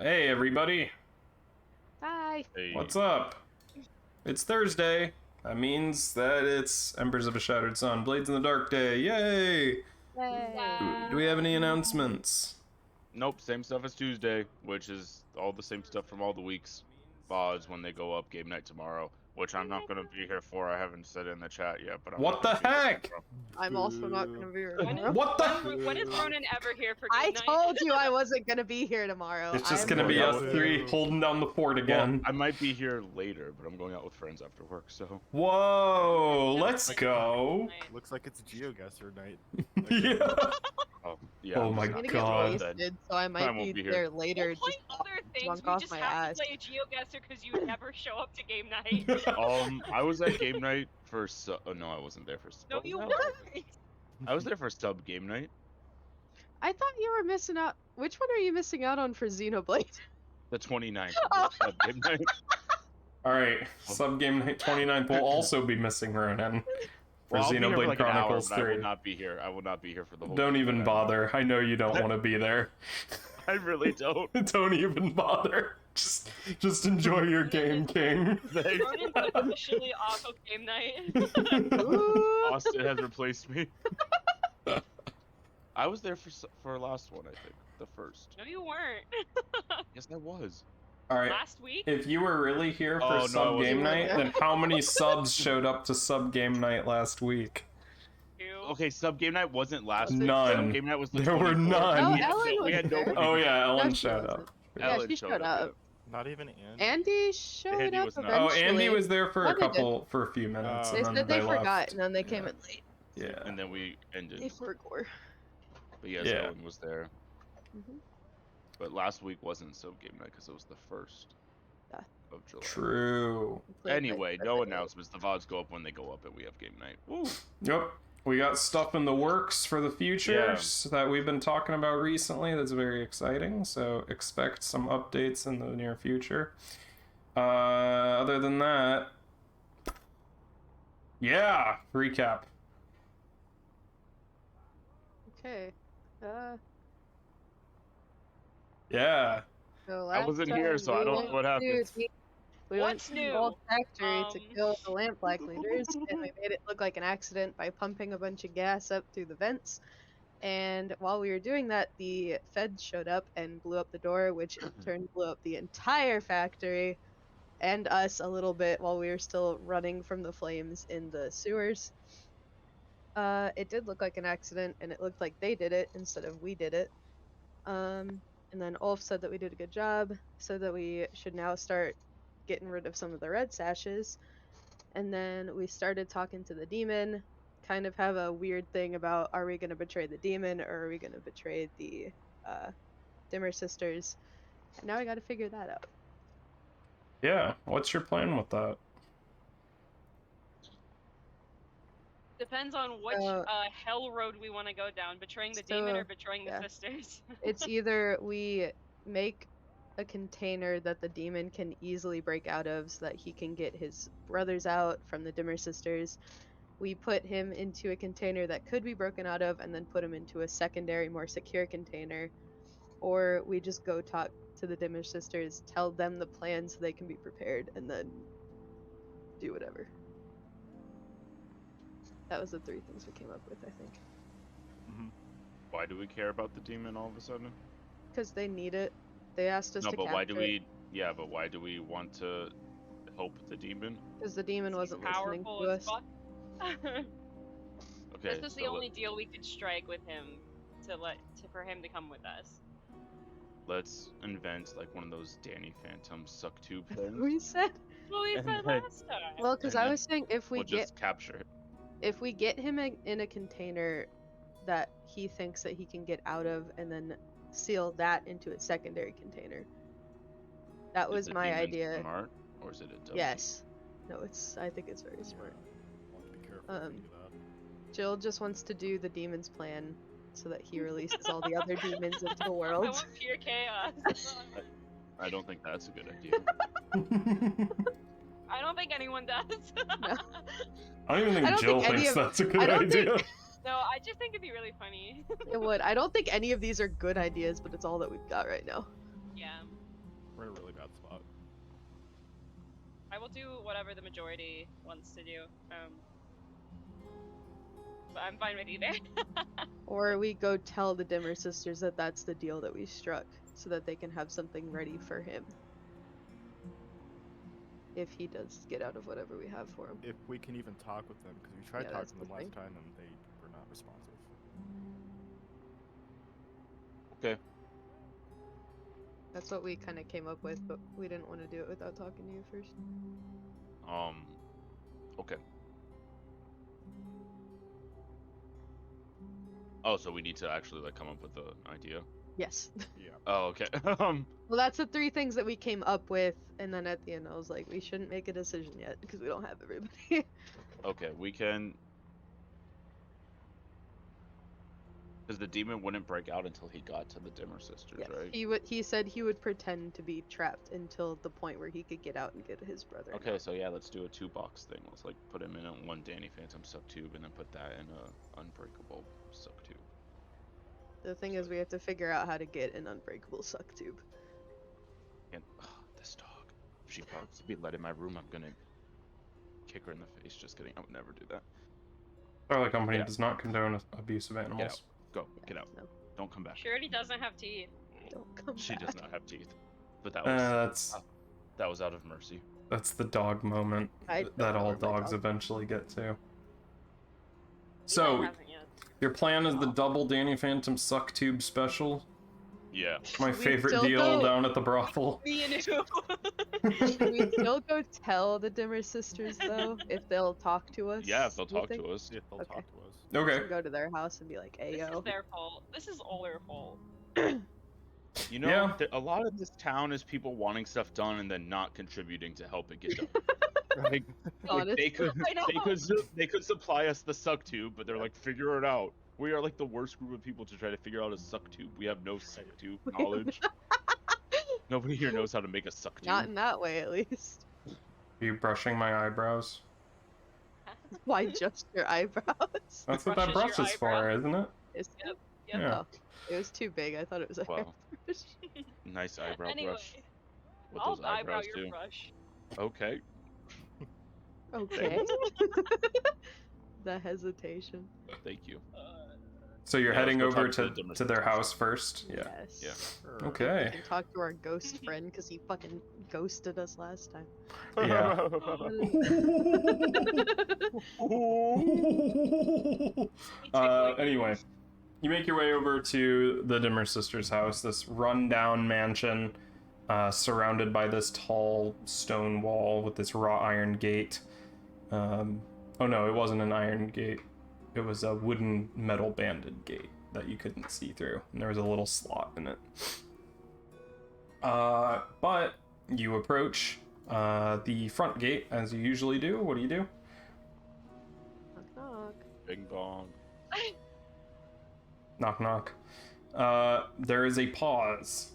Hey, everybody. Hi. Hey. What's up? It's Thursday. That means that it's Embers of a Shattered Sun, Blades in the Dark Day. Yay! Do we have any announcements? Nope, same stuff as Tuesday, which is all the same stuff from all the weeks. VODs when they go up, game night tomorrow, which I'm not going to be here for. I haven't said it in the chat yet, but I'm What not the gonna be here heck? tomorrow. I'm also not gonna be here When tomorrow. What the? When is Ronan ever here for I game night? told you I wasn't gonna be here tomorrow. It's just I'm gonna be going us out three holding down the fort again. Well, I might be here later, but I'm going out with friends after work, so. Whoa, let's go. Looks like it's GeoGuessr night. Yeah. Oh, yeah. Oh I'm my just gonna not get God. then. wasted, so I might won't be be here. there later. We'll play Just other things. drunk We off just my have ass. to play GeoGuessr because you never show up to game night. I was at game night for oh no, I wasn't there for. No, what was you that? weren't. I was there for sub game night. I thought you were missing out. Which one are you missing out on for Xenoblade? The 29th. Oh. Sub game night. Alright, sub game night 29th will also be missing Ronan for Well, I'll be here for Xenoblade like an hour, Chronicles but I 3. will not be here. I will not be here for the whole. Don't game even night. bother. I know you don't want to be there. I really don't. Don't even bother. Just enjoy your game, King. Ronan's officially off of game night. Ooh. Austin has replaced me. I was there for last one, I think, the first. No, you weren't. Yes, I was. Alright, Last week. if you were really here for Oh, no, I sub wasn't game night, there. then how many subs showed up to sub game night last week? Two. Okay, sub game night wasn't last. None. Sub game night was the There were 24th. none. Oh, We had Ellen we was had there. nobody Oh there. yeah, Ellen No, she showed wasn't. up. Yeah, Ellen she showed showed up. yeah. Not even Andy. Andy showed Andy up was not. Oh, eventually. Andy was there for Oh, a they couple, for a few minutes, They and They then said they forgot, left. and then they came Yeah. in late. Yeah. And then we ended. They forgot. But yes, Yeah. Ellen was there. Mhm. But last week wasn't sub game night because it was the 1st Yeah. of July. True. Anyway, no announcements. The VODs go up when they go up, and we have game night. Woo! Yep. We got stuff in the works for the future Yeah. that we've been talking about recently that's very exciting, so expect some updates in the near future. Other than that, yeah, recap. Okay. Yeah. So I wasn't here, so I don't know what happened. We went What's to the new? old factory to Um, kill the lamp black leaders, and we made it look like an accident by pumping a bunch of gas up through the vents. And while we were doing that, the feds showed up and blew up the door, which in turn blew up the entire factory and us a little bit while we were still running from the flames in the sewers. It did look like an accident, and it looked like they did it instead of we did it. And then Ulf said that we did a good job, so that we should now start getting rid of some of the red sashes. And then we started talking to the demon, kind of have a weird thing about, are we going to betray the demon or are we going to betray the Dimmer sisters? And now I got to figure that out. Yeah. What's your plan with that? Depends on which hell road we want to go down, betraying the demon or betraying yeah. the sisters. It's either we make a container that the demon can easily break out of so that he can get his brothers out from the Dimmer sisters. We put him into a container that could be broken out of and then put him into a secondary, more secure container. Or we just go talk to the Dimmer sisters, tell them the plan so they can be prepared, and then do whatever. That was the three things we came up with, I think. Why do we care about the demon all of a sudden? Because they need it. They asked us No, to but capture why do it. we? Yeah, but why do we want to help the demon? Because the demon wasn't listening Powerful to as us. fuck. Okay. This was the so only deal we could strike with him for him to come with us. let's invent like one of those Danny Phantom suck tube things. We said. Well, we And said then- last time. Well, because And I then was saying if we we'll get just capture it. him in a container that he thinks that he can get out of, and then seal that into a secondary container. That Is was the my demon idea. Smart, or is it a dummy? Yes. No, I think it's very smart. Want to be careful if you do Jill just wants to do the demon's plan so that he releases all the other demons into the I world. want pure chaos. I don't think that's a good idea. I don't think anyone does. No. I don't even I think don't Jill think any thinks of- that's a I good don't idea. think- No, I just think it'd be really funny. It would. I don't think any of these are good ideas, but it's all that we've got right now. Yeah. We're in a really bad spot. I will do whatever the majority wants to do. But I'm fine with either. Or we go tell the Dimmer sisters that that's the deal that we struck, so that they can have something ready for him. If he does get out of whatever we have for him. If we can even talk with them, because we tried Yeah, that's talking to them the last thing. time and they were not responsive. Okay. That's what we kind of came up with, but we didn't want to do it without talking to you first. Okay. Oh, so we need to actually like come up with an idea. Yes. Yeah. Oh, okay. Well, that's the 3 things that we came up with, and then at the end I was like, we shouldn't make a decision yet because we don't have everybody. Okay, we can. Because the demon wouldn't break out until he got to the Dimmer sisters, Yes. right? He said he would pretend to be trapped until the point where he could get out and get his brother. Okay, out. so yeah, let's do a 2-box thing. Let's like put him in a one Danny Phantom suck tube, and then put that in a unbreakable suck tube. The thing is, we have to figure out how to get an unbreakable suck tube. And this dog, if she barks to be let in my room, I'm gonna kick her in the face. Just kidding, I would never do that. Starlight Company Yeah. does not condone abuse of animals. Go, Yeah, get out. No, Don't come back. She already doesn't have teeth. don't come She back. does not have teeth. But that was that was out of mercy. That's the dog moment I don't that know all where my dogs dog- eventually get to. Eli So, hasn't yet. your plan is the double Danny Phantom suck tube special? Yeah. My We favorite still deal go- down at the brothel. Me and you. Should we still go tell the Dimmer sisters though, if they'll talk to us? Yeah, if they'll do you talk think? to us. See if they'll Okay. talk to us. We Okay. should go to their house and be like, "Hey This yo." is their fault. This is all their fault. You know, Yeah. a lot of this town is people wanting stuff done and then not contributing to help it get done. Like, Honest. they could I know. they could supply us the suck tube, but they're like, figure it out. We are like the worst group of people to try to figure out a suck tube. We have no suck tube knowledge. Nobody here knows how to make a suck tube. Not in that way, at least. Are you brushing my eyebrows? Why just your eyebrows? That's what that Brushes brush your is for, eyebrow. isn't it? It's, Yep. Yeah. oh, it was too big. I thought it was a Wow. hairbrush. Nice eyebrow Anyway, brush. With I'll those eyebrow eyebrows your too. brush. Okay. Okay. The hesitation. Thank you. So you're Yeah, let's heading go over talk to to, the Dimmer to their sisters. house first? Yeah. Yes. Yeah. We Okay. can talk to our ghost friend because he fucking ghosted us last time. Yeah. Anyway, you make your way over to the Dimmer sisters' house, this rundown mansion surrounded by this tall stone wall with this wrought iron gate. Oh no, it wasn't an iron gate. It was a wooden metal banded gate that you couldn't see through, and there was a little slot in it. But you approach the front gate as you usually do. What do you do? Knock knock. Bing bong. Knock knock. There is a pause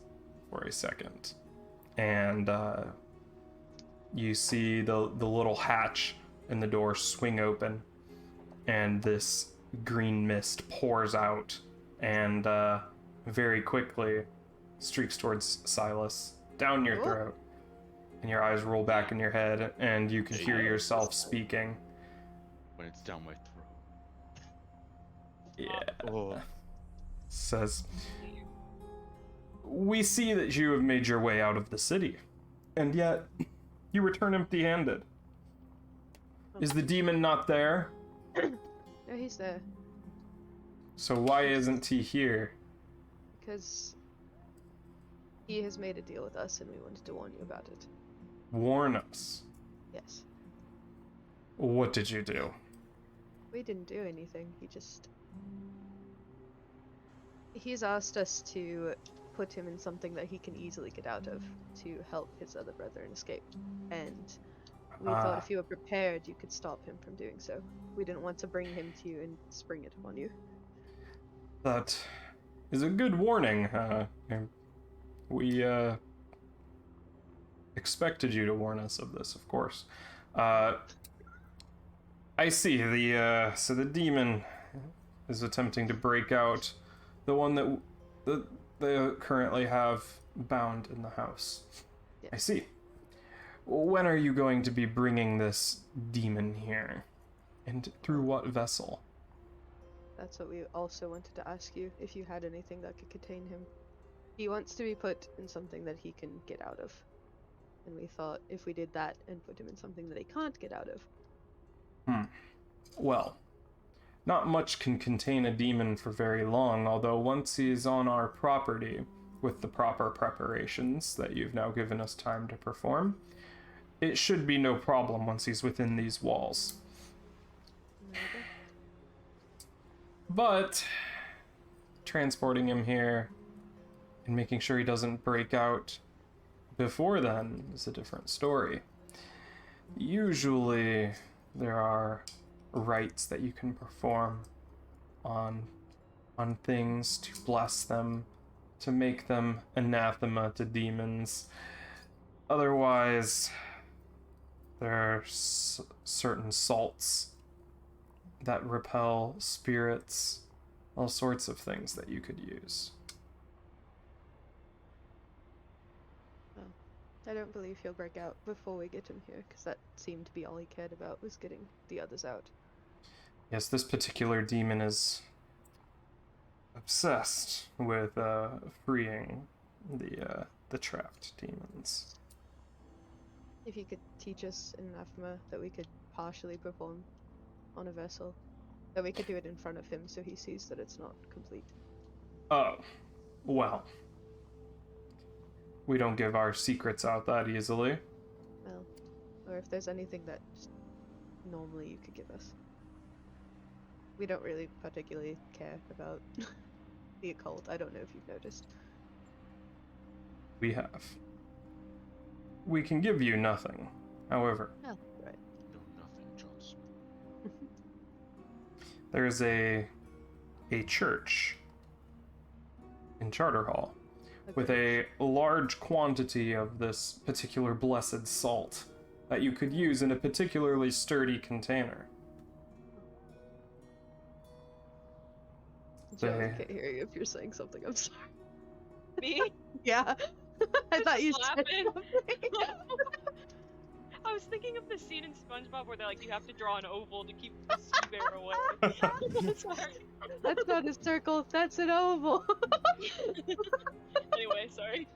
for a second, and you see the little hatch in the door swing open, and this green mist pours out, and very quickly streaks towards Silas down your Oh. throat, and your eyes roll back in your head, and you can hear yourself speaking. When it's down my throat. Yeah. Oh. Says, "We see that you have made your way out of the city, and yet you return empty-handed. Is the demon not there? No, he's there. So why isn't he here?" Because he has made a deal with us and we wanted to warn you about it. Warn us. Yes. What did you do? We didn't do anything. He's asked us to put him in something that he can easily get out of to help his other brethren escape. And we thought if you were prepared, you could stop him from doing so. We didn't want to bring him to you and spring it upon you. That is a good warning. We expected you to warn us of this, of course. I see. So the demon is attempting to break out, the one that they currently have bound in the house. I see. When are you going to be bringing this demon here? And through what vessel? That's what we also wanted to ask you, if you had anything that could contain him. He wants to be put in something that he can get out of. And we thought if we did that and put him in something that he can't get out of. Well, not much can contain a demon for very long, although once he's on our property, with the proper preparations that you've now given us time to perform, it should be no problem once he's within these walls. Maybe. But transporting him here and making sure he doesn't break out before then is a different story. Usually there are rites that you can perform on things to bless them, to make them anathema to demons. Otherwise, there are certain salts that repel spirits, all sorts of things that you could use. I don't believe he'll break out before we get him here, because that seemed to be all he cared about, was getting the others out. Yes, this particular demon is obsessed with freeing the trapped demons. If you could teach us an anathema that we could partially perform on a vessel, that we could do it in front of him so he sees that it's not complete. Oh, well. We don't give our secrets out that easily. Well, or if there's anything that normally you could give us. We don't really particularly care about the occult. I don't know if you've noticed. We have. We can give you nothing, however. Oh, right. No, nothing, Johnson. There's a church in Charter Hall with a large quantity of this particular blessed salt that you could use in a particularly sturdy container. Joe, I They- can't hear you if you're saying something. I'm sorry. Me? Yeah. I thought you said Laughing. something. I was thinking of the scene in SpongeBob where they're like, you have to draw an oval to keep the sea bear away. Sorry. That's not a circle, that's an oval. Anyway, sorry.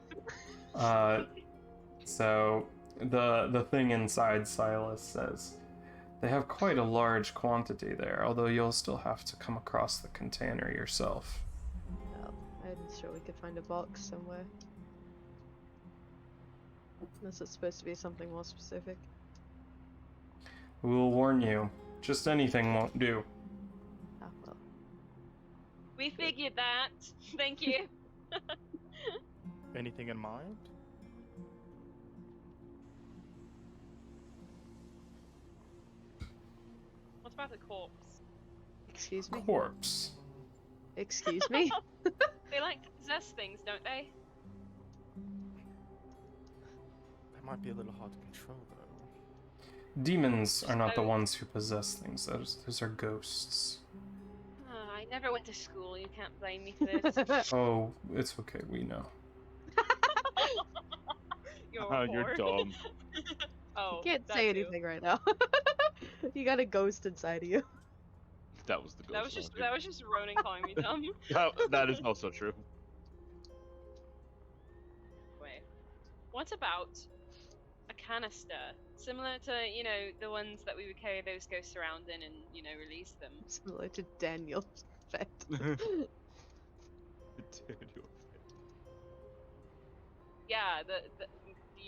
So the thing inside Silas says they have quite a large quantity there, although you'll still have to come across the container yourself. No, I'm sure we could find a box somewhere. Unless it's supposed to be something more specific. We'll warn you, just anything won't do. Ah, well. We figured that. Thank you. Anything in mind? What about the corpse? Excuse me? Corpse. Excuse me? They like to possess things, don't they? That might be a little hard to control, though. Demons are not the So- ones who possess things. Those are ghosts. I never went to school. You can't blame me for this. Oh, it's okay. We know. You're dumb. Oh, You can't that say too. anything right now. You got a ghost inside of you. That was the ghost. That was just Ronan calling me dumb. That is also true. Wait, what about a canister similar to the ones that we would carry those ghosts around in and release them? Similar to Daniel's pet. Yeah, the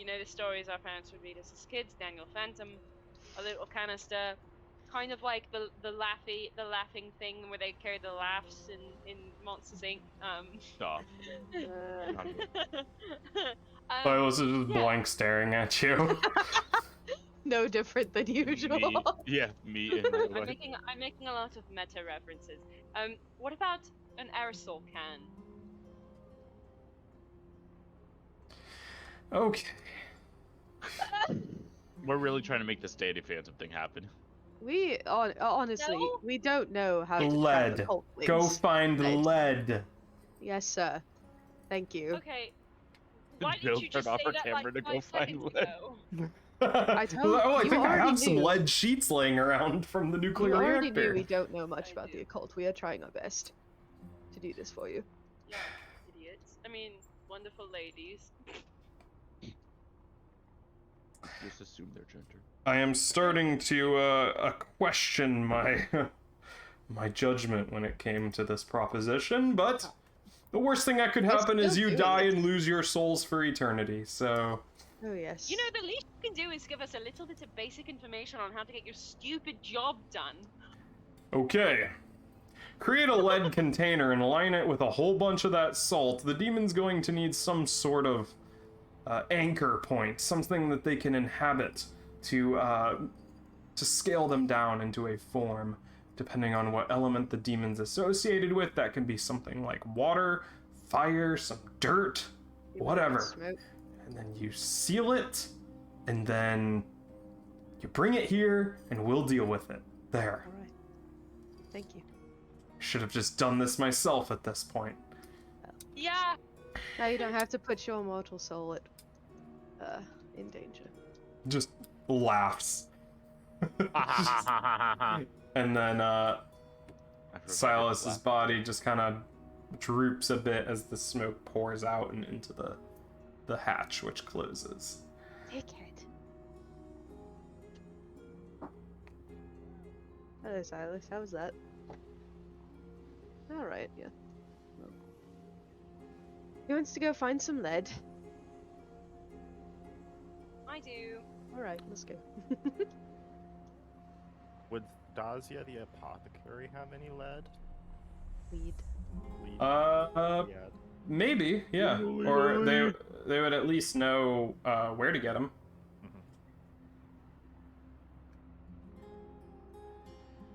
the stories our parents would read us as kids. Daniel Phantom, a little canister, kind of like the laughing thing where they carry the laughs in Monsters Inc. Stop. Silas is just yeah. blank staring at you. No different than usual. Me and my I'm wife. making a lot of meta references. What about an aerosol can? Okay. We're really trying to make this Deity Phantom thing happen. We honestly, No? we don't know how to Lead. trap occult Go things. find Right. lead. Yes, sir. Thank you. Okay. Why Bill didn't you just turned off say her that camera like to go 5 find seconds lead. ago? I told Oh, I you think I already have some knew. lead sheets laying around from the nuclear You already reactor. knew we don't know much I about do. the occult. We are trying our best to do this for you. Yeah, idiots. I mean, wonderful ladies. Just assume their gender. I am starting to question my my judgment when it came to this proposition, but the worst thing that could We're happen is still you doing die it. and lose your souls for eternity. So, Oh yes. You know, the least you can do is give us a little bit of basic information on how to get your stupid job done. okay. Create a lead container and line it with a whole bunch of that salt. The demon's going to need some sort of anchor point, something that they can inhabit to scale them down into a form, depending on what element the demon's associated with. That can be something like water, fire, some dirt, You whatever. smoke. And then you seal it, and then you bring it here, and we'll deal with it. There. All right. Thank you. Should have just done this myself at this point. Yeah. Now you don't have to put your mortal soul in danger. Just laughs. And then Silas's body just kind of droops a bit as the smoke pours out and into the hatch, which closes. Dickhead. Hello, Silas. How was that? All right. Yeah. Well. Who wants to go find some lead? I do. All right. Let's go. Would Dazia the apothecary have any lead? Lead. Lead? Uh, Yeah. maybe, yeah. Or they would at least know where to get them.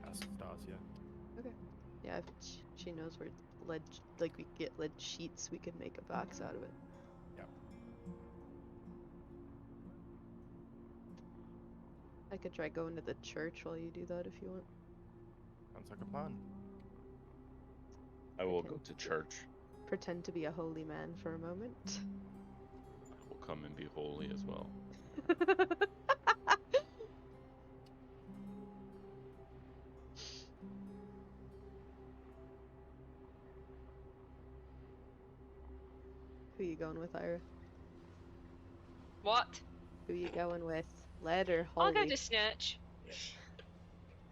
Ask Dazia. Yeah, if she knows where lead, like we could get lead sheets, we could make a box out of it. Yep. I could try going to the church while you do that if you want. Sounds like a plan. I will go to church. Pretend to be a holy man for a moment. I will come and be holy as well. Who you going with, Ira? What? Who you going with? Lead or holy? I'll go to Snurch.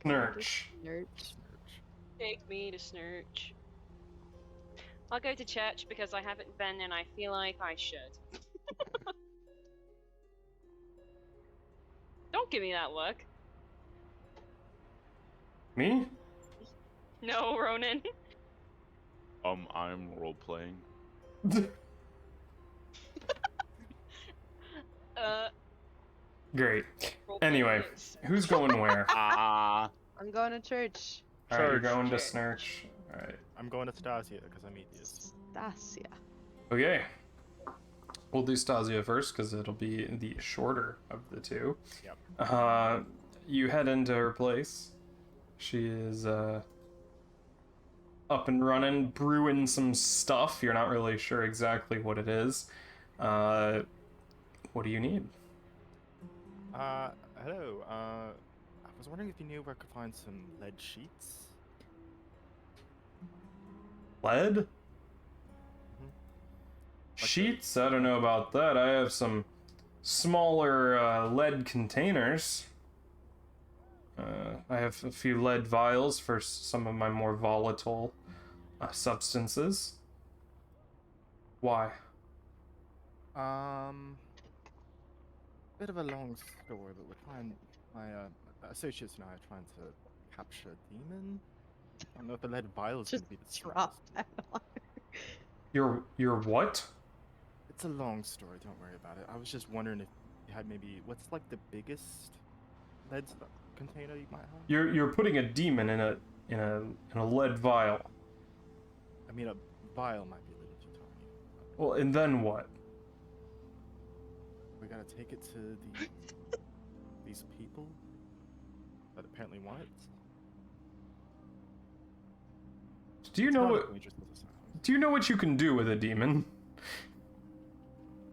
Snurch. Nerd. Take me to Snurch. I'll go to church because I haven't been and I feel like I should. Don't give me that look. Me? No, Ronan. I'm role playing. Great. Roll Anyway, players. who's going where? Ah. I'm going to church. Alright, you're Church. going to Snurch. Alright. I'm going to Dazia because I'm atheist. Stasia. Okay. We'll do Stasia first because it'll be the shorter of the two. Yep. You head into her place. She is up and running, brewing some stuff. You're not really sure exactly what it is. What do you need? Hello. I was wondering if you knew where I could find some lead sheets. Lead? Sheets? I don't know about that. I have some smaller lead containers. I have a few lead vials for some of my more volatile substances. Why? Bit of a long story, but we're trying. My associates and I are trying to capture a demon. I don't know if the lead vials Just would be the drop smartest. that on her. You're what? It's a long story. Don't worry about it. I was just wondering if you had maybe what's like the biggest lead container you might have. You're putting a demon in a lead vial. I mean, a vial might be a little too tiny. Well, and then what? We gotta take it to these people that apparently want it. Do you It's know not what? as dangerous as it sounds. Do you know what you can do with a demon?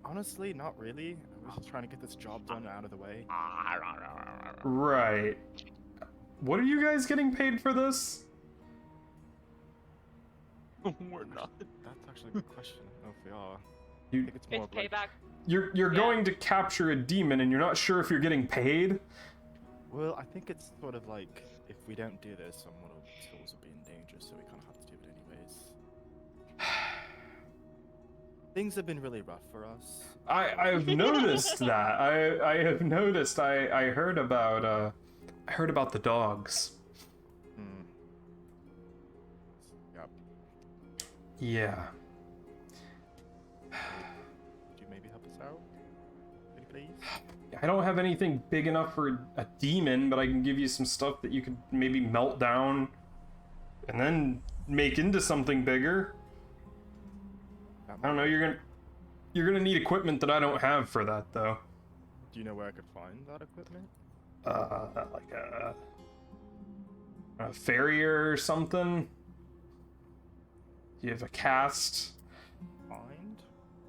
Honestly, not really. I was just trying to get this job done out of the way. Right. What are you guys getting paid for this? We're not. That's actually a good question. I don't know if we are. I You, think it's more It's of like, payback. you're Yeah. going to capture a demon and you're not sure if you're getting paid? well, I think it's sort of like, if we don't do this, one of the souls will be in danger, so we kind of have to do it anyways. Things have been really rough for us. I've noticed that. I have noticed. I heard about the dogs. Hmm. Yep. Yeah. Could you maybe help us out? Pretty please? I don't have anything big enough for a demon, but I can give you some stuff that you could maybe melt down and then make into something bigger. That I don't know, you're gonna need equipment that I don't have for that though. Do you know where I could find that equipment? Like a farrier or something? Do you have a cast? Find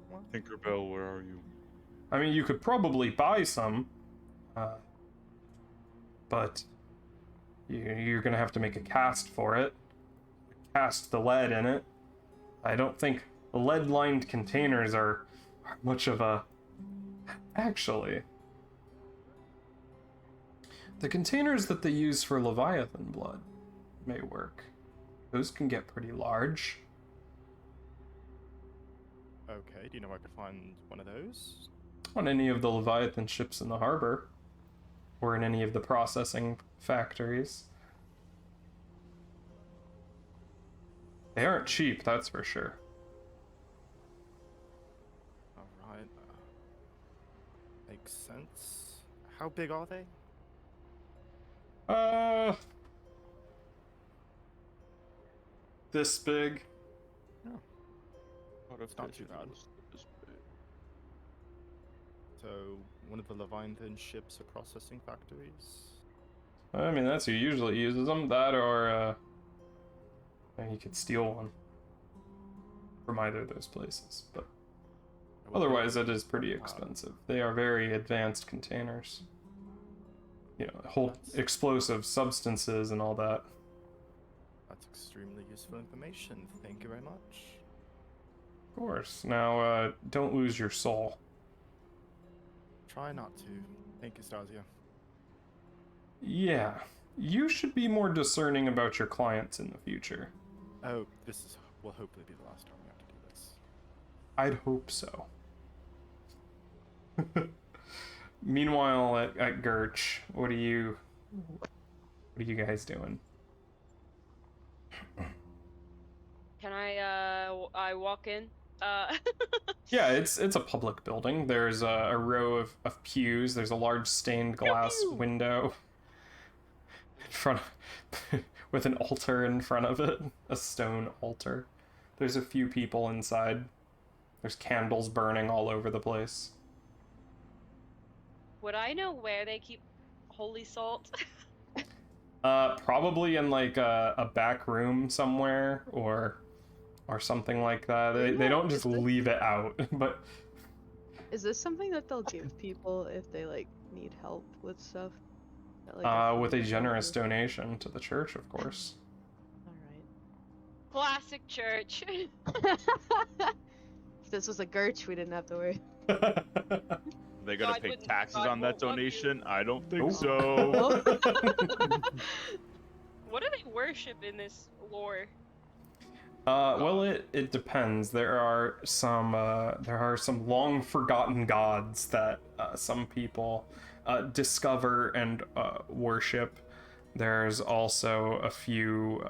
one? Tinkerbell, where are you? I mean, you could probably buy some, but you're gonna have to make a cast for it. Cast the lead in it. I don't think lead-lined containers are much of a... Actually, the containers that they use for Leviathan blood may work. Those can get pretty large. Okay, do you know where I could find one of those? On any of the Leviathan ships in the harbor, or in any of the processing factories. They aren't cheap, that's for sure. Alright. Makes sense. How big are they? This big. It's not too bad. So, one of the Leviathan ships or processing factories? I mean, that's who usually uses them. That or, you could steal one from either of those places. But otherwise, it is pretty expensive. They are very advanced containers. You know, hold explosive substances and all that. That's extremely useful information. Thank you very much. Of course. Now, don't lose your soul. Try not to. Thank you, Stasia. Yeah, you should be more discerning about your clients in the future. Oh, will hopefully be the last time we have to do this. I'd hope so. Meanwhile, at Gurch, what are you guys doing? Can I walk in? Yeah, it's a public building. There's a row of pews. There's a large stained glass window in front of, with an altar in front of it, a stone altar. There's a few people inside. There's candles burning all over the place. Would I know where they keep holy salt? Probably in like a back room somewhere or something like that. They don't just leave it out, but Is this something that they'll give people if they like need help with stuff? Like, with a generous donation to the church, of course. Classic church. If this was a Gurch, we didn't have to worry. They gotta God pay wouldn't- taxes God on that won't love you. donation? I don't think Nope. so. What do they worship in this lore? Well, it depends. There are some long forgotten gods that some people discover and worship. There's also a few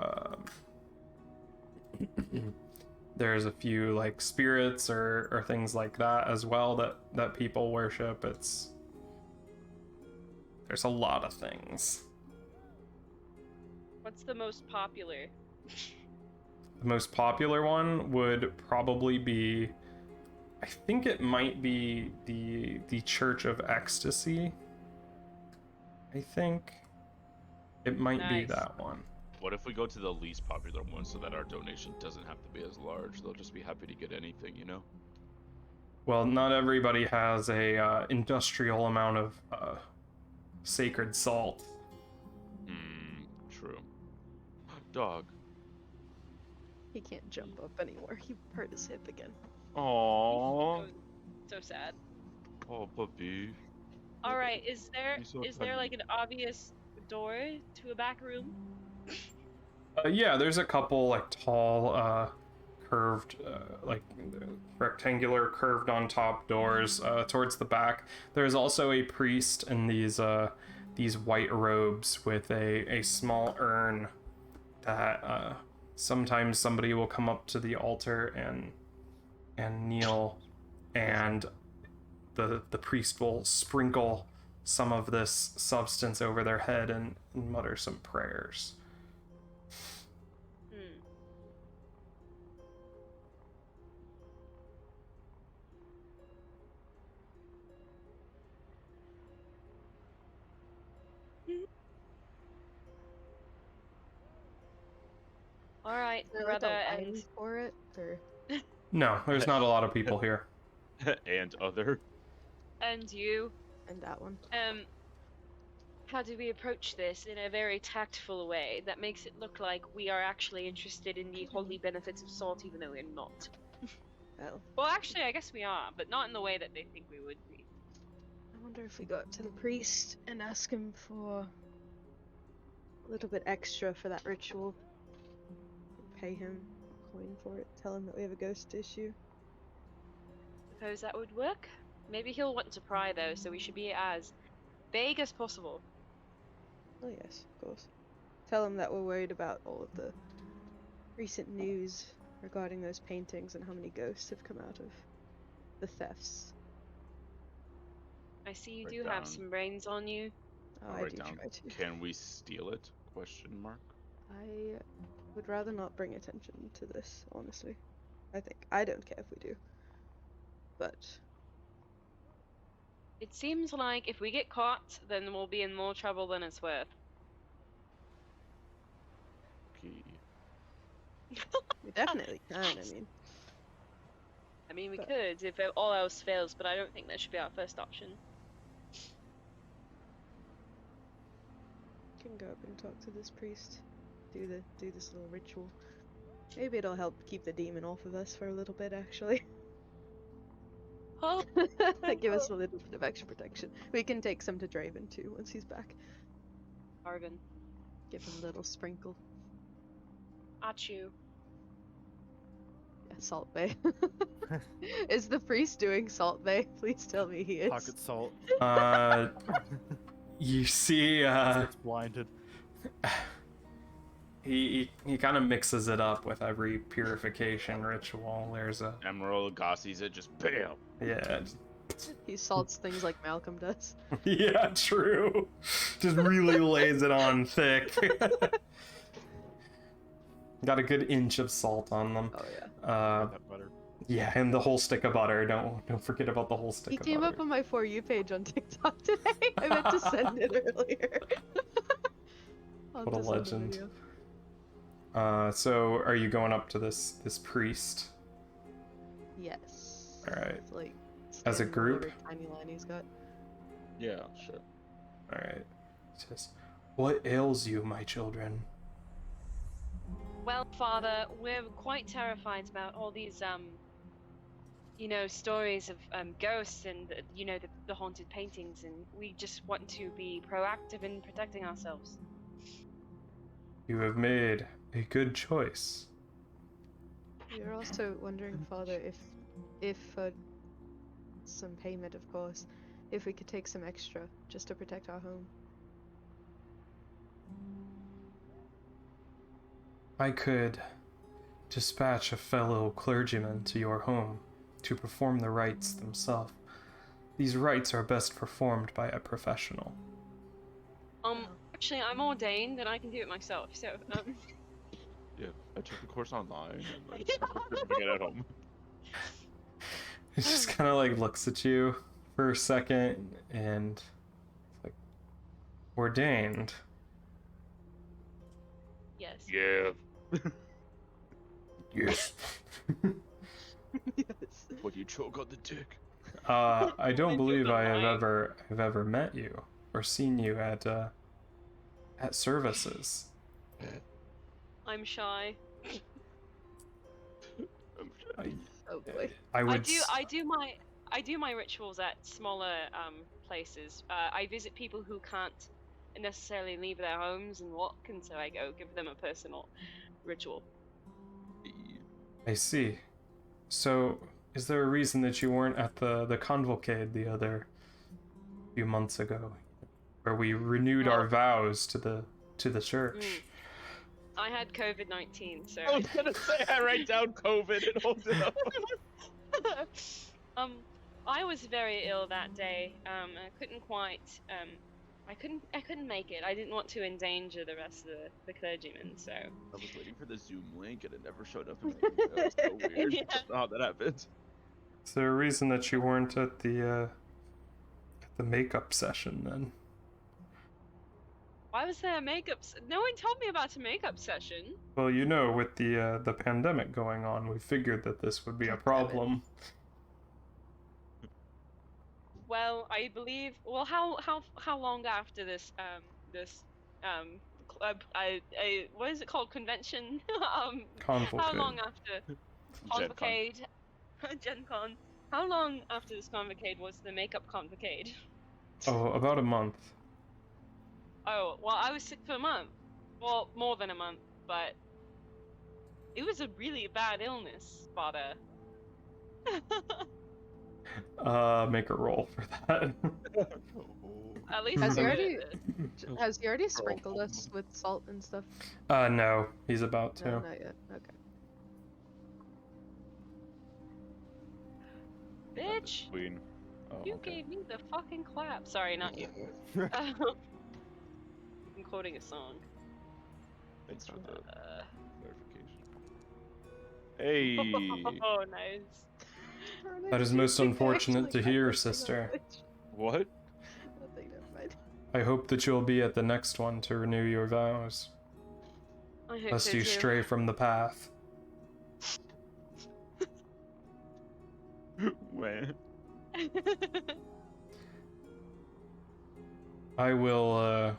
there's a few like spirits or things like that as well that people worship. There's a lot of things. What's the most popular? The most popular one would probably be, I think it might be the Church of Ecstasy. I think it might be Nice. that one. What if we go to the least popular one so that our donation doesn't have to be as large? They'll just be happy to get anything, you know? Well, not everybody has a industrial amount of sacred salt. True. Dog. He can't jump up anymore. He hurt his hip again. Aww. Oh, so sad. Oh, puppy. All right, is there He's so there like tiny. an obvious door to a back room? Yeah, there's a couple like tall, curved, like rectangular, curved on top doors towards the back. There's also a priest in these white robes with a small urn that sometimes somebody will come up to the altar and kneel, and the priest will sprinkle some of this substance over their head and mutter some prayers. Hmm. All right, Is there like brother, a and line for it, or No, there's not a lot of people here. And other. you. and that one? How do we approach this in a very tactful way that makes it look like we are actually interested in the holy benefits of salt, even though we're not? Oh, Well, actually, I guess we are, but not in the way that they think we would be. I wonder if we go up to the priest and ask him for a little bit extra for that ritual. Pay him a coin for it. Tell him that we have a ghost issue. Suppose that would work? Maybe he'll want to pry, though, so we should be as vague as possible. Oh yes, of course. Tell him that we're worried about all of the recent news regarding those paintings and how many ghosts have come out of the thefts. I see you Write do have down. some brains on you. Oh, I'll I write do down. try to. Can we steal it? Question mark. I would rather not bring attention to this, honestly. I don't care if we do. But It seems like if we get caught, then we'll be in more trouble than it's worth. Okay. we definitely can, I mean, we But- could if all else fails, but I don't think that should be our first option. can go up and talk to this priest. Do this little ritual. Maybe it'll help keep the demon off of us for a little bit, actually. Oh, Give us a little bit of extra protection. We can take some to Draven too once he's back. Arvin. Give him a little sprinkle. Achu. Yeah, Salt Bay. Is the priest doing Salt Bay? Please tell me he is. Pocket salt. You see, It's blinded. he kind of mixes it up with every purification ritual. There's a Emerald Gossies it, just bam. yeah, He salts things like Malcolm does. yeah, true. Just really lays it on thick. Got a good inch of salt on them. Oh yeah. That butter. Yeah, and the whole stick of butter. Don't forget about the whole stick He of came butter. up on my For You page on TikTok today. I meant to send it earlier. I'll What a have to send the legend. video. So are you going up to this priest? Yes. Alright. It's like As a scanning group? whatever tiny line he's got. Yeah, sure. All right. It says, "What ails you, my children?" Well, Father, we're quite terrified about all these, stories of ghosts and, the haunted paintings, and we just want to be proactive in protecting ourselves. You have made a good choice. We are also wondering, Father, if some payment, of course, if we could take some extra just to protect our home. I could dispatch a fellow clergyman to your home to perform the rites themselves. These rites are best performed by a professional. Actually, I'm ordained and I can do it myself, so, Yeah, I took the course online. And I just doing it at home. He just kind of like looks at you for a second and like, ordained. yes. Yeah. Yes. Yes. when you choke on the dick. I don't When believe you're I have alive. ever met you or seen you at services. I'm shy. I, Oh boy. I I would. do I do my rituals at smaller places. I visit people who can't necessarily leave their homes and walk, and so I go give them a personal ritual. I see. So, is there a reason that you weren't at the convocade the other few months ago, where we renewed our Well, vows to the church? I had COVID-19, so I was gonna say I write down COVID and hold it up. I was very ill that day. I couldn't quite I couldn't make it. I didn't want to endanger the rest of the clergymen, so I was waiting for the Zoom link and it never showed up in my email. It's so weird. Yeah. I don't know how that happened. Is there a reason that you weren't at the makeup session then? Why was there a makeup? No one told me about a makeup session. Well, you know, with the pandemic going on, we figured that this would be a problem. Well, I believe. Well, how long after this club? What is it called? Convention. How Convocade. long after convocade? Gen Con. How long after this convocade was the makeup convocade? Oh, about a month. Oh, well, I was sick for a month. Well, more than a month, but it was a really bad illness, but Make a roll for that. at least Has he I'm already- good. Has he already sprinkled us with salt and stuff? No, he's about to. No, not yet. Okay. Bitch, Queen. Oh, you okay. gave me the fucking clap. Sorry, not you. I'm quoting a song. Thanks for the Uh, clarification. Hey. oh, nice. That is most unfortunate to hear, sister. What? Nothing, never mind. I hope that you'll be at the next one to renew your vows, I hope lest so you too. stray from the path. When? I will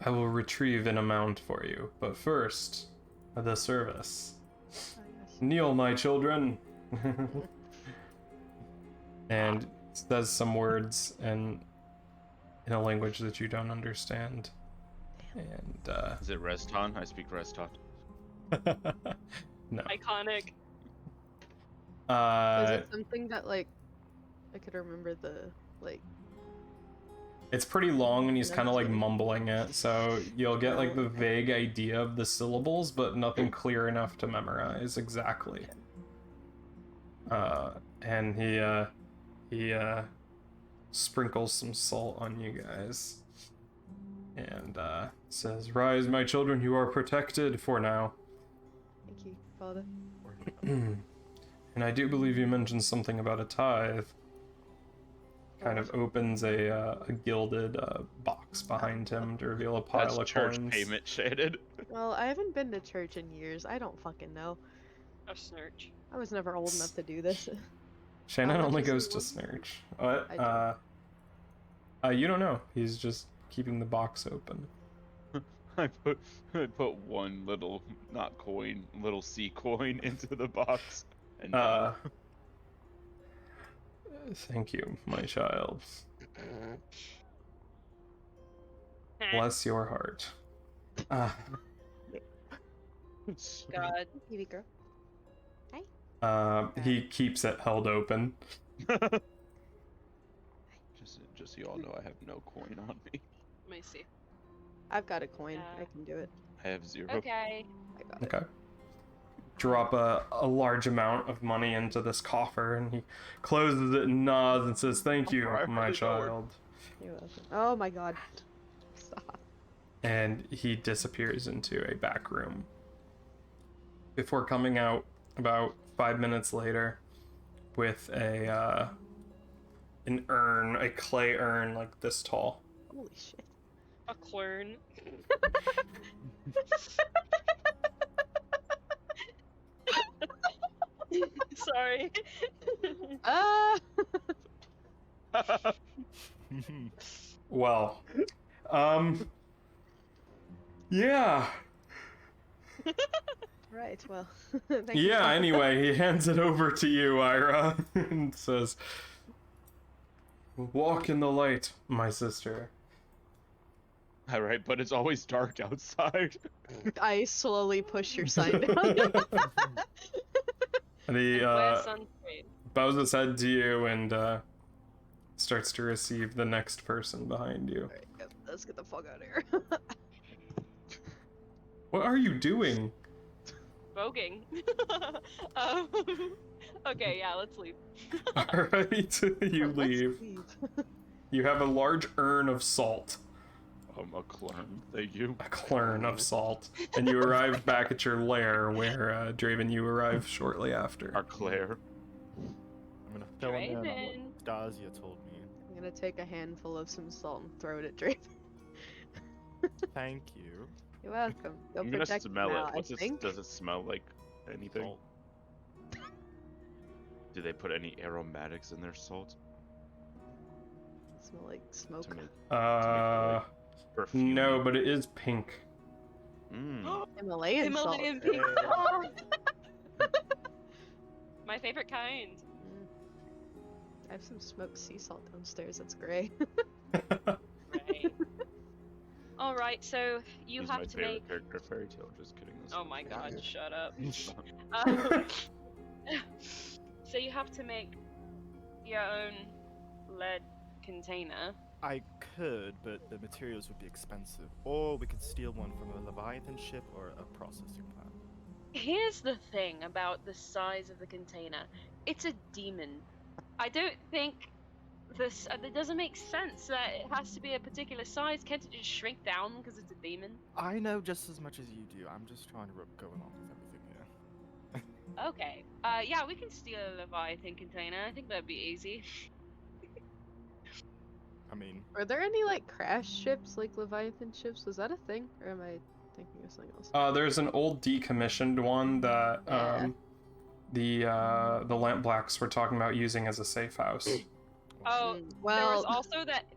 retrieve an amount for you, but first, the service. Oh, yes. Kneel, my children. And says some words in a language that you don't understand. And Is it Reston? I speak Reston. no. Iconic. Is it something that like I could remember the like? It's pretty long and he's kind of like Enunciating. mumbling it, so you'll get like the vague idea of the syllables, but nothing clear enough to memorize exactly. And he sprinkles some salt on you guys and says, "Rise, my children, you are protected for now." Thank you, Father. And I do believe you mentioned something about a tithe. Kind of opens a gilded box behind him to reveal a pile That's of church coins. payment, Shannon. Well, I haven't been to church in years. I don't fucking know. A snurch. I was never old enough to do this. Shannon much only is it goes to worth? Snurch. What? I You don't know. He's just keeping the box open. I put one little, not coin, little C coin into the box. And Thank you, my child. Bless your heart. God. Baby girl. He keeps it held open. just so you all know, I have no coin on me. Let me see. I've got a coin. I Yeah. can do it. I have 0. Okay. I got it. Okay. Drop a large amount of money into this coffer, and he closes it and nods and says, "Thank you, Alright, my really forward. child." You're welcome. Oh my god. Stop. And he disappears into a back room. Before coming out about 5 minutes later with an urn, a clay urn like this tall. Holy shit. A clern. Sorry. Ah! Well, yeah. Right, well, thank you. Yeah, Father. anyway, he hands it over to you, Ira, and says, "Walk in the light, my sister." All right, but it's always dark outside. I slowly push your sign down. And he And wear sunscreen. bows his head to you and starts to receive the next person behind you. Alright, yep, let's get the fuck out of here. What are you doing? Voguing. um, okay, yeah, let's leave. Alright, you Let's leave. You have a large urn of salt. A clone, thank you. A clern of salt. And you arrive back at your lair where, Draven, you arrive shortly after. Our Claire. I'm gonna fill in on Draven. what Stasia told me. I'm gonna take a handful of some salt and throw it at Draven. Thank you. You're welcome. Go I'm gonna protect smell now, it. What's I it? think. Does it smell like anything? Salt. Do they put any aromatics in their salt It smell like smoke. to make perfume? No, but it is pink. Mm. Himalayan salt. Himalayan pink salt. My favorite kind. Mm. I have some smoked sea salt downstairs. That's gray. Right. All right, so you He's have my to favorite make. character, fairy tale. Just kidding. That's Oh not my fair. god, shut up. Um, so you have to make your own lead container. I could, but the materials would be expensive. Or we could steal one from a Leviathan ship or a processing plant. Here's the thing about the size of the container. It's a demon. I don't think this. It doesn't make sense that it has to be a particular size. Can't it just shrink down because it's a demon? I know just as much as you do. I'm just trying to go along with everything here. Okay. Yeah, we can steal a Leviathan container. I think that'd be easy. I mean, Are there any like crash ships, like Leviathan ships? Was that a thing, or am I thinking of something else? There's an old decommissioned one that Yeah. the Lamp Blacks were talking about using as a safe house. Oh, Well,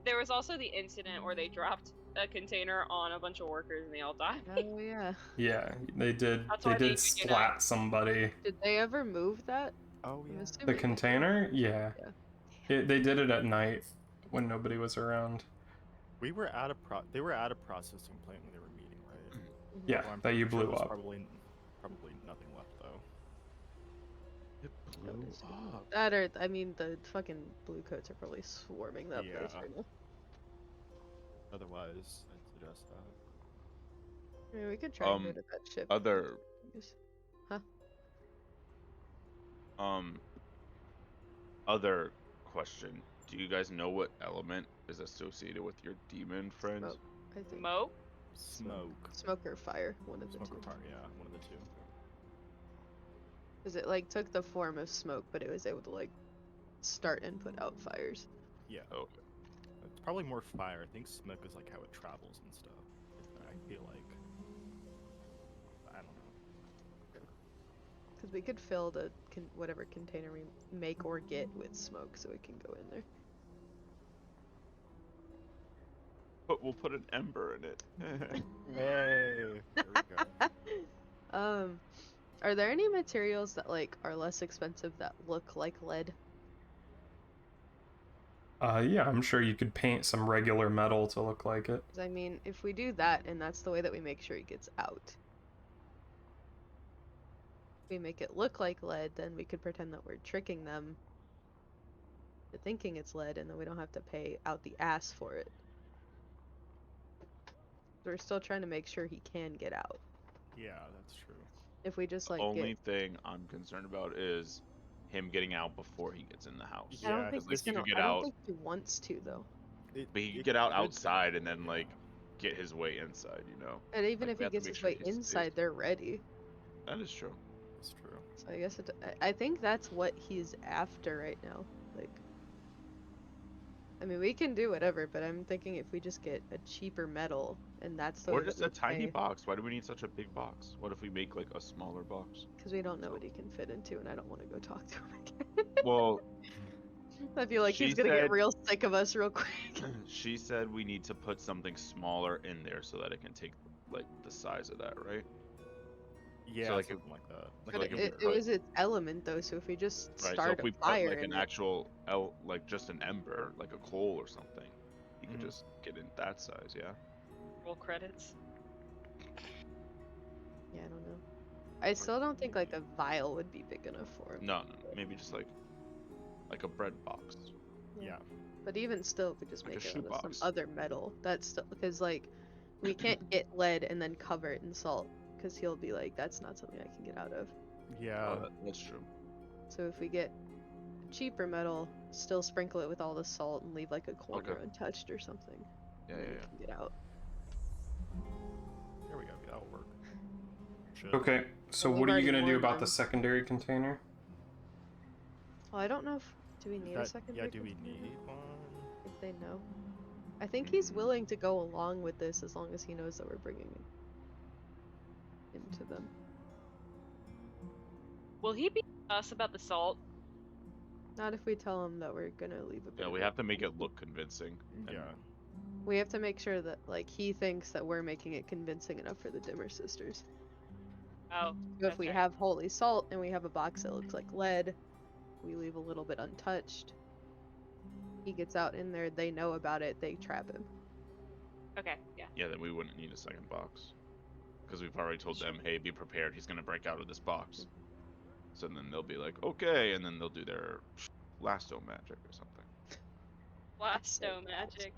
there was also the incident where they dropped a container on a bunch of workers and they all died. oh yeah. Yeah, they did. That's They why they did figured out. splat somebody. Did they ever move that? oh I'm yeah. The assuming they- container? Yeah. They did it at night when nobody was around. We were at a they were at a processing plant when they were meeting, right? Yeah, Well, I'm that you pretty sure blew there's up. Probably nothing left though. It blew up. That or I mean the fucking blue coats are probably swarming that place Yeah. right now. Otherwise, I'd suggest that. I mean, we could try and go to that ship. Other Huh? Other question. Do you guys know what element is associated with your demon friends? Smoke, I think. Smoke? Smoke. Smoke or fire, one of the Smoke two. or fire, yeah, one of the two. Because it like took the form of smoke, but it was able to like start and put out fires. Yeah. Okay. It's probably more fire. I think smoke is like how it travels and stuff. I feel like. I don't know. Because we could fill the whatever container we make or get with smoke, so we can go in there. But we'll put an ember in it. Hey! There we go. Are there any materials that like are less expensive that look like lead? Yeah, I'm sure you could paint some regular metal to look like it. 'Cause I mean, if we do that, and that's the way that we make sure he gets out. If we make it look like lead, then we could pretend that we're tricking them to thinking it's lead, and then we don't have to pay out the ass for it. We're still trying to make sure he can get out. Yeah, that's true. If we just The like only get, thing I'm concerned about is him getting out before he gets in the house. I don't Yeah, think at he's least he gonna. could get I don't out. think he wants to though. But he It could get out could- outside and then yeah. like get his way inside, you know. And even Like, if we he have to gets make his sure way he's safe. inside, they're ready. That is true. That's true. So I guess I think that's what he's after right now. Like, I mean, we can do whatever, but I'm thinking if we just get a cheaper metal, and that's the Or way just a tiny box. Why do we need such a big box? What if we make like a smaller box? Because we don't know So- what he can fit into, and I don't want to go talk to him again. Well, I feel like he's She gonna get said- real sick of us real quick. she said we need to put something smaller in there so that it can take like the size of that, right? Yeah, like something like that. But like if it we put- was its element though, so if we just Right. start So if we a put fire like in an it, actual like just an ember, like a coal or something, you could Mhm. just get in that size, yeah. Roll credits. yeah, I don't know. I still don't think like a vial would be big enough for him. No, maybe just like a bread box. Yeah. But even still, if we just Like a make it out of some shoebox. other metal, that's still because like we can't get lead and then cover it in salt because he'll be like, that's not something I can get out of. Yeah. That's true. So if we get a cheaper metal, still sprinkle it with all the salt and leave like a corner Okay. untouched or something, Yeah, and then yeah, we yeah. can get out. There we go. That'll work. Should. Okay, so Well, what we've are you already gonna do warned about them. the secondary container? Well, I don't know if do we Is need a that- second? Yeah, do we need one? If they know, I think he's willing to go along with this as long as he knows that we're bringing it into them. Will he be us about the salt? Not if we tell him that we're gonna leave a bit. Yeah, of we it. have to make it look convincing. and- Yeah. We have to make sure that like he thinks that we're making it convincing enough for the Dimmer sisters. Oh, So if we okay. have holy salt and we have a box that looks like lead, we leave a little bit untouched. He gets out in there, they know about it, they trap him. Okay, yeah. Yeah, then we wouldn't need a second box. Because we've already told them, hey, be prepared, he's gonna break out of this box. So then they'll be like, okay, and then they'll do their lasso magic or something. Blasto magic.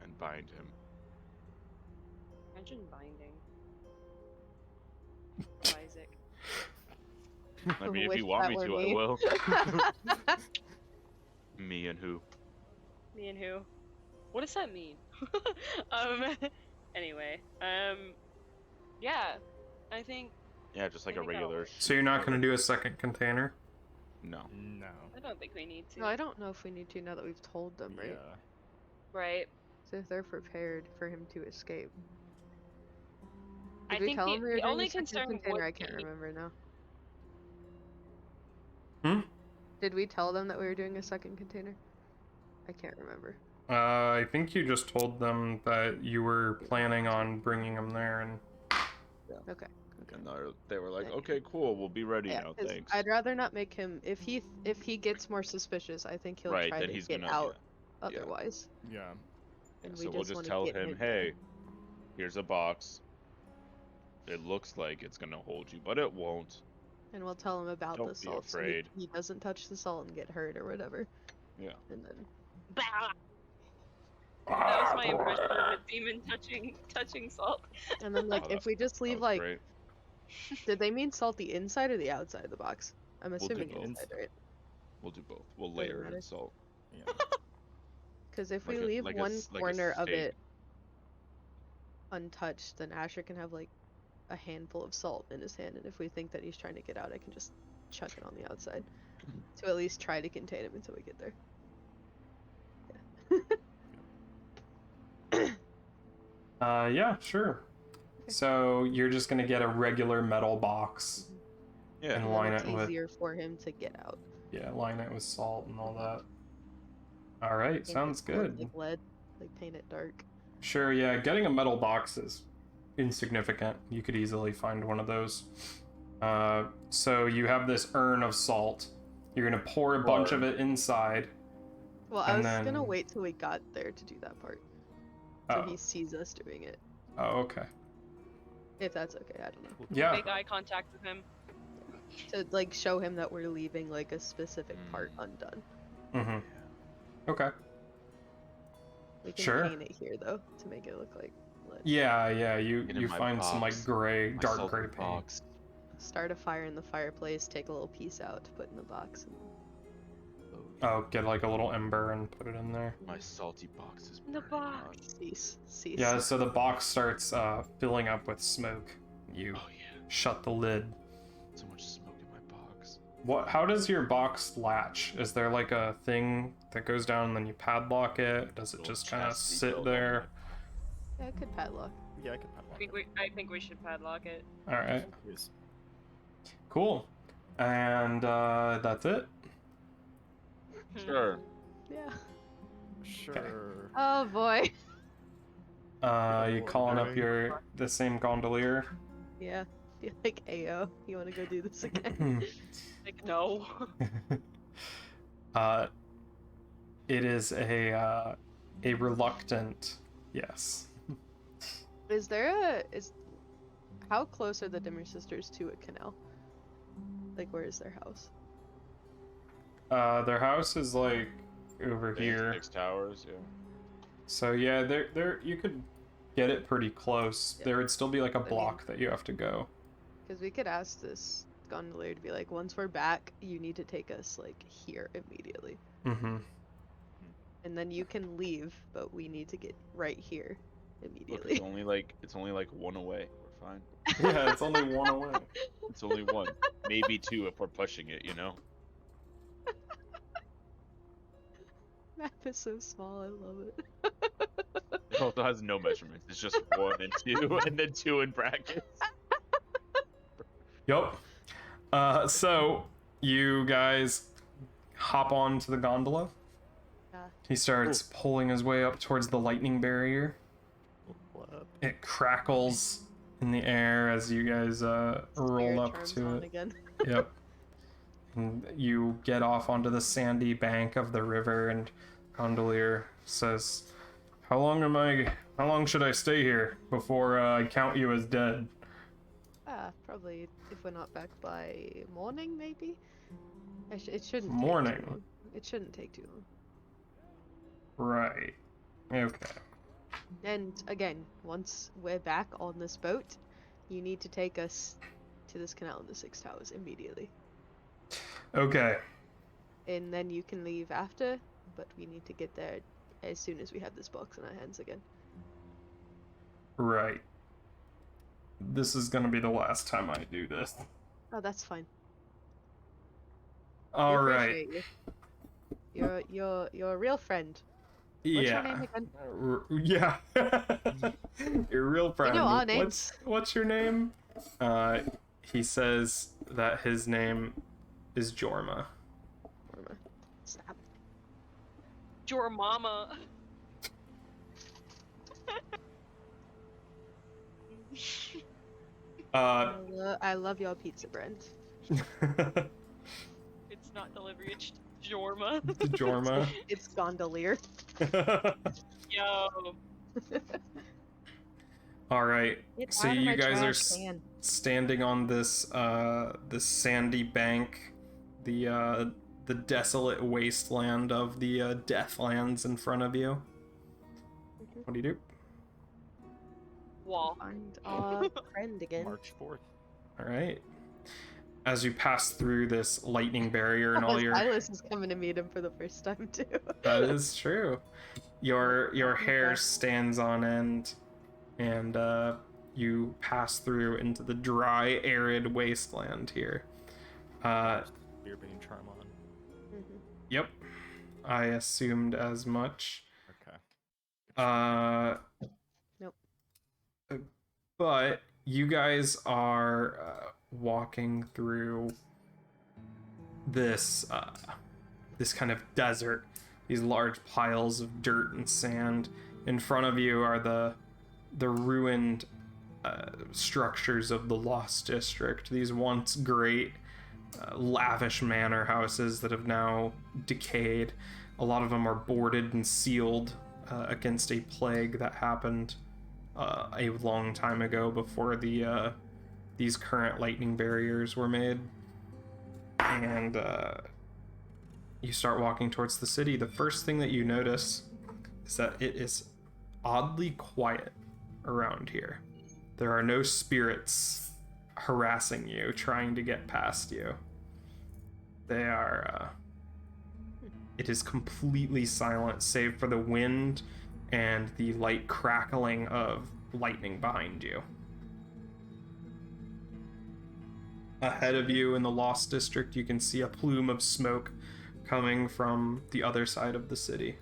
And bind him. Imagine binding. Isaac. I mean, if Wish you want that me were to, me. I will. Me and who? Me and who? What does that mean? Anyway, yeah, I think, Yeah, just like I a think that'll regular. work. So you're not gonna do a second container? No. No. I don't think we need to. No, I don't know if we need to now that we've told them, right? Yeah. Right. So if they're prepared for him to escape. I Did we think tell the- him we were the doing only a second concern container? would I can't be- remember now. Hmm? Did we tell them that we were doing a second container? I can't remember. I think you just told them that you were planning on bringing them there, and Okay. And they were like, Yeah. okay, cool, we'll be ready Yeah, now, 'cause thanks. I'd rather not make him if he gets more suspicious, I think he'll Right, try then to he's get gonna- out yeah. otherwise. Yeah. And Yeah, we so we'll just just wanna tell get him, him hey, here's a box. It looks like it's gonna hold you, but it won't. And we'll tell him about Don't the be salt so afraid. he doesn't touch the salt and get hurt or whatever. Yeah. And then Bah! That was my impression of a demon touching salt. like Oh, if we just That leave was like great. did they mean salt the inside or the outside of the box? I'm do assuming both. inside, right? We'll do both. We'll Doesn't layer matter. in salt. Yeah. Because if Like we a- leave like a one s- like a corner of steak. it untouched, then Asher can have like a handful of salt in his hand, and if we think that he's trying to get out, I can just chuck it on the outside to at least try to contain him until we get there. yeah, sure. So you're just gonna get a regular metal box, Yeah. And And line then it's it with- easier for him to get out. yeah, line it with salt and all that. All right, Paint sounds it with, good. Like lead, like paint it dark. Sure, yeah, getting a metal box is insignificant. You could easily find one of those. So you have this urn of salt. You're gonna pour a bunch of it inside. Well, I And was gonna then- wait till we got there to do that part, so Oh, he sees us doing it. oh, okay. If that's okay, I don't know. Yeah. Make eye contact with him. To like show him that we're leaving like a specific part Mm. undone. Mm-hmm. Okay. We can Sure. paint it here though to make it look like lead. Yeah, yeah. You Get in you my find some like box. gray, My dark salty gray paint. box. Start a fire in the fireplace, take a little piece out to put in the box. And Oh, get like a little ember and put it in there. My salty box is In the burning box. out. cease. Yeah, so the box starts filling up with smoke. You Oh yeah. shut the lid. So much smoke in my box. What? How does your box latch? Is there like a thing that goes down and then you padlock it? Does it Little just kind of chastity sit belt on there? Yeah, I could padlock. Yeah, I could padlock it. I think we should padlock it. All right, Yes. cool. And that's it. Sure. Yeah. Sure. Oh boy. You calling up the same gondolier? Yeah. Be like, Ayo, you want to go do this again? Like, no. It is a reluctant yes. How close are the Dimmer sisters to a canal? Like, where is their house? Their house is like over here. 6 towers, yeah. So yeah, there you could get it pretty close. Yeah. There would still be like a I mean- block that you have to go. Because we could ask this gondolier to be like, once we're back, you need to take us like here immediately, Mm-hmm. and then you can leave, but we need to get right here Look, immediately. it's only like 1 away. We're fine. Yeah, it's only one away. It's only 1, maybe 2 if we're pushing it, you know. Map is so small, I love it. It also has no measurements. It's just 1 and 2, and then 2 in brackets. Yup. So you guys hop onto the gondola. Yeah. He starts pulling his way up towards the lightning barrier. What up? It crackles in the air as you guys roll Spirit up charms to on it. again. Yep. And you get off onto the sandy bank of the river, and gondolier says, how long should I stay here before I count you as dead? Probably if we're not back by morning, maybe. It shouldn't. Morning. Take too long. It shouldn't take too long. Right. Okay. And again, once we're back on this boat, you need to take us to this canal in the 6 towers immediately. Okay. And then you can leave after, but we need to get there as soon as we have this box in our hands again. Right. This is gonna be the last time I do this. Oh, that's fine. All We right. appreciate you. You're a real friend. What's your name again? Yeah. Your real friend. know our names. What's your name? He says that his name is Jorma. Stop. Your mama. I love your pizza brand. It's not delivery, it's Jorma. Jorma. It's gondolier. Yo. All right. Get So out of you my guys are trash can. standing on this sandy bank, the desolate wasteland of the Deathlands in front of you. What do you do? Wall. Find our friend again. March 4th. All right. As you pass through this lightning barrier and all your Silas is coming to meet him for the first time too. that is true. Your hair stands on end, and you pass through into the dry, arid wasteland here. Beer-bane charm on. Mhm. Yep, I assumed as much. Okay. Nope. But you guys are walking through this this kind of desert, these large piles of dirt and sand. In front of you are the ruined structures of the Lost District, these once great lavish manor houses that have now decayed. A lot of them are boarded and sealed against a plague that happened a long time ago before these current lightning barriers were made. And you start walking towards the city. The first thing that you notice is that it is oddly quiet around here. There are no spirits harassing you, trying to get past you. They are it is completely silent, save for the wind and the light crackling of lightning behind you. ahead of you in the Lost District, you can see a plume of smoke coming from the other side of the city.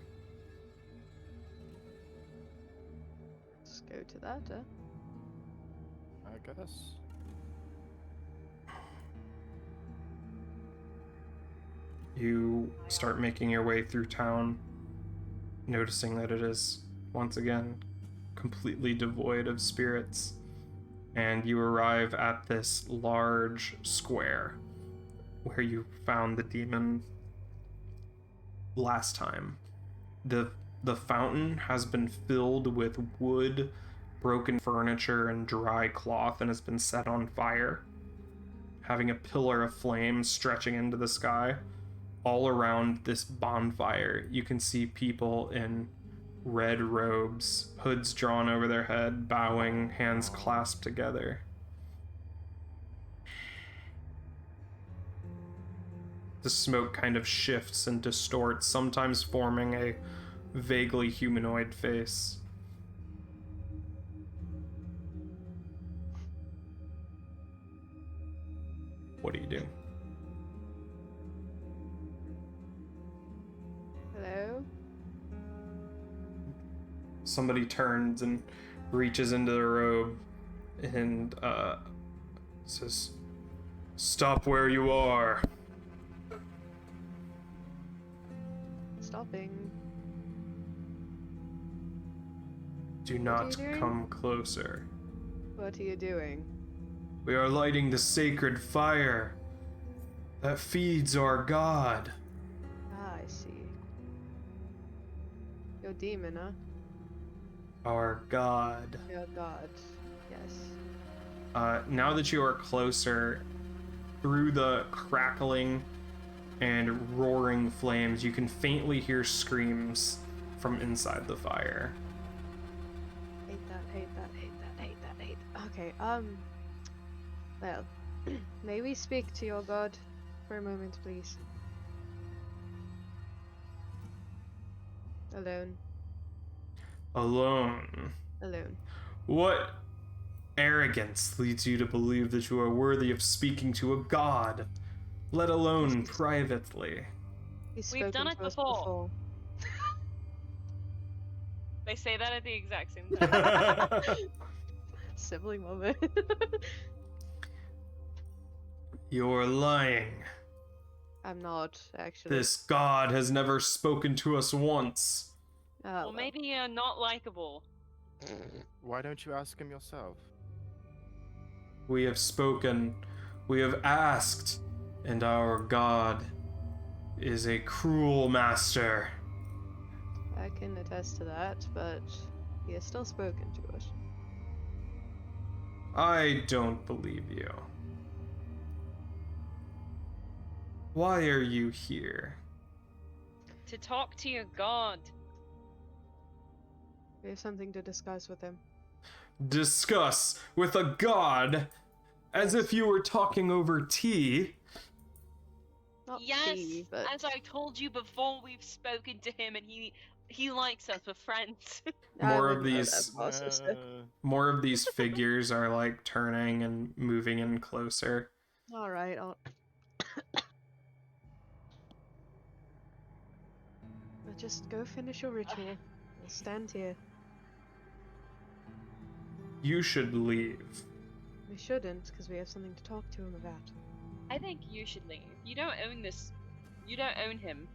Let's go to that, I guess. You start making your way through town, noticing that it is, once again, completely devoid of spirits. And you arrive at this large square where you found the demon last time. The fountain has been filled with wood, broken furniture, and dry cloth, and has been set on fire, having a pillar of flame stretching into the sky. All around this bonfire, you can see people in red robes, hoods drawn over their head, bowing, hands clasped together. The smoke kind of shifts and distorts, sometimes forming a vaguely humanoid face. What do you do? Hello? Somebody turns and reaches into the robe and says, "Stop where you are." Stopping. Do What are not you doing? come closer. What are you doing? We are lighting the sacred fire that feeds our god. Ah, I see. You're a demon, huh? Our god. You're a god. Yes. Now that you are closer, through the crackling and roaring flames, you can faintly hear screams from inside the fire. Hate that, hate that, hate that, hate that, hate that. Okay, well, may we speak to your god for a moment, please? Alone. Alone. Alone. What arrogance leads you to believe that you are worthy of speaking to a god, let alone privately? He's We've done spoken it to us before. They say that at the exact same time. Sibling moment. You're lying. I'm not, actually. This god has never spoken to us once. Well, maybe you're not likable. Why don't you ask him yourself? We have spoken, we have asked, and our god is a cruel master. I can attest to that, but he has still spoken to us. I don't believe you. Why are you here? To talk to your god. We have something to discuss with him. Discuss with a god as if you were talking over tea. Not Yes, tea, but as I told you before, we've spoken to him and he likes us. We're friends. I More of wouldn't go these- that far, sister. More of these figures are like turning and moving in closer. Alright, I'll... But just go finish your ritual. We'll stand here. You should leave. We shouldn't, because we have something to talk to him about. I think you should leave. You don't own this. You don't own him.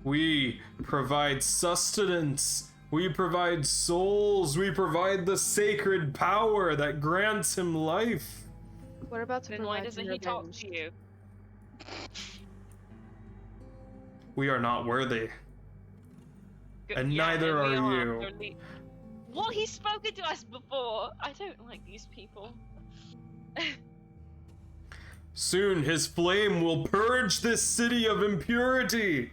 We provide sustenance. We provide souls. We provide the sacred power that grants him life. We're about to Then why provide doesn't him he talk revenge. to you? We are not worthy. And Yeah, neither we are you. Only... Well, he's spoken to us before. I don't like these people. Soon his flame will purge this city of impurity,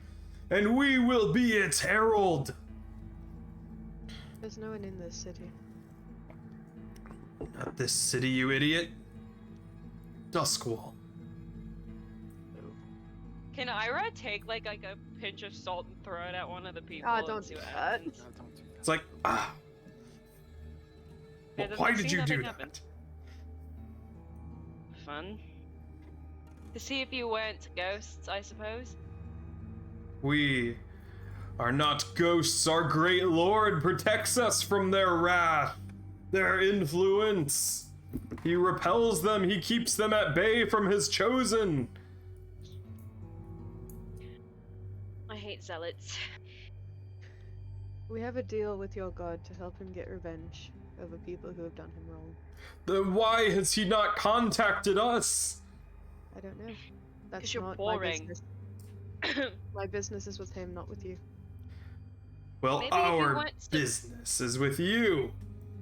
and we will be its herald. There's no one in this city. Not this city, you idiot. Duskwall. Can Ira take like a pinch of salt and throw it at one of the people? Ah, and don't see do what that. happens? No, don't do that. It's like, well, It doesn't why did seem you do nothing that? happened. fun. To see if you weren't ghosts, I suppose. We are not ghosts. Our great lord protects us from their wrath, their influence. He repels them. He keeps them at bay from his chosen. I hate zealots. We have a deal with your god to help him get revenge over people who have done him wrong. Then why has he not contacted us? I don't know. That's Because you're not boring. my business. My business is with him, not with you. Well, Maybe if you our want to- business is with you.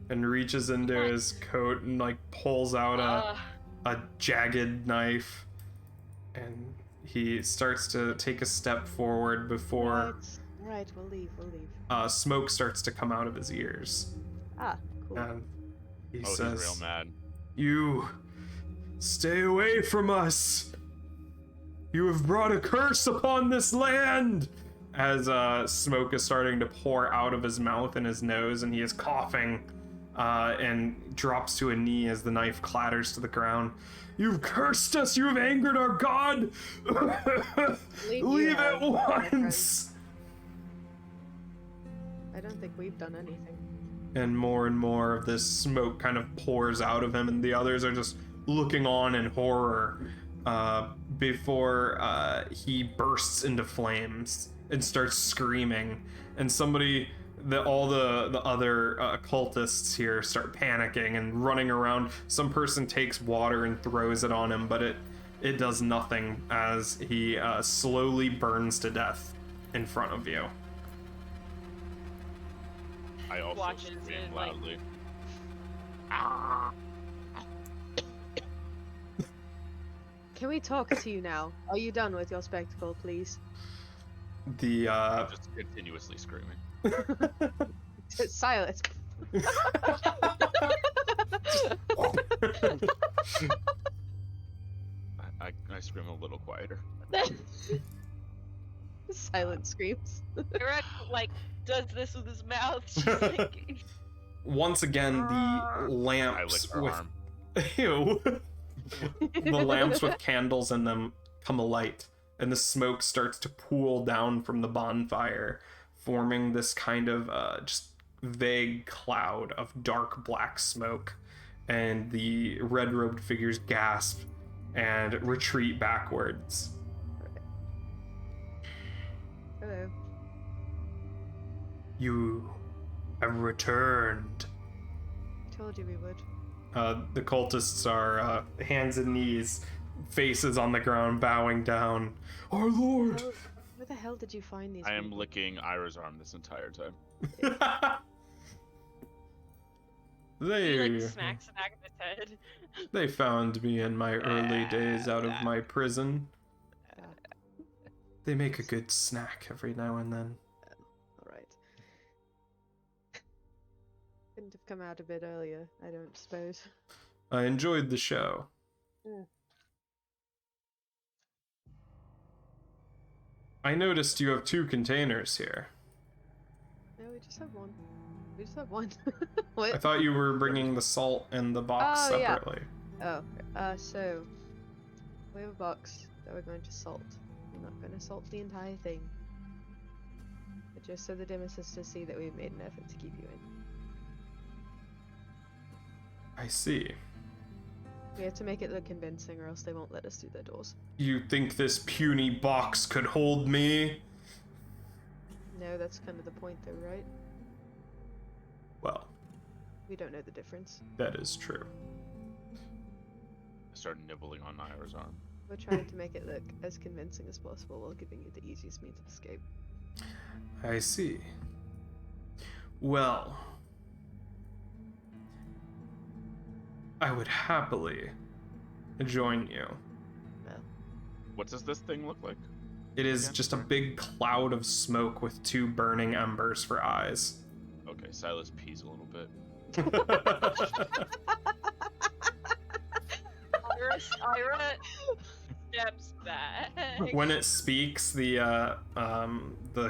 And reaches into What? his coat and like pulls out a jagged knife. And he starts to take a step forward before Right, we'll leave. smoke starts to come out of his ears. Ah, cool. And he Oh, says, he's real mad. "You stay away from us. You have brought a curse upon this land." As smoke is starting to pour out of his mouth and his nose, and he is coughing and drops to a knee as the knife clatters to the ground. "You've cursed us. You have angered our god. Leave at once." I don't think we've done anything. And more of this smoke kind of pours out of him, and the others are just looking on in horror before he bursts into flames and starts screaming. And all the other cultists here start panicking and running around. Some person takes water and throws it on him, but it does nothing as he slowly burns to death in front of you. I also Watches scream it, like- loudly. Can we talk to you now? Are you done with your spectacle, please? The I'm just continuously screaming. Silence. I scream a little quieter. Silent screams. Eric, like, does this with his mouth. She's like... once again, the I lamps lick her with arm. ew. The lamps with candles in them come alight, and the smoke starts to pool down from the bonfire, forming this kind of just vague cloud of dark black smoke. And the red-robed figures gasp and retreat backwards. Hello. You have returned. Told you we would. The cultists are hands and knees, faces on the ground, bowing down. Our lord! Where the hell did you find these I am people? licking Ira's arm this entire time. He, They like, smacks the back of his head. they found me in my early days out of my prison. They make a good snack every now and then. Alright. Couldn't have come out a bit earlier, I don't suppose. I enjoyed the show. Mm. I noticed you have 2 containers here. No, we just have one. We just have one. What? I thought you were bringing the salt and the box Oh, yeah. separately. Oh, so we have a box that we're going to salt. We're not going to salt the entire thing, but just so the Dimmer Sisters see that we've made an effort to keep you in. I see. We have to make it look convincing, or else they won't let us through their doors. You think this puny box could hold me? No, that's kind of the point, though, right? Well, We don't know the difference. that is true. I start nibbling on Ira's arm. We're trying to make it look as convincing as possible while giving you the easiest means of escape. I see. Well, I would happily join you. What does this thing look like? It is Yeah, just a sure. big cloud of smoke with 2 burning embers for eyes. Okay, Silas pees a little bit. Ira steps back. When it speaks, the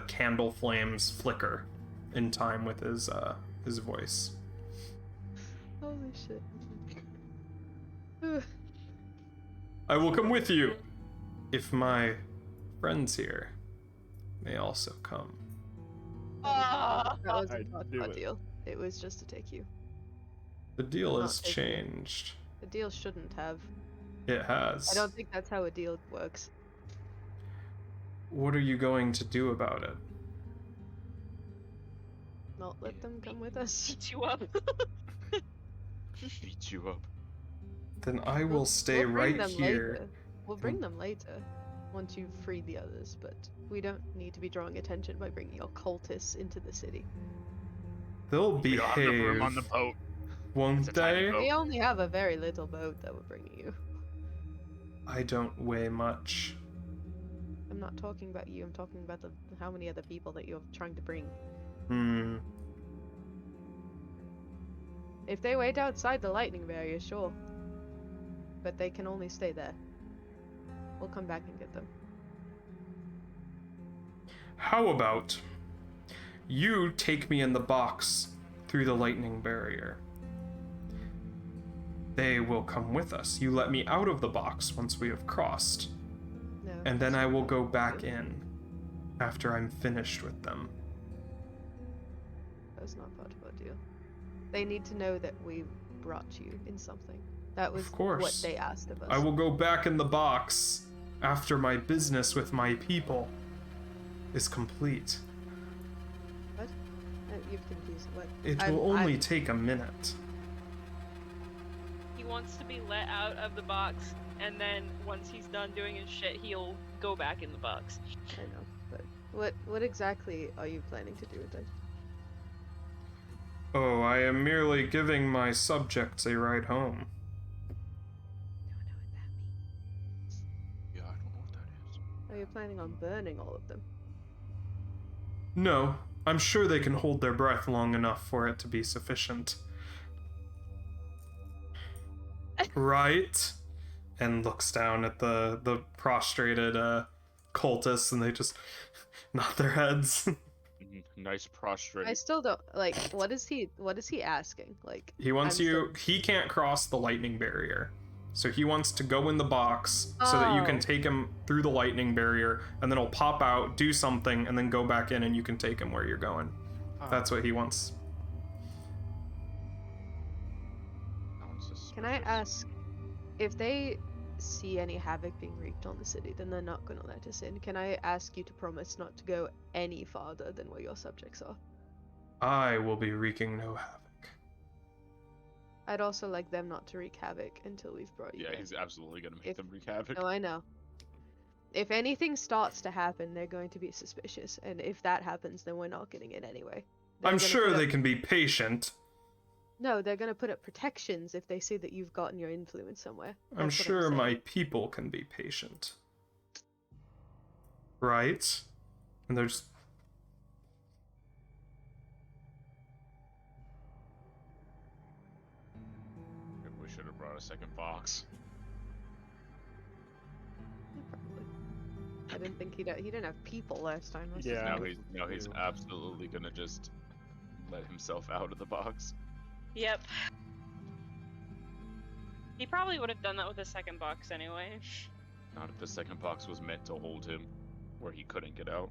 candle flames flicker in time with his voice. Holy shit. I will come with you. If my friends here may also come. Ah! That wasn't I part of knew our it. deal. It was just to take you. The deal Not has taking it. changed. The deal shouldn't have. It has. I don't think that's how a deal works. What are you going to do about it? Not let them come with us. Beat you up. Beat you up. Then I will stay we'll bring right them here. Later. We'll bring them later, once you've freed the others. But we don't need to be drawing attention by bringing your cultists into the city. They'll We don't have enough room behave, on the boat. won't It's a tiny they? boat. We only have a very little boat that we're bringing you. I don't weigh much. I'm not talking about you. I'm talking about how many other people that you're trying to bring. If they wait outside the lightning barrier, sure. But they can only stay there. We'll come back and get them. How about you take me in the box through the lightning barrier? They will come with us. You let me out of the box once we have crossed. No. And then that's I not will what go we'll back do. in after I'm finished with them. That's not part of our deal. They need to know that we brought you in something. That was Of course. what they asked of us. I will go back in the box after my business with my people is complete. What? You've confused what? It I'm- will only I'm- take a minute. He wants to be let out of the box, and then once he's done doing his shit, he'll go back in the box. I know, but what exactly are you planning to do with them? Oh, I am merely giving my subjects a ride home. Don't know what that means. Yeah, I don't know what that is. Are you planning on burning all of them? No, I'm sure they can hold their breath long enough for it to be sufficient. Right? And looks down at the prostrated cultists, and they just nod their heads. Nice prostrate. I still don't like. What is he asking? Like He wants I'm you. still- He can't cross the lightning barrier, so he wants to go in the box so that you can Oh. take him through the lightning barrier, and then he'll pop out, do something, and then go back in, and you can take him where you're going. That's what he wants. Sounds Can I suspicious. ask if they see any havoc being wreaked on the city? Then they're not gonna let us in. Can I ask you to promise not to go any farther than where your subjects are? I will be wreaking no havoc. I'd also like them not to wreak havoc until we've brought you Yeah, there. he's absolutely gonna make If- them wreak havoc. Oh, I know. If anything starts to happen, they're going to be suspicious, and if that happens, then we're not getting in anyway. They're I'm gonna sure put they up- can be patient. No, they're gonna put up protections if they see that you've gotten your influence somewhere. I'm That's what sure saying. my people can be patient. Right? And they're just. Maybe we should have brought a second box. Yeah, probably. I didn't think he didn't have people last time. That's Yeah. Now he's absolutely gonna just let himself out of the box. Yep. He probably would have done that with the second box anyway. Not if the second box was meant to hold him where he couldn't get out.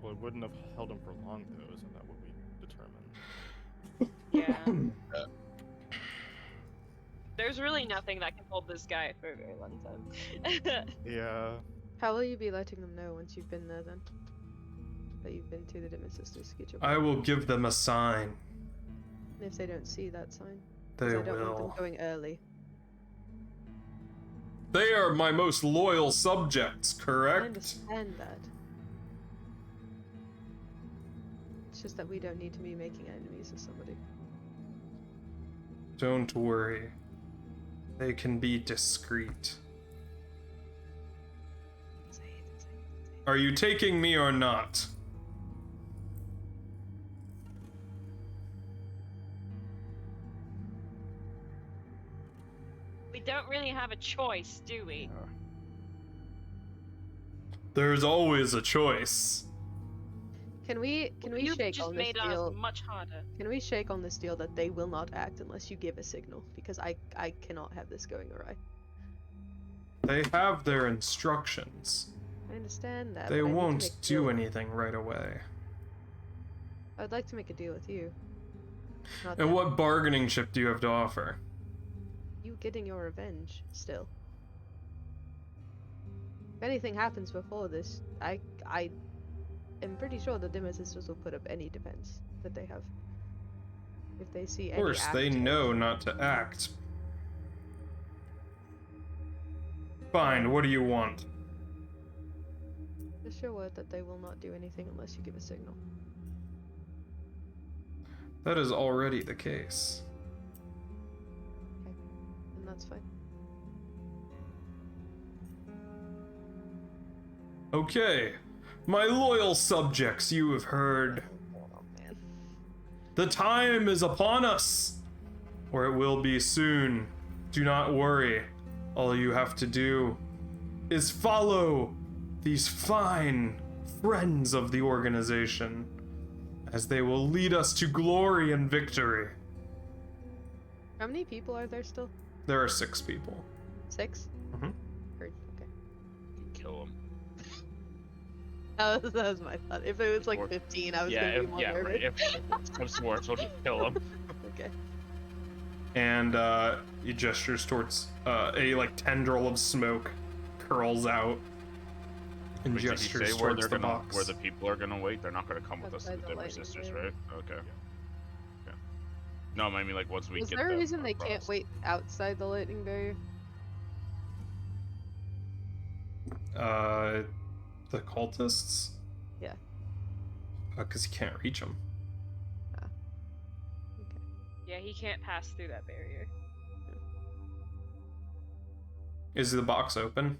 Well, it wouldn't have held him for long, though, isn't that what we determined? Yeah. There's really nothing that can hold this guy for a very long time. Yeah. How will you be letting them know once you've been there then? That you've been to the Dimmer Sisters to get your I will give them a sign. if they don't see that sign. 'Cause They I don't want will. them going early. They are my most loyal subjects, I correct? understand that. It's just that we don't need to be making enemies of somebody. Don't worry. They can be discreet. Say it, say it. Are you taking me or not? We don't really have a choice, do we? There's always a choice. Can we You've shake just on this made us deal? much harder. Can we shake on this deal that they will not act unless you give a signal? Because I cannot have this going awry. They have their instructions. I understand that. They but I need to won't make a do deal. anything right away. I'd like to make a deal with you. Not And them. what bargaining chip do you have to offer? You getting your revenge still. If anything happens before this, I am pretty sure the Dimmer sisters will put up any defense that they have. If they see Of any course, act they of- know not to act. Fine, what do you want? Just your word that they will not do anything unless you give a signal. That is already the case. And that's fine. Okay, my loyal subjects, you have heard. Oh man. The time is upon us, or it will be soon. Do not worry. All you have to do is follow these fine friends of the organization, as they will lead us to glory and victory. How many people are there still? There are 6 people. 6? Mhm. Heard. Okay. Kill him. That was my thought. If it was like Or- 15, I was Yeah, gonna be more nervous. right. If some swords, we'll just kill him. Okay. And he gestures towards a like tendril of smoke curls out and Wait, did he gestures say where towards they're the gonna, box. where the people are gonna wait? They're not gonna come with us to Outside the the Dimmer lightning Sisters, barrier. right? Okay. Yeah. No, I mean like once we Is get there a them reason they can't across. wait outside the lightning barrier? The cultists? Yeah. Because you can't reach them. Okay. Yeah, he can't pass through that barrier. Is the box open?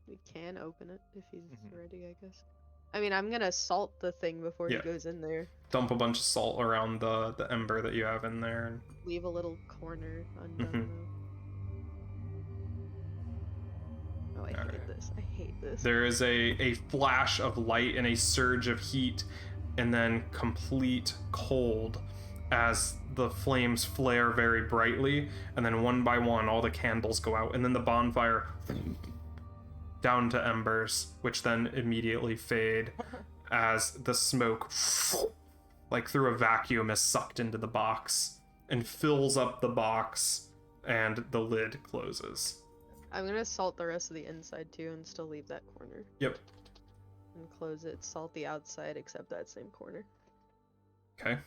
We can open it if he's Mhm. ready, I guess. I mean, I'm gonna salt the thing before Yeah. he goes in there. Dump a bunch of salt around the ember that you have in there. And Leave a little corner undone, Mhm. though. Oh, I Alright. hate this. I hate this. there is a flash of light and a surge of heat, and then complete cold as the flames flare very brightly, and then one by one all the candles go out, and then the bonfire down to embers, which then immediately fade as the smoke, like through a vacuum, is sucked into the box and fills up the box, and the lid closes. I'm gonna salt the rest of the inside too and still leave that corner. Yep. And close it. Salt the outside except that same corner. Okay.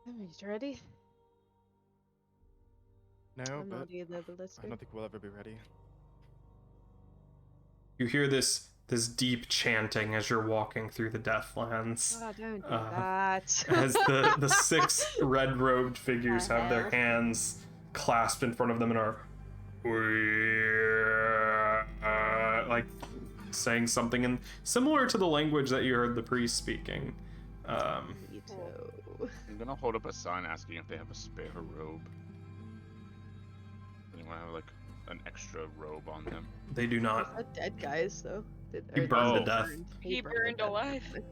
Alright, ready? No, I'm but not either I ballistic. don't think we'll ever be ready. You hear this deep chanting as you're walking through the Deathlands. Oh, don't do Uh, that. As the 6 red-robed figures have their hell? hands clasped in front of them and are like saying something and similar to the language that you heard the priest speaking. Me too. I'm gonna hold up a sign asking if they have a spare robe. Anyone have like an extra robe on them? They do not. Not dead guys though. He Or burned to Oh. death. He to burned death. alive. Okay.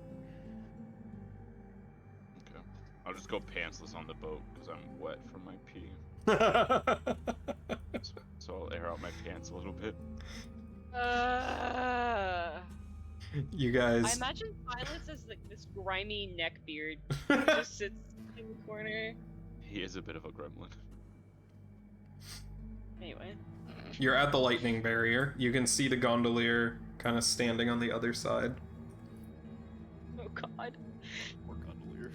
I'll just go pantsless on the boat because I'm wet from my pee. So I'll air out my pants a little bit. You I guys. imagine Silas as like this grimy neckbeard who just sits in the corner. He is a bit of a gremlin. Anyway. You're at the lightning barrier. You can see the gondolier kind of standing on the other side. Oh god. Poor gondolier.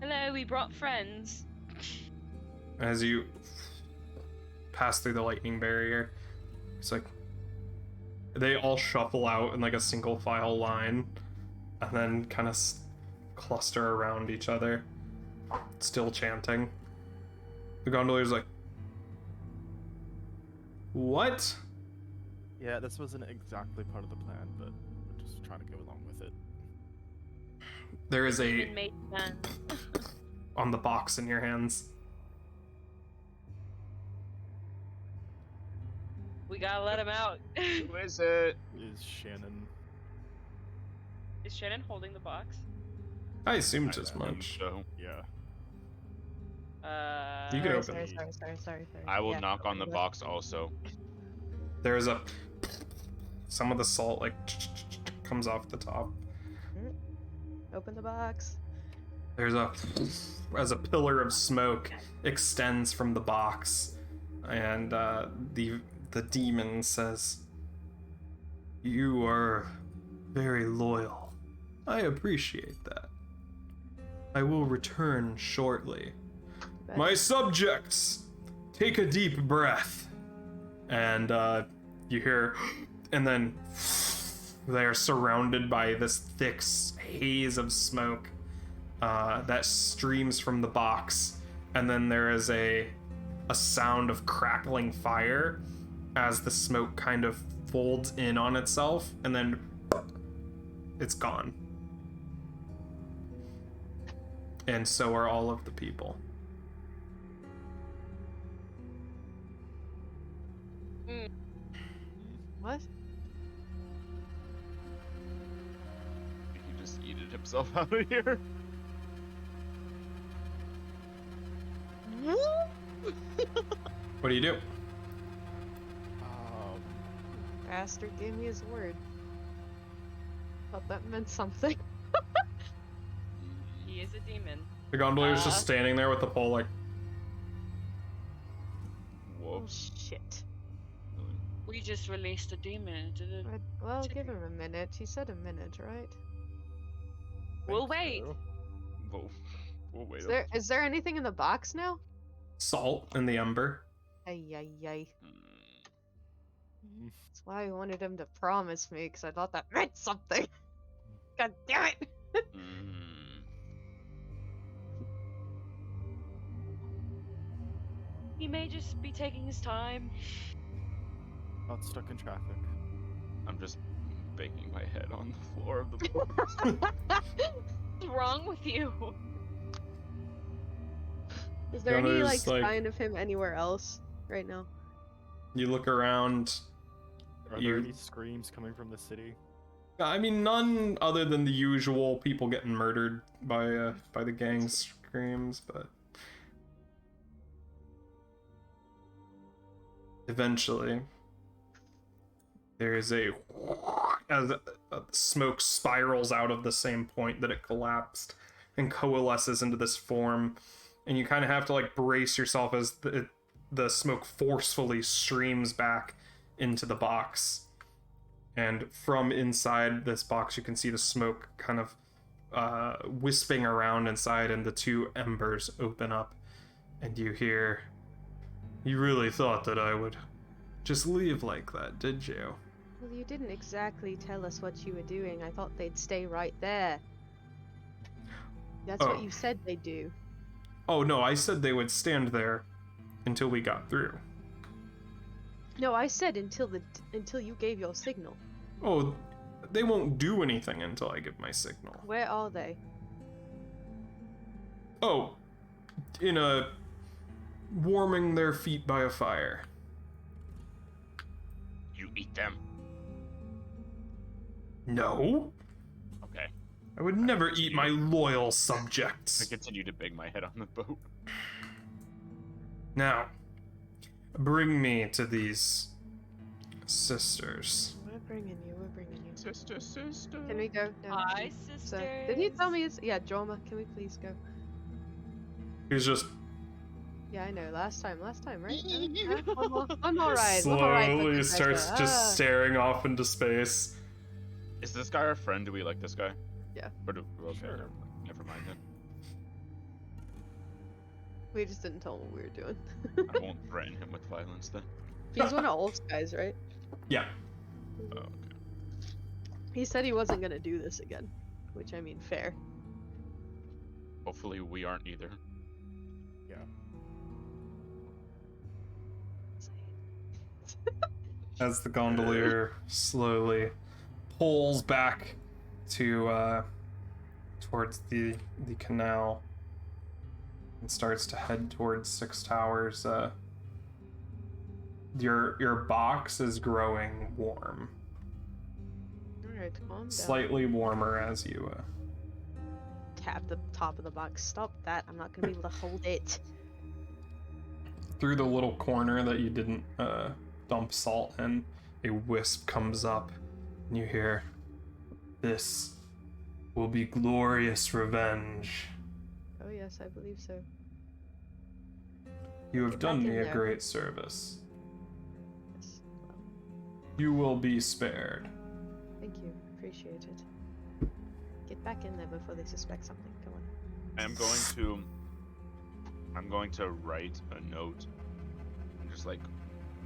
Hello, we brought friends. As you pass through the lightning barrier, it's like they all shuffle out in like a single file line and then kind of cluster around each other, still chanting. The gondolier's like, what? Yeah, this wasn't exactly part of the plan, but we're just trying to go along with it. There is It a made sense. on the box in your hands. We gotta let him out. Who is it? Is Shannon? Is Shannon holding the box? I assumed I as think much. So Yeah. You can open Sorry, it. sorry. I will Yeah, knock on the open box also. There's a some of the salt like comes off the top. Open the box. There's a as a pillar of smoke extends from the box, and the demon says, "You are very loyal. I appreciate that. I will return shortly. My subjects, take a deep breath." And you hear, and then they are surrounded by this thick haze of smoke that streams from the box, and then there is a sound of crackling fire as the smoke kind of folds in on itself, and then it's gone. And so are all of the people. What? He just yeeted himself out of here. What do you do? Bastard gave me his word. Thought that meant something. He is a demon. The gondolier's just standing there with the pole like, Oh Whoops. shit. We just released a demon into the. Well, give him a minute. He said a minute, right? We'll wait. We'll wait. Is there anything in the box now? salt in the ember. Ay. That's why I wanted him to promise me, because I thought that meant something. God damn it! He may just be taking his time. Not stuck in traffic. I'm just banging my head on the floor of the boat. What's wrong with you? Is there any there's, like sign of him anywhere else right now? You look around. Are You- there any screams coming from the city? I mean, none other than the usual people getting murdered by the gang screams, but eventually there is as smoke spirals out of the same point that it collapsed and coalesces into this form, and you kind of have to like brace yourself as the smoke forcefully streams back into the box. And from inside this box, you can see the smoke kind of wisping around inside, and the two embers open up, and you hear, "You really thought that I would just leave like that, did you?" Well, you didn't exactly tell us what you were doing. I thought they'd stay right there. That's what Oh. you said they'd do. Oh no, I said they would stand there until we got through. No, I said until you gave your signal. Oh, they won't do anything until I give my signal. Where are they? Oh, warming their feet by a fire. You eat them. No, Okay. I would never eat my loyal I subjects. continue to bang my head on the boat. Now, bring me to these sisters. We're bringing you. Sister. Can we go now? Hi, So, sisters. did he tell me his... Yeah, Jorma, can we please go? He's just Yeah, I know. Last time, right? One more ride. slowly starts just staring off into space. Is this guy our friend? Do we like this guy? Yeah. Or do, okay, Sure. never mind then. We just didn't tell him what we were doing. I won't threaten him with violence then. He's one of Ulf's guys, right? Yeah. Oh, okay. He said he wasn't gonna do this again, which I mean, fair. Hopefully we aren't either. Yeah. As the gondolier slowly pulls back to towards the canal and starts to head towards Six Towers, your box is growing warm, Alright, calm down. slightly warmer as you Tap the top of the box. Stop that. I'm not gonna be able to hold it. through the little corner that you didn't dump salt in, a wisp comes up, and you hear, "This will be glorious revenge. Oh yes, I believe so. You have Get done back in me a there. great service. Yes. Well, You will be spared." thank you. Appreciate it. Get back in there before they suspect something. Come on. I'm going to write a note and just like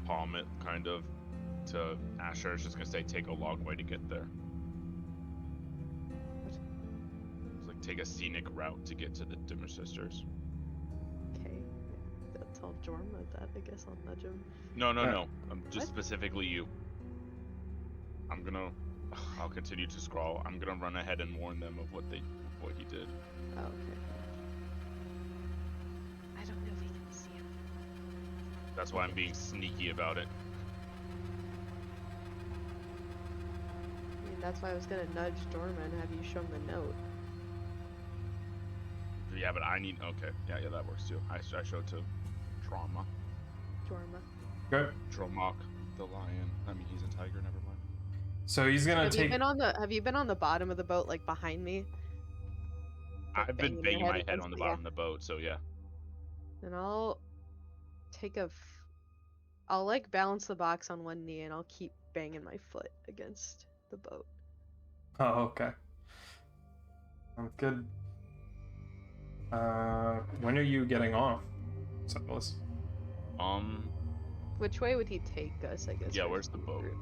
palm it kind of to Asher. It's just gonna say take a long way to get there. What? It's like take a scenic route to get to the Dimmer Sisters. Okay. I'll tell Jorma that. I guess I'll nudge him. No. I'm just What? specifically you. I'll continue to scrawl. I'm gonna run ahead and warn them of what he did. Oh, okay. I don't know if he can see him. That's why I'm being sneaky about it. I mean, that's why I was gonna nudge Jorma and have you show him the note. Yeah, but I need. Okay, yeah, that works too. I showed to Drama, Jorma. Okay. Dromok, the lion. I mean, he's a tiger. Never mind. So he's gonna Have take. you been on the bottom of the boat, like behind me? Like, I've been your banging my head against on the yeah. bottom of the boat, so yeah. Then I'll take I'll like balance the box on one knee and I'll keep banging my foot against the boat. Oh, okay. Sounds good. When are you getting off, Silas? Which way would he take us, I guess? Yeah, we're where's just the going boat? through.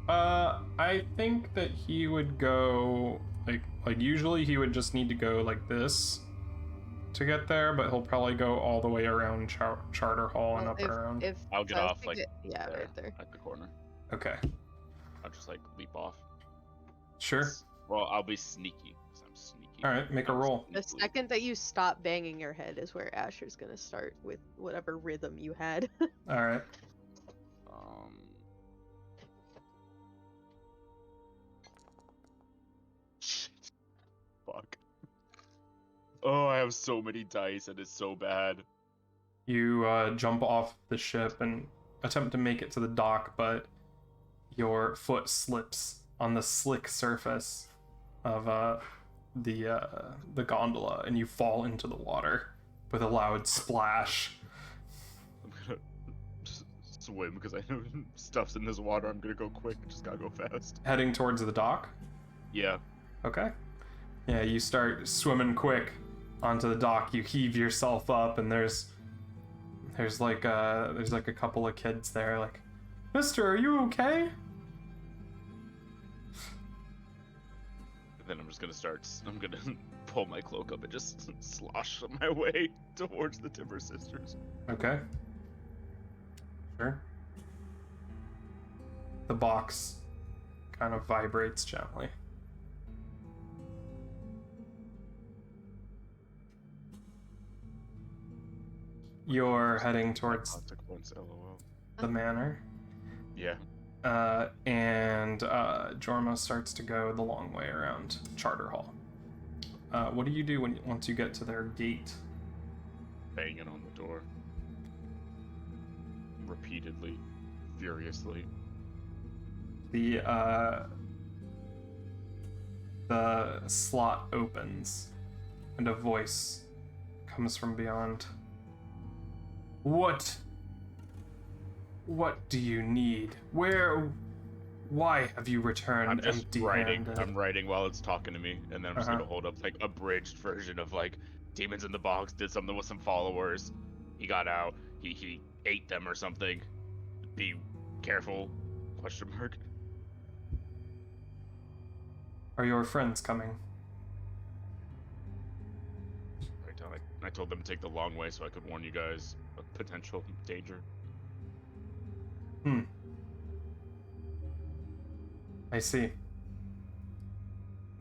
I think that he would go like usually he would just need to go like this to get there, but he'll probably go all the way around Charter Hall and Well, up around. I'll get so I was off like thinking- yeah, there, right there. at the corner. Okay, I'll just like leap off. sure. Well, I'll be sneaky because I'm sneaky. All right, make a roll. The Sneakily. second that you stop banging your head is where Asher's gonna start with whatever rhythm you had. All right. Shit. Fuck. Oh, I have so many dice and it's so bad. You jump off the ship and attempt to make it to the dock, but your foot slips on the slick surface of the gondola, and you fall into the water with a loud splash. I'm gonna just swim because I know stuff's in this water. I'm gonna go quick. Just gotta go fast. Heading towards the dock. Yeah. Okay. Yeah, you start swimming quick onto the dock. You heave yourself up, and there's like a couple of kids there, like, "Mister, are you okay?" Then I'm just gonna I'm gonna pull my cloak up and just slosh my way towards the Timber Sisters. Okay. Sure. The box kind of vibrates gently. You're heading towards Consequence, LOL. the manor, Yeah. and Jorma starts to go the long way around Charter Hall. What do you do once you get to their gate? Banging on the door. Repeatedly. Furiously. The slot opens, and a voice comes from beyond. What do you need? Why have you returned I'm just writing. empty-handed? I'm writing while it's talking to me, and then I'm just Uh-huh. gonna hold up like a abridged version of like Demons in the Box did something with some followers. He got out. He ate them or something. Be careful. Question mark. Are your friends coming? Right down. I told them to take the long way so I could warn you guys of potential danger. I see.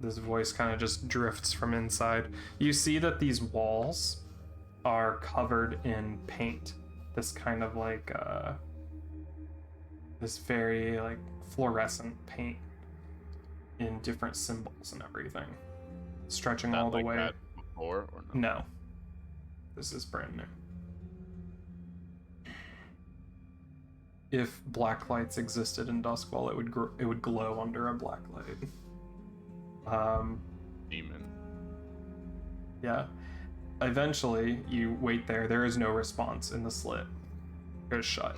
This voice kind of just drifts from inside. You see that these walls are covered in paint. This kind of like this very like fluorescent paint in different symbols and everything, stretching That all the like way. that before or no? No, this is brand new. if black lights existed in Duskwall, it would glow under a black light. Demon. Yeah. Eventually, you wait there. There is no response in the slit. It goes shut.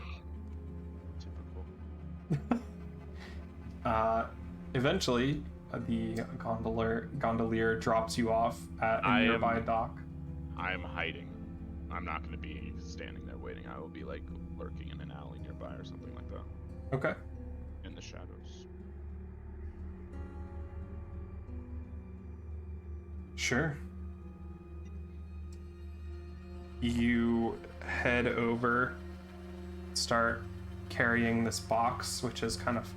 Typical. Eventually, the gondolier drops you off at a nearby dock. I am hiding. I'm not going to be standing there waiting. I will be like lurking in an alley nearby or something like that. Okay. In the shadows. Sure. You head over, start carrying this box, which is kind of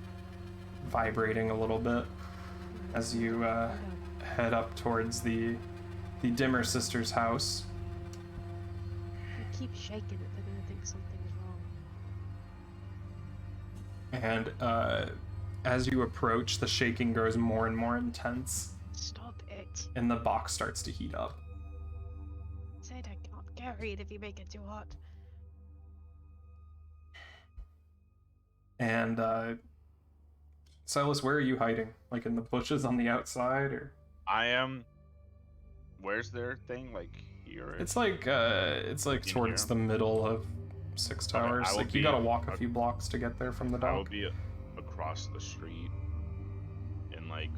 vibrating a little bit as you head up towards the Dimmer sisters' house. I keep shaking it, they're gonna think something's wrong. And as you approach, the shaking grows more and more intense, Stop it. and the box starts to heat up. Said I can't carry it if you make it too hot. And Silas, where are you hiding? Like in the bushes on the outside, or? I am. Where's their thing? Like here? It's like towards here? the middle of Six Towers. I will Like you be gotta walk a ac- few blocks to get there from the I will dock. be across the street in like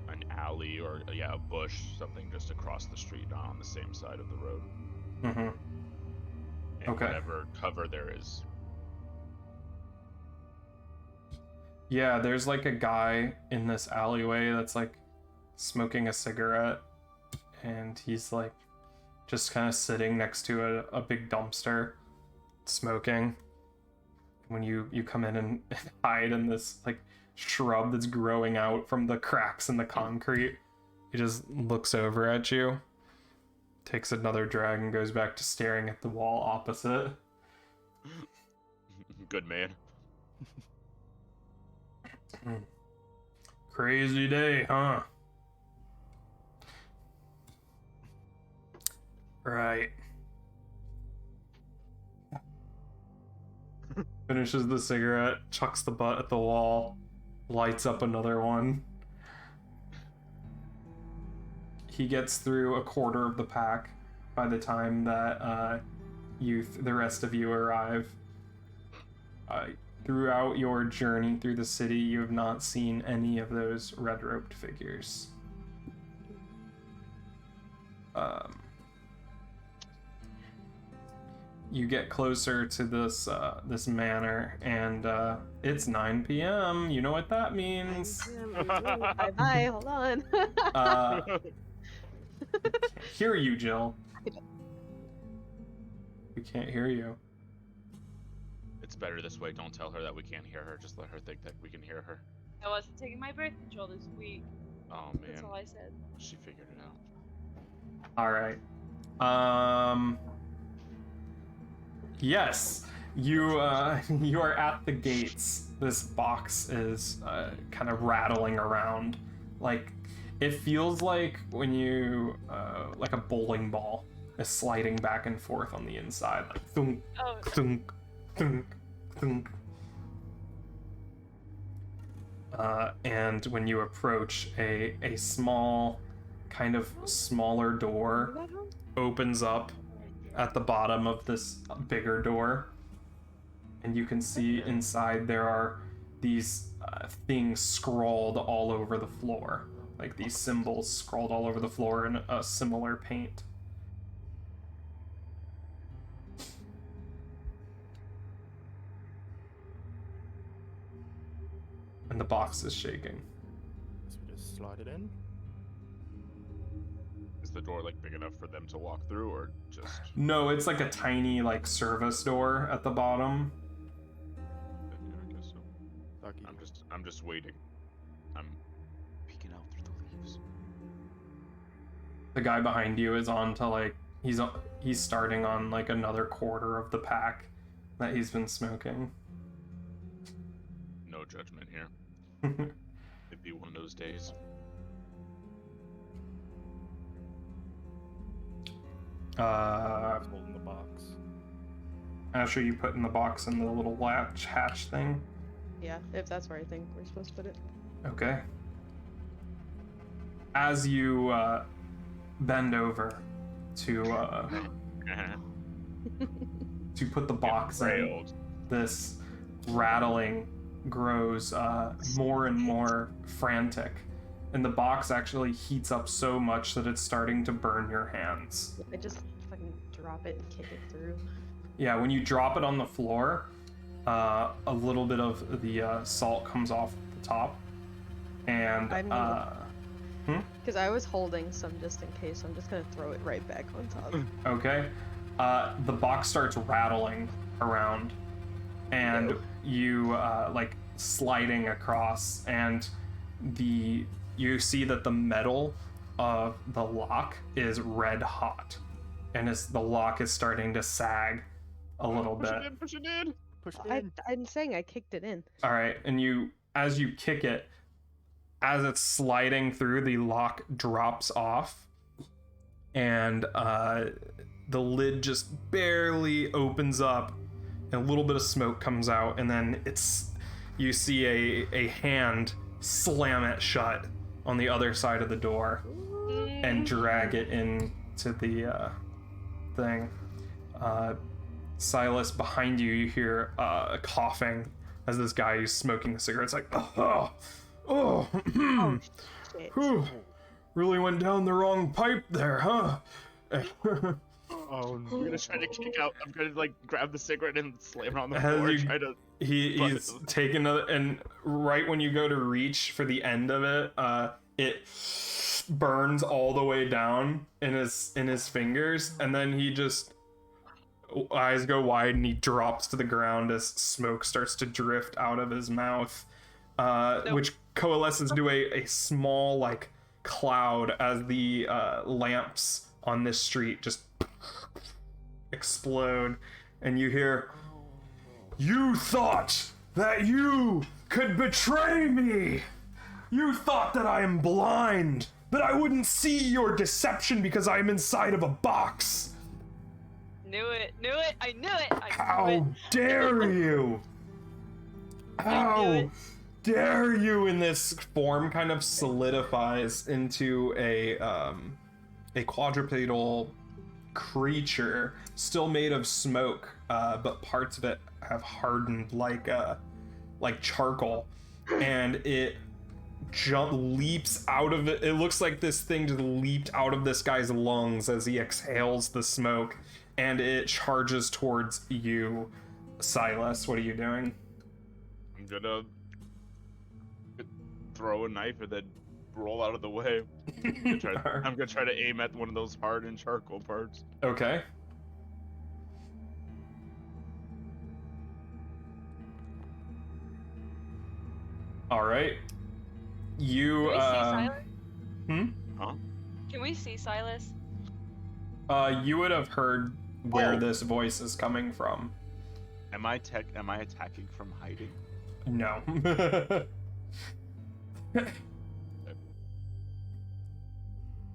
an alley or a bush, something just across the street, not on the same side of the road. Mm-hmm. And Okay. whatever cover there is. Yeah, there's like a guy in this alleyway that's like smoking a cigarette, and he's like just kind of sitting next to a big dumpster smoking. When you come in and hide in this like shrub that's growing out from the cracks in the concrete, he just looks over at you, takes another drag, and goes back to staring at the wall opposite. Good man. Crazy day, huh? Right. Finishes the cigarette, chucks the butt at the wall, lights up another one. He gets through a quarter of the pack by the time that the rest of you arrive. Throughout your journey through the city, you have not seen any of those red-robed figures. You get closer to this manor, and it's 9 p.m. You know what that means. Bye bye, hold on. Can't hear you, Jill. I know. We can't hear you. It's better this way. Don't tell her that we can't hear her. Just let her think that we can hear her. I wasn't taking my birth control this week. Oh That's man, all I said. she figured it out. All right. Yes, you you are at the gates. This box is kind of rattling around, like it feels like when you like a bowling ball is sliding back and forth on the inside, like thunk, Oh, thunk, thunk, thunk. And when you approach, a small, kind of smaller door opens up at the bottom of this bigger door, and you can see inside there are these things scrawled all over the floor, like these symbols scrawled all over the floor in a similar paint. And the box is shaking. So we just slide it in. Is the door like big enough for them to walk through, or just? No, it's like a tiny like service door at the bottom. Yeah, I guess so. Lucky. I'm just waiting. I'm peeking out through the leaves. The guy behind you is on to like he's starting on like another quarter of the pack that he's been smoking. No judgment here. It'd be one of those days. Holding the box. Asher, you put in the box in the little hatch thing. Yeah, if that's where I think we're supposed to put it. Okay. As you bend over to put the box in, Railed. this rattling grows more and more frantic, and the box actually heats up so much that it's starting to burn your hands. I just fucking drop it and kick it through. Yeah, when you drop it on the floor, a little bit of the salt comes off the top, and Because I was holding some just in case, so I'm just gonna throw it right back on top. okay, the box starts rattling around, and you like sliding across, and you see that the metal of the lock is red hot, and the lock is starting to sag a little bit. Push it in. Push it in. I'm saying I kicked it in. All right, and as you kick it, as it's sliding through, the lock drops off, and the lid just barely opens up, and a little bit of smoke comes out, and then you see a hand slam it shut on the other side of the door and drag it into the thing. Silas, behind you, you hear coughing as this guy who's smoking the cigarette's like, oh, Oh shit. whew, really went down the wrong pipe there, huh? Oh, I'm gonna try to kick out. I'm gonna like grab the cigarette and slam it on the As floor. you- Try to. He's taking another, and right when you go to reach for the end of it, it burns all the way down in his fingers, and then he just eyes go wide and he drops to the ground as smoke starts to drift out of his mouth, which coalesces to a small like cloud as the lamps on this street just explode, and you hear, "You thought that you could betray me! You thought that I am blind, that I wouldn't see your deception because I am inside of a box! Knew it, I knew it, I knew How it. dare you! How dare you!" And this form kind of solidifies into a quadrupedal creature, still made of smoke, but parts of it have hardened like charcoal, and it leaps out of it. It looks like this thing just leaped out of this guy's lungs as he exhales the smoke, and it charges towards you, Silas. What are you doing? I'm gonna throw a knife and then roll out of the way. I'm gonna try to aim at one of those hardened charcoal parts. Okay. All right. You Can we see Silas? Huh? Can we see Silas? You would have heard where Oh. this voice is coming from. Am I attacking from hiding? No.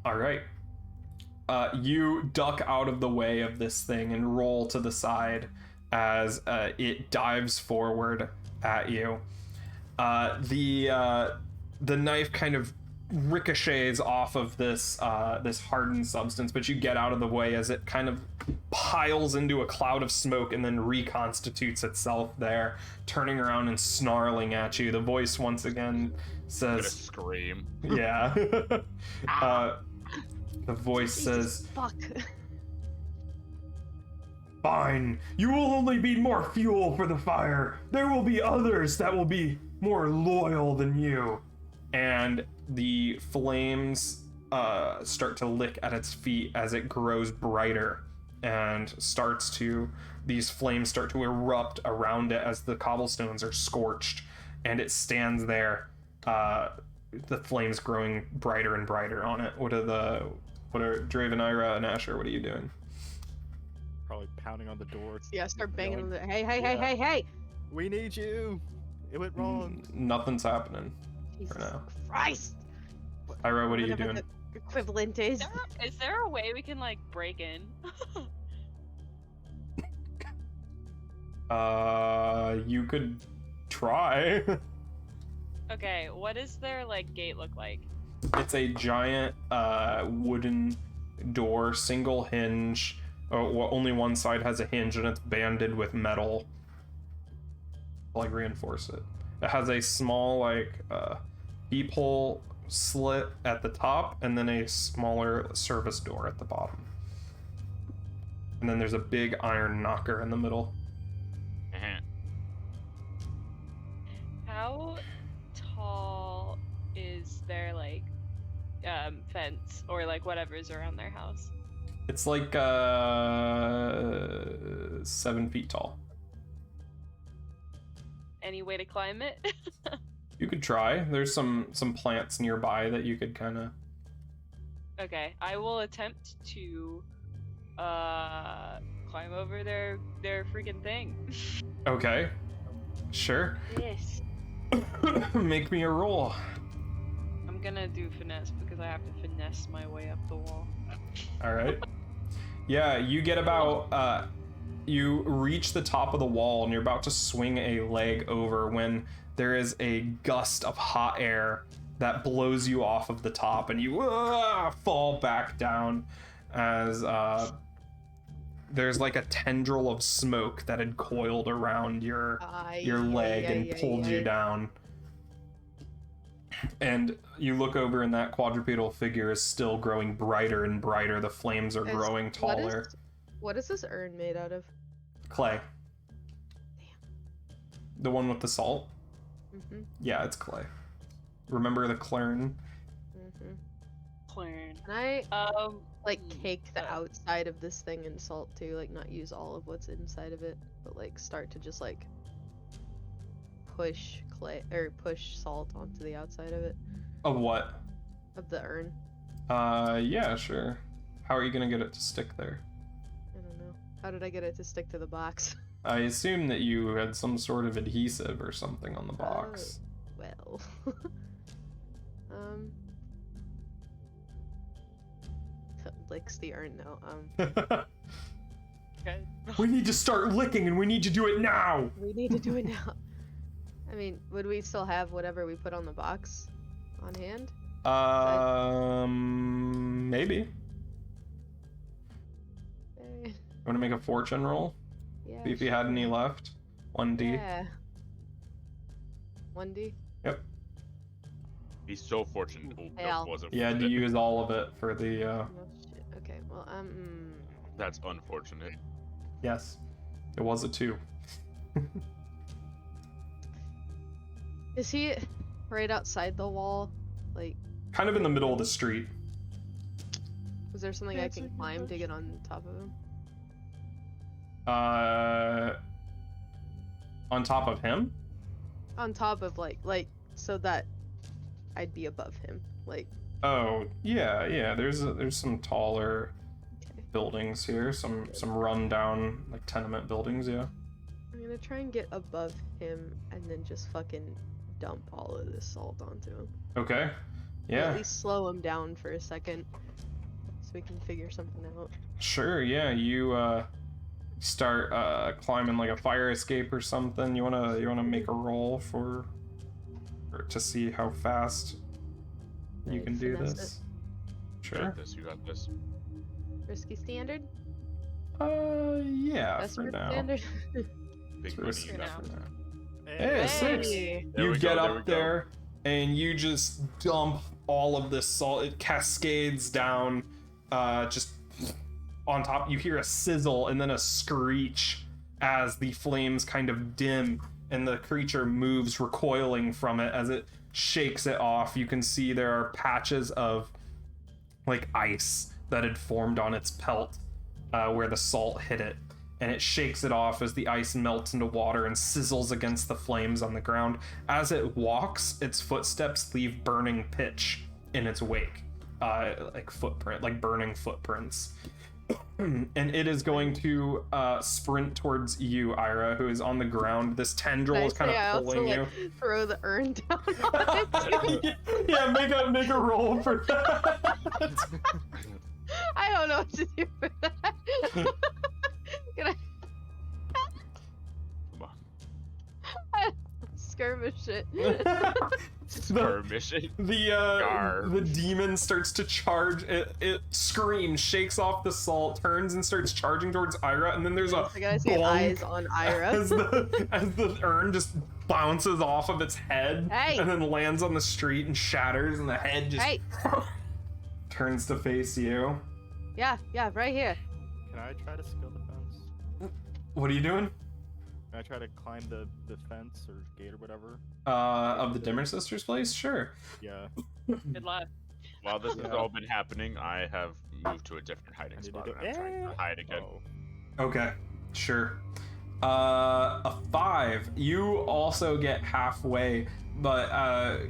All right. You duck out of the way of this thing and roll to the side as it dives forward at you. The knife kind of ricochets off of this hardened substance, but you get out of the way as it kind of piles into a cloud of smoke and then reconstitutes itself there, turning around and snarling at you. The voice once again I'm gonna says, scream. yeah. The voice says, Fuck. "Fine, you will only be more fuel for the fire. There will be others that will be more loyal than you." And the flames start to lick at its feet as it grows brighter, and these flames start to erupt around it as the cobblestones are scorched, and it stands there, the flames growing brighter and brighter on it. What are Dravenira and Asher, what are you doing? Probably pounding on the door. Yeah, start banging on Going, the. Hey, hey, Yeah. hey, hey, hey! "We need you. It went wrong." Nothing's happening. Jesus now. Christ! Ira, what are you Whatever doing? the equivalent is. Is there a way we can like break in? You could try. Okay, what does their like gate look like? It's a giant wooden door, single hinge. Well, only one side has a hinge, and it's banded with metal. Like reinforce it. It has a small like peephole slit at the top, and then a smaller service door at the bottom. And then there's a big iron knocker in the middle. How tall is their like fence or like whatever's around their house? It's like 7 feet tall. Any way to climb it? You could try. There's some plants nearby that you could kind of. Okay, I will attempt to climb over their freaking thing. Okay. Sure. Yes. Make me a roll. I'm gonna do finesse because I have to finesse my way up the wall. All right. Yeah, you get about you reach the top of the wall and you're about to swing a leg over when there is a gust of hot air that blows you off of the top and you fall back down as there's like a tendril of smoke that had coiled around your leg and pulled you down. And you look over and that quadrupedal figure is still growing brighter and brighter. The flames are growing taller. What is this urn made out of? Clay. The one with the salt? Mm-hmm. Yeah, it's clay. Remember the clern? Mm-hmm. Clean. Can I cake the outside of this thing in salt too? Like not use all of what's inside of it, but like start to just like push clay or push salt onto the outside of it. Of what? Of the urn. Yeah, sure. How are you gonna get it to stick there? I don't know. How did I get it to stick to the box? I assume that you had some sort of adhesive or something on the box. Well. Licks the urn now. Okay. We need to start licking and we need to do it now! We need to do it now. I mean, would we still have whatever we put on the box on hand? Maybe. Eh, Want to make a fortune roll? yeah. See if you had any left. 1d. Yeah. 1D? Yep. Be so fortunate. Oh, Hell. that wasn't. You had to use all of it for the, Oh, shit. Okay, well, That's unfortunate. yes. It was a 2. Is he right outside the wall? Like, Kind of in the middle of the street. is there something I can climb to get on top of him? On top of him? On top of like so that I'd be above him. Like, Oh, yeah. There's some taller okay. buildings here, some run down like tenement buildings, yeah. I'm gonna try and get above him and then just fucking dump all of this salt onto him. Okay. Or Yeah. at least slow him down for a second so we can figure something out. Sure, yeah. You start climbing like a fire escape or something. You wanna make a roll to see how fast you can do finesse this. You Sure. got this. You got this. Risky standard? Yeah, Best for now. standard? Big Risky money. now. For that. Hey, 6. Hey. There You we get go, there we up go. there and you just dump all of this salt. It cascades down just on top. You hear a sizzle and then a screech as the flames kind of dim and the creature moves, recoiling from it as it shakes it off. You can see there are patches of like ice that had formed on its pelt where the salt hit it, and it shakes it off as the ice melts into water and sizzles against the flames on the ground. As it walks, its footsteps leave burning pitch in its wake, like burning footprints. And it is going to sprint towards you, Ira, who is on the ground. This tendril is kind of pulling you. Throw the urn down on it. Yeah, make a roll for that. I don't know what to do for that. Can I... skirmish it. Skirmish it. The demon starts to charge. It screams, shakes off the salt, turns and starts charging towards Ira, and then there's a I gotta see bonk eyes on Ira. as the urn just bounces off of its head Hey! and then lands on the street and shatters, and the head just Hey! turns to face you. Yeah, right here. Can I try to scale the fence? What are you doing? Can I try to climb the fence or gate or whatever? Of the Dimmer Sisters place? Sure. Yeah. Good luck. While this has all been happening, I have moved to a different hiding spot. And I'm trying to hide again. Oh. Okay, sure. A 5. You also get halfway, but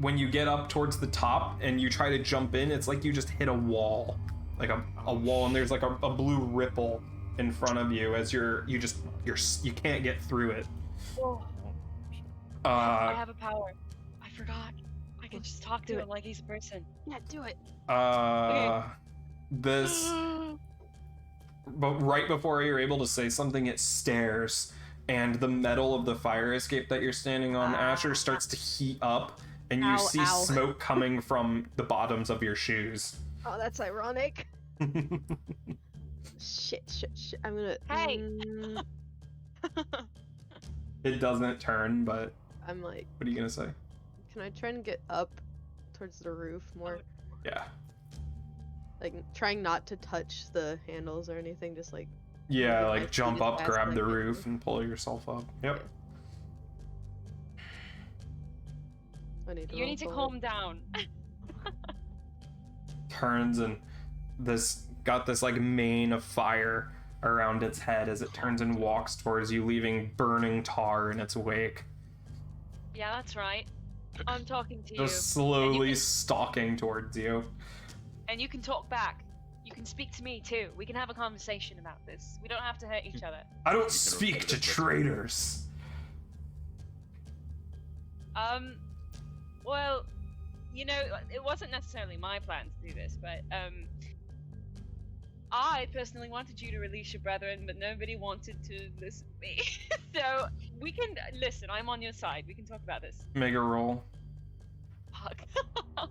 when you get up towards the top and you try to jump in, it's like you just hit a wall, like a wall, and there's like a blue ripple in front of you as you can't get through it. Oh, Uh, I have a power. I forgot. I can just talk to him like he's a person. Yeah, do it. This, but right before you're able to say something, it stares, and the metal of the fire escape that you're standing on, Asher, starts to heat up, and you see Ow. smoke coming from the bottoms of your shoes. Oh, that's ironic. Shit. I'm gonna. Hey! It doesn't turn, but I'm like, what are you gonna say? can I try and get up towards the roof more? Yeah. Like, trying not to touch the handles or anything, just like. Yeah, Maybe like my feet jump as up, fast grab as I the can. roof, and pull yourself up. Yep. I need to You roll need to for it. calm down. Turns and this got this like mane of fire around its head as it turns and walks towards you, leaving burning tar in its wake. Yeah, that's right. I'm talking to you. Just slowly can- stalking towards you. And you can talk back. You can speak to me too. We can have a conversation about this. We don't have to hurt each other. I don't speak to traitors. Well, you know, it wasn't necessarily my plan to do this, but I personally wanted you to release your brethren, but nobody wanted to listen to me. So we can listen. I'm on your side. We can talk about this. Make a roll. Fuck. Come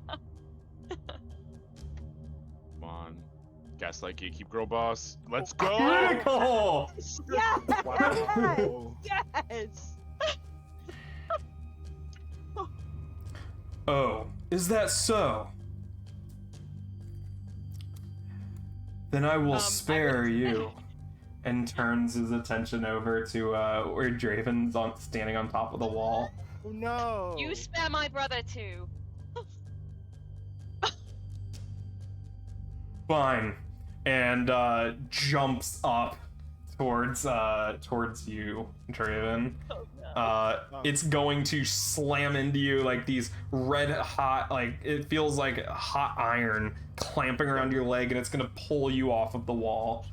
on. Gaslight Gatekeep Girl Boss. Let's go! Critical! Yes! Wow. Yes! Oh, is that so? Then I will spare you. And turns his attention over to where Draven's standing on top of the wall. Oh no! You spare my brother too. Fine. And jumps up towards you, Draven. Oh no. It's going to slam into you like these red hot, like it feels like hot iron clamping around your leg, and it's gonna pull you off of the wall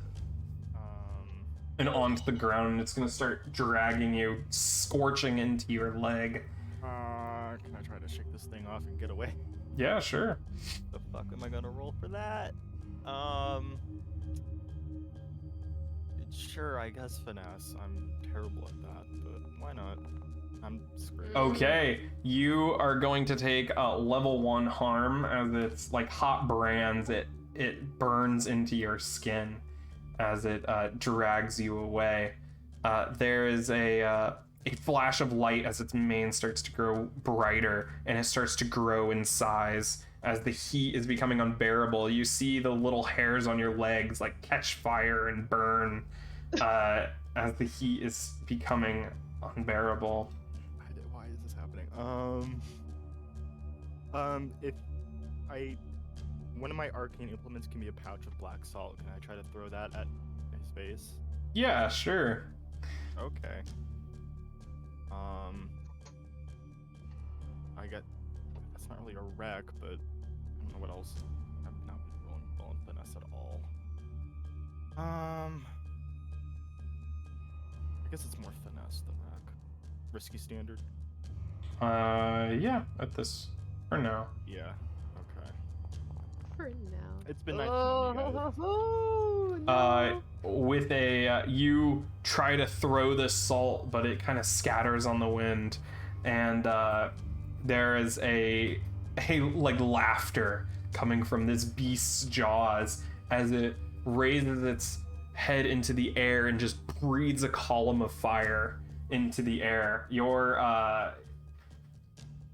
and onto the ground, and it's gonna start dragging you, scorching into your leg. Can I try to shake this thing off and get away? Yeah, sure. The fuck am I gonna roll for that? Sure, I guess finesse. I'm terrible at that, but why not? I'm screwed. Okay, you are going to take level 1 harm as it's like hot brands. It burns into your skin as it drags you away. There is a flash of light as its mane starts to grow brighter, and it starts to grow in size as the heat is becoming unbearable. You see the little hairs on your legs like catch fire and burn as the heat is becoming unbearable. Why is this happening? If one of my arcane implements can be a pouch of black salt, can I try to throw that at his face? Yeah, sure. Okay. That's not really a wreck, but I don't know what else. I've not been rolling well in finesse at all. I guess it's more finesse than wreck. Risky standard? Yeah, at this for now. Yeah. Okay. For now. It's been nice meeting you guys. Oh, no. With a you try to throw the salt, but it kind of scatters on the wind and there is a like laughter coming from this beast's jaws as it raises its head into the air and just breathes a column of fire into the air. Your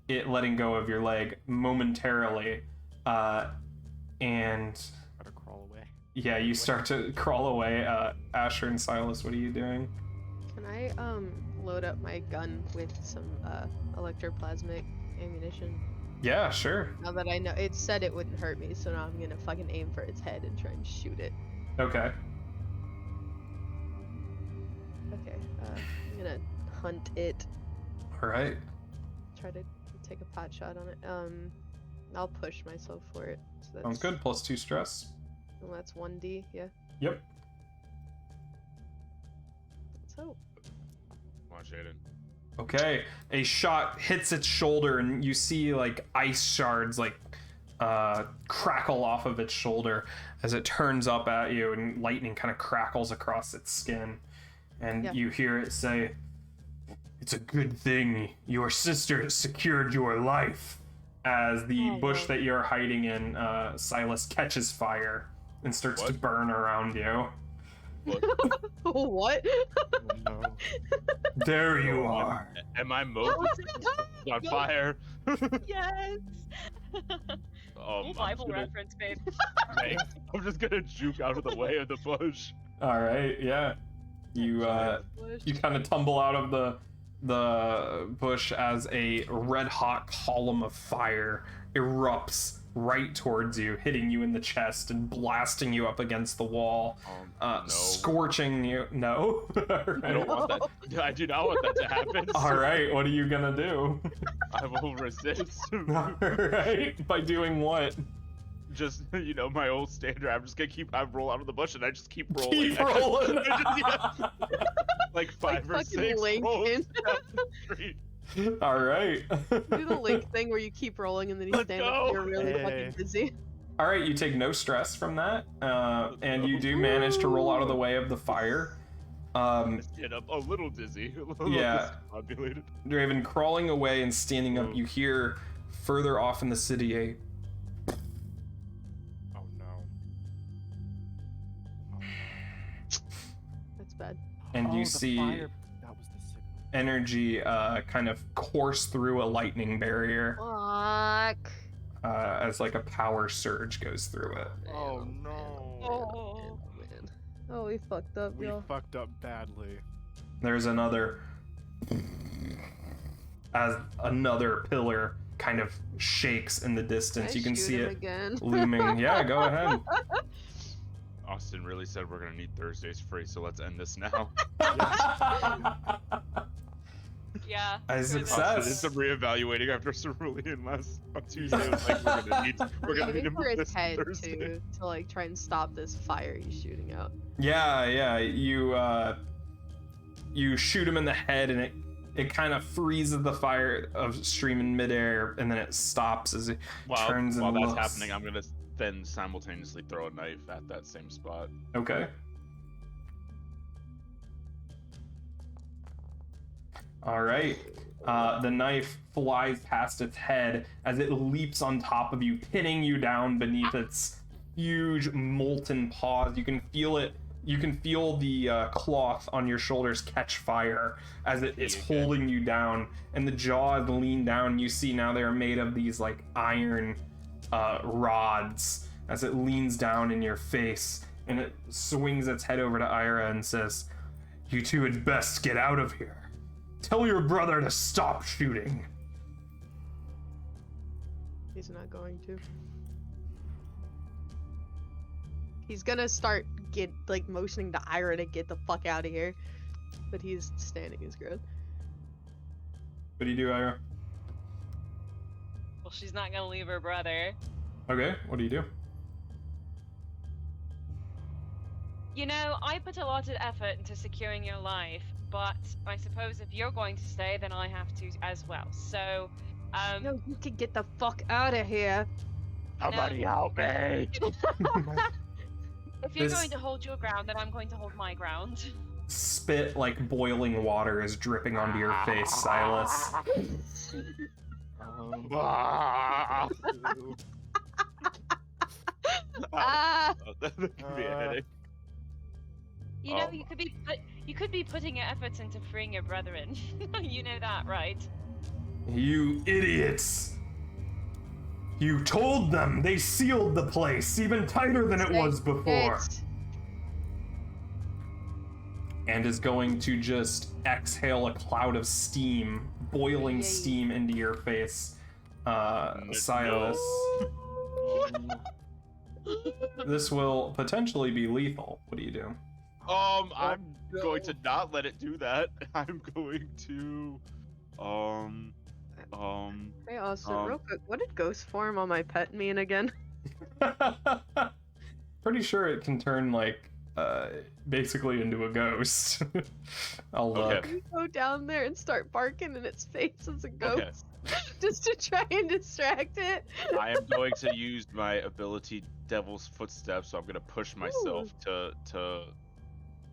it letting go of your leg momentarily, and Gotta crawl away. yeah, you start to crawl away. Asher and Silas, what are you doing? Can I load up my gun with some electroplasmic ammunition? Yeah, sure. Now that I know, it said it wouldn't hurt me, so now I'm gonna fucking aim for its head and try and shoot it. Okay. Okay, I'm gonna hunt it. All right. Try to take a pot shot on it. I'll push myself for it. So that's, Sounds good. +2 stress. Well, that's 1d, yeah. Yep. Let's hope. Come on, Shaden. Okay. A shot hits its shoulder, and you see like ice shards like crackle off of its shoulder as it turns up at you, and lightning kind of crackles across its skin. And Yeah. you hear it say, "It's a good thing your sister secured your life," as the Oh, bush no. that you're hiding in, Silas, catches fire and starts to What? burn around you. What? Oh no. There you are. Am I Moses on fire? Yes. Cool Bible gonna, reference, babe. thanks. I'm just gonna juke out of the way of the bush. All right, yeah. You you kind of tumble out of the bush as a red hot column of fire erupts right towards you, hitting you in the chest and blasting you up against the wall, No. scorching you. No. I don't want that. I do not want that to happen. All right, what are you gonna do? I will resist. All right, by doing what? Just, you know, my old standard. I'm just gonna I roll out of the bush and I just keep rolling. Keep rolling. Like five or fucking 6 Lincoln. rolls down the street. All right. Do the Link thing where you keep rolling and then you Let's stand up go. and you're really Hey. fucking dizzy. All right, you take no stress from that, and you do manage to roll out of the way of the fire. Get up a little dizzy. A little Yeah. discombobulated. Draven, crawling away and standing up, you hear further off in the city a Oh no. That's bad. and Oh, you the see fire. That was the signal. energy kind of course through a lightning barrier Fuck. as like a power surge goes through it. Oh no. Oh. Man. Oh, we fucked up, We y'all. fucked up badly. There's another as another pillar kind of shakes in the distance. You can see it again. looming. Yeah, go ahead. Austin really said we're gonna need Thursdays free, so let's end this now. Yeah. A for the- success. Austin did some reevaluating after Cerulean last on Tuesday. It was like we're gonna need Aiming him for his this head Thursday. to like try and stop this fire he's shooting out. Yeah, you shoot him in the head, and it kind of freezes the fire of stream in midair, and then it stops as it turns and While that's looks. happening, I'm gonna then simultaneously throw a knife at that same spot. Okay. All right. The knife flies past its head as it leaps on top of you, pinning you down beneath its huge molten paws. You can feel it. You can feel the cloth on your shoulders catch fire as it is Okay. holding you down, and the jaws lean down. You see now they are made of these like iron rods as it leans down in your face, and it swings its head over to Ira and says, "You two had best get out of here. Tell your brother to stop shooting." He's not going to. He's gonna start motioning to Ira to get the fuck out of here, but he's standing his ground. What do you do, Ira? Well, she's not gonna leave her brother. Okay, what do you do? You know, I put a lot of effort into securing your life, but I suppose if you're going to stay, then I have to as well. So, No, you can get the fuck out of here. Somebody help me! if you're This- going to hold your ground, then I'm going to hold my ground. spit like boiling water is dripping onto your face, Silas. Ah! Ew. Ah! That could be a headache. You know, Um, you could be putting your efforts into freeing your brethren. You know that, right? You idiots! You told them they sealed the place even tighter than it was before. And is going to just exhale a cloud of steam, boiling Yay. steam into your face, Silas. This will potentially be lethal. What do you do? I'm going to not let it do that. I'm going to, Hey, Austin, real quick, what did ghost form on my pet mean again? Pretty sure it can turn like basically into a ghost. I'll look. Okay. You go down there and start barking in its face as a ghost, Okay. just to try and distract it. I am going to use my ability Devil's Footsteps, so I'm going to push myself to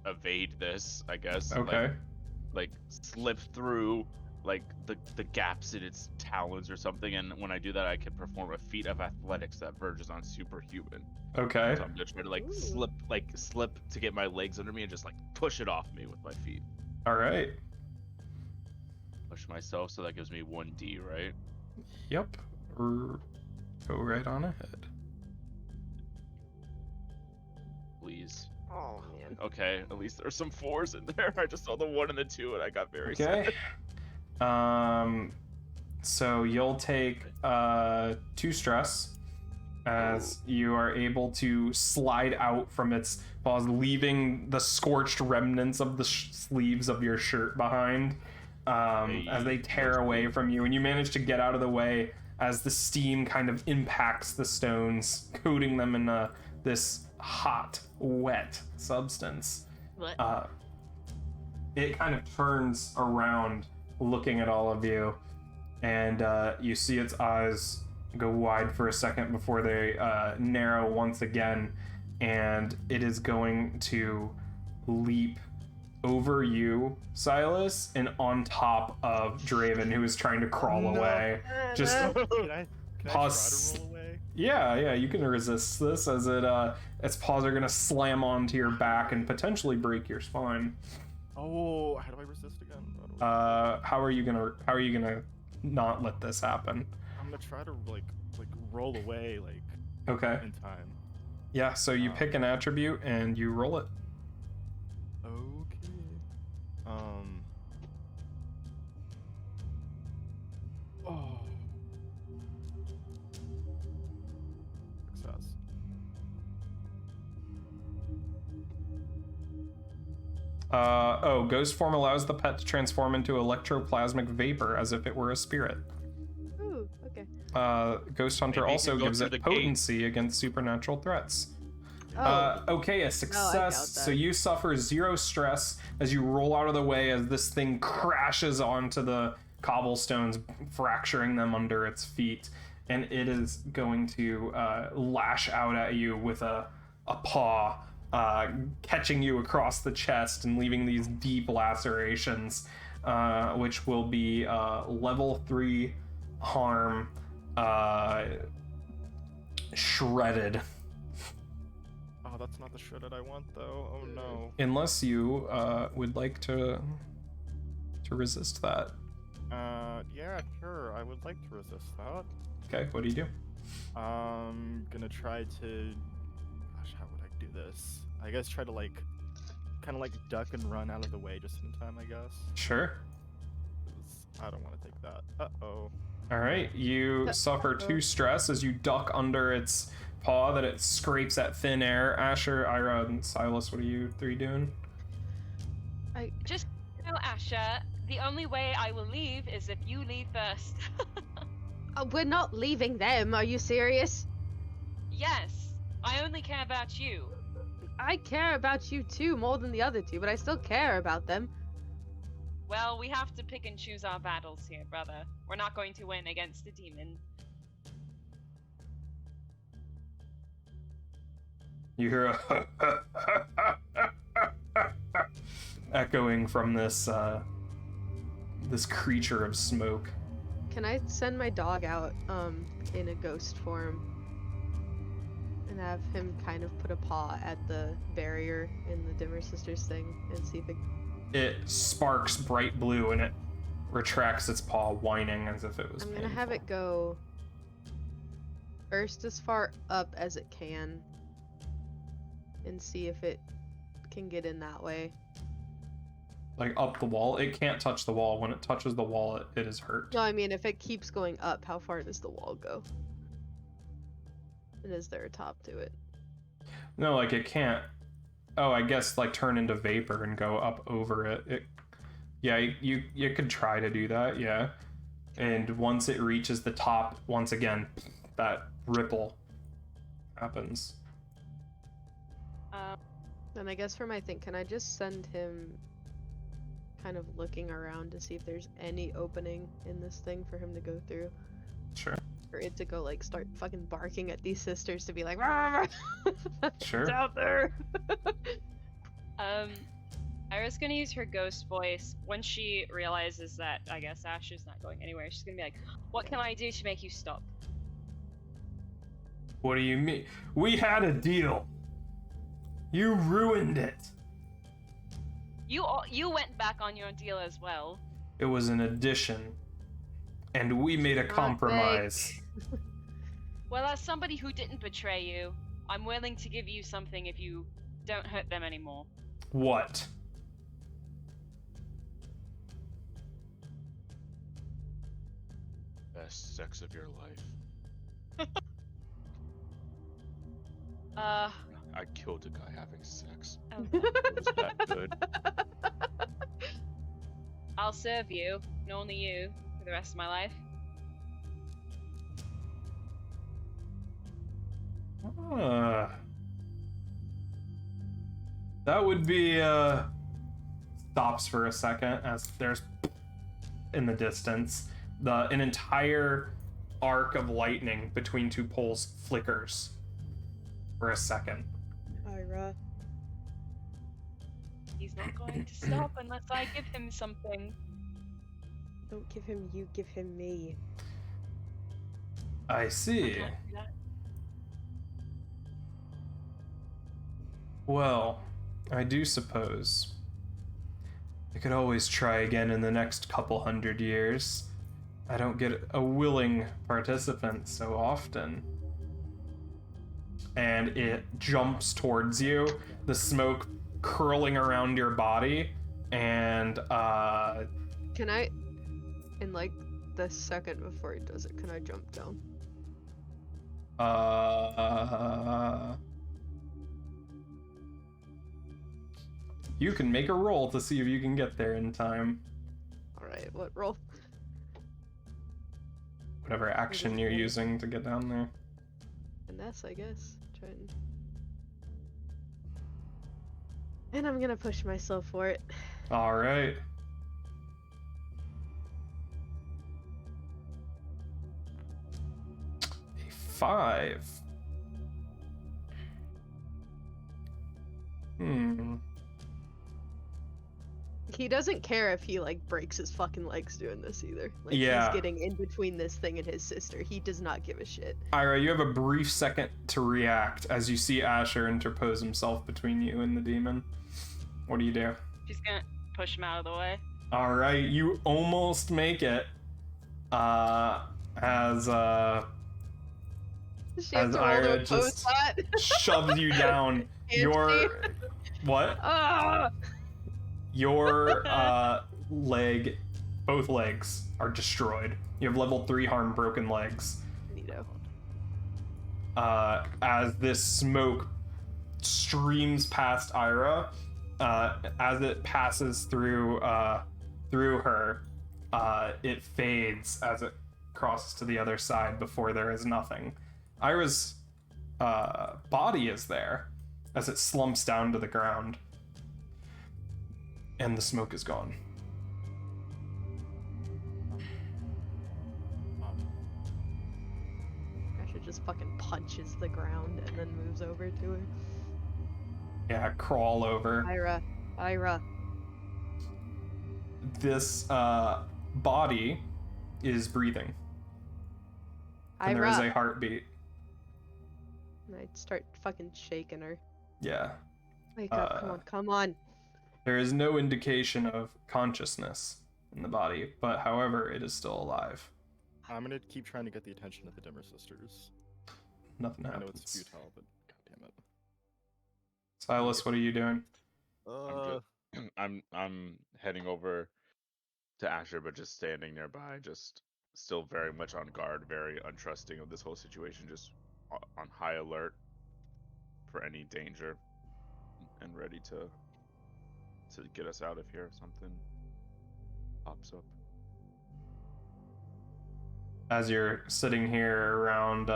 evade this, I guess. Okay. Like slip through like the gaps in its talons or something, and when I do that I can perform a feat of athletics that verges on superhuman. Okay. So I'm gonna try to Ooh. slip to get my legs under me and just like push it off me with my feet. All right. Push myself, so that gives me 1d, right? Yep. Go right on ahead. Please. Oh man. Okay, at least there's some 4s in there. I just saw the 1 and the 2 and I got very Okay. sad. So you'll take 2 stress as you are able to slide out from its paws, leaving the scorched remnants of the sleeves of your shirt behind as they tear away from you, and you manage to get out of the way as the steam kind of impacts the stones, coating them in this hot, wet substance. What? It kind of turns around, looking at all of you, and you see its eyes go wide for a second before they narrow once again, and it is going to leap over you, Silas, and on top of Draven, who is trying to crawl away. Just Can I pause. try to roll away? Yeah, you can resist this as its paws are gonna slam onto your back and potentially break your spine. Oh, how do I resist again? How are you gonna not let this happen? I'm gonna try to like roll away like Okay. in time. Yeah, so you pick an attribute and you roll it. Okay. Oh. Success. Ghost form allows the pet to transform into electroplasmic vapor as if it were a spirit. Ooh, okay. Ghost Hunter Maybe you also can go gives through it the gate. potency against supernatural threats. Oh, Okay, a doubt success. that. So you suffer 0 stress as you roll out of the way as this thing crashes onto the cobblestones, fracturing them under its feet. And it is going to lash out at you with a paw, catching you across the chest and leaving these deep lacerations, which will be level 3 harm, shredded. Oh, that's not the shredded I want though. Oh no. Unless you would like to resist that. Yeah, sure. I would like to resist that. Okay, what do you do? Gonna try to. Gosh, how would I do this? I guess try to kind of duck and run out of the way just in time. I guess. Sure. 'Cause I don't want to take that. Uh-oh. All right, you suffer 2 stress as you duck under its paw that it scrapes at thin air. Asher, Ira, and Silas, what are you 3 doing? Just know, Asha, the only way I will leave is if you leave first. We're not leaving them. Are you serious? Yes, I only care about you. I care about you too more than the other two, but I still care about them. Well, we have to pick and choose our battles here, brother. We're not going to win against a demon. You hear a echoing from this this creature of smoke. Can I send my dog out in a ghost form and have him kind of put a paw at the barrier in the Dimmer Sisters thing and see if It sparks bright blue and it retracts its paw, whining as if it was I'm gonna have it go first as far up as it can and see if it can get in that way. Like up the wall. It can't touch the wall. When it touches the wall, it is hurt. No, I mean if it keeps going up, how far does the wall go? And is there a top to it? No, like it can't. Oh, I guess like turn into vapor and go up over it. Yeah, you could try to do that, yeah. And once it reaches the top, once again, that ripple happens. And I guess for my thing, can I just send him kind of looking around to see if there's any opening in this thing for him to go through? Sure. For it to go like start fucking barking at these sisters to be like, "Rah, rah." Sure. It's out there. Ira's gonna use her ghost voice when she realizes that I guess Ash is not going anywhere. She's gonna be like, "What can I do to make you stop?" What do you mean? We had a deal. You ruined it. You went back on your deal as well. It was an addition. And we made a Not compromise. Well, as somebody who didn't betray you, I'm willing to give you something if you don't hurt them anymore. What? Best sex of your life. I killed a guy having sex. Oh, It was that good. I'll serve you, and only you, for the rest of my life. That would be stops for a second as there's in the distance an entire arc of lightning between two poles flickers for a second. Ira. He's not going to stop unless I give him something. Don't give him you, give him me. I see. I can't do that. Well, I do suppose I could always try again in the next couple 100 years. I don't get a willing participant so often. And it jumps towards you, the smoke curling around your body, and Can I, in like the second before he does it, can I jump down? You can make a roll to see if you can get there in time. Alright, what roll? Whatever action you're using to get down there. Finesse, I guess. And I'm gonna push myself for it. Alright. A 5. He doesn't care if he like breaks his fucking legs doing this either. Like Yeah. he's getting in between this thing and his sister. He does not give a shit. Ira, you have a brief second to react as you see Asher interpose himself between you and the demon. What do you do? She's gonna push him out of the way. Alright, you almost make it. As She has As to roll to Ira oppose just that. shoves you down. Can't Your what? Ah! Your leg, both legs are destroyed. You have level 3 harm broken legs. Neato. As this smoke streams past Ira, as it passes through her, it fades as it crosses to the other side before there is nothing. Ira's body is there as it slumps down to the ground. And the smoke is gone. Asher just fucking punches the ground and then moves over to her. Yeah, crawl over. Ira. this body is breathing. And there is Ira. a heartbeat. And I'd start fucking shaking her. Yeah. Wake up, come on, come on. There is no indication of consciousness in the body, but however, it is still alive. I'm gonna keep trying to get the attention of the Dimmer sisters. Nothing I happens. know it's futile, but goddamn it. Silas, what are you doing? I'm heading over to Asher, but just standing nearby, just still very much on guard, very untrusting of this whole situation, just on high alert for any danger, and ready to get us out of here if something pops up. As you're sitting here around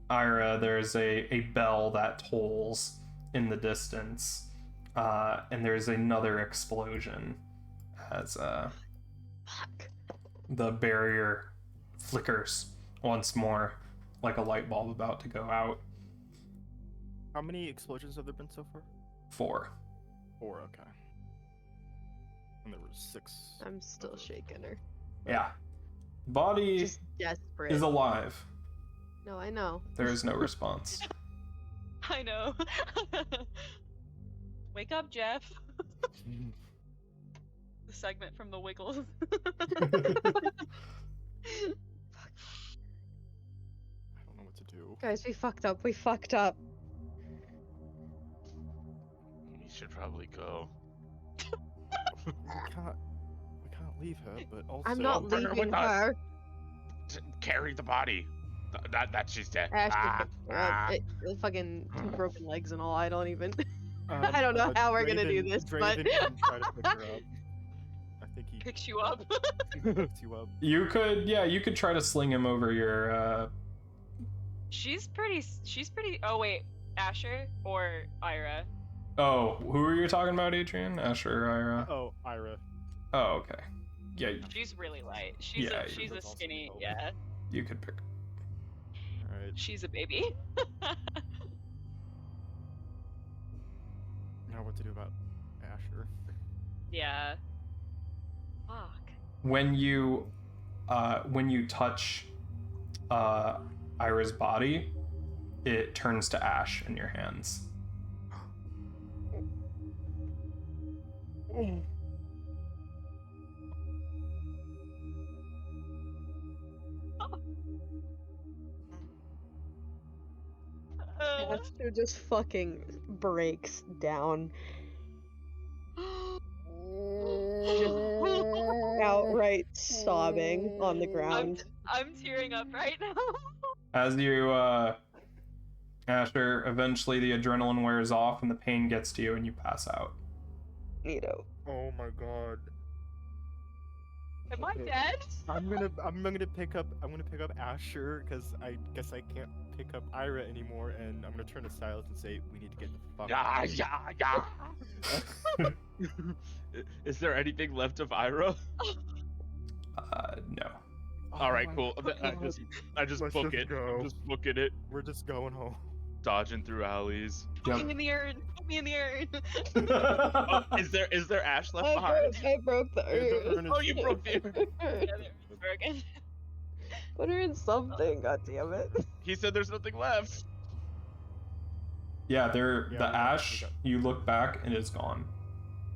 Ira, there's a bell that tolls in the distance, and there's another explosion as Fuck. the barrier flickers once more, like a light bulb about to go out. How many explosions have there been so far? 4. 4, okay. And there were 6. I'm still shaking her. Yeah. Body Just desperate. is alive. No, I know. There is no response. I know. Wake up, Jeff. The segment from The Wiggles. I don't know what to do. Guys, we fucked up. We fucked up. You should probably go. We can't leave her, but also I'm not bring her leaving with us. her. Carry the body. That she's dead. Fucking two broken legs and all. I don't even. Um, I don't know how we're gonna do Draven- this, but. Draven can try to pick her up. I think he Picks you up. picks you up. You could try to sling him over your She's pretty. Oh wait, Asher or Ira? Oh, who are you talking about, Adrian? Asher or Ira? Oh, Ira. Oh, okay. Yeah, She's really light. She's Yeah, she's a that's also skinny. cool. Yeah, you could pick. Alright. she's a baby. Now what to do about Asher? Yeah. Fuck. When you touch Ira's body, it turns to ash in your hands. Astro just fucking breaks down. Outright sobbing on the ground. I'm tearing up right now. As you Asher, eventually the adrenaline wears off and the pain gets to you and you pass out. Neato. Oh my god. Am I Okay. dead? I'm gonna pick up Asher because I guess I can't pick up Ira anymore, and I'm gonna turn to Silas and say we need to get the fuck. Yeah. Is there anything left of Ira? No. All right, my cool. I God. just Let's book just it. go. I'm just booking it. We're just going home. Dodging through alleys. Put me in the urn. Put me in the urn. Oh, is there ash left behind? I broke the The urn. urn is- Oh, you broke the urn. Yeah, it's broken. Put her in something, goddammit. He said there's nothing left. Yeah, Yeah, the we got- ash, you look back and it's gone.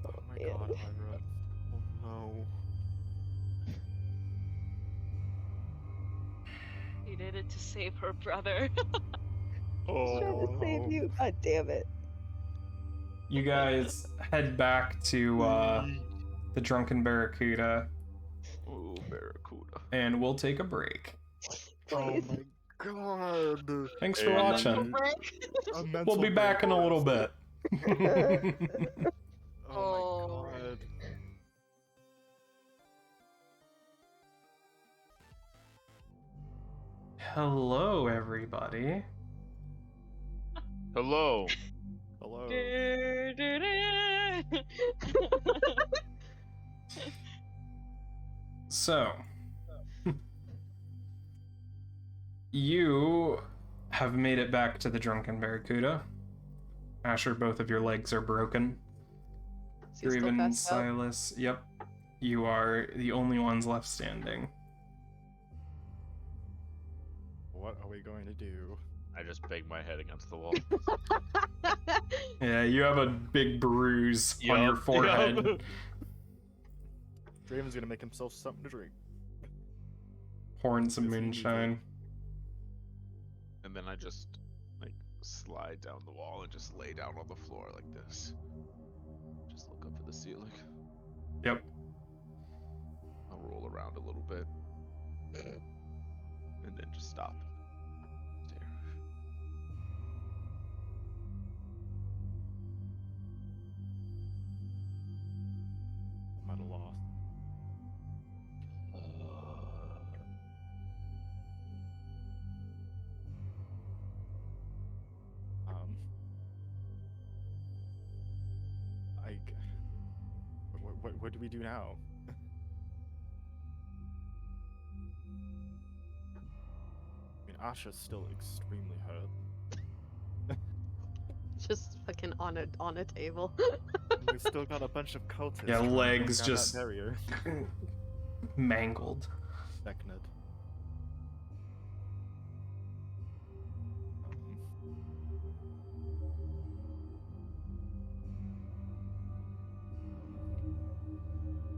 Oh my Yeah. god, Ira. Oh no. He did it to save her brother. Oh Trying to save no. you, god damn it. You guys head back to the Drunken Barracuda Oh, Barracuda. and we'll take a break. Oh Please. my god. Thanks for Hey. watching. A We'll mental be back in a little bit. Oh my god. Hello, everybody. Hello. Hello. So, you have made it back to the Drunken Barracuda. Asher, both of your legs are broken. Is he still Draven, passed out? Silas, yep. You are the only ones left standing. What are we going to do? I just bang my head against the wall. Yeah, you have a big bruise on your Yup, forehead. yup. Draven's gonna make himself something to drink. Pouring some Yes, he needs it. moonshine. And then I just like slide down the wall and just lay down on the floor like this. Just look up at the ceiling. Yep. I'll roll around a little bit. And then just stop. Stare. I'm at a loss. What do we do now? I mean, Asha's still extremely hurt. Just fucking on a table. We still got a bunch of cultists. Yeah, trying to break legs down just- that barrier. Mangled. Becknut.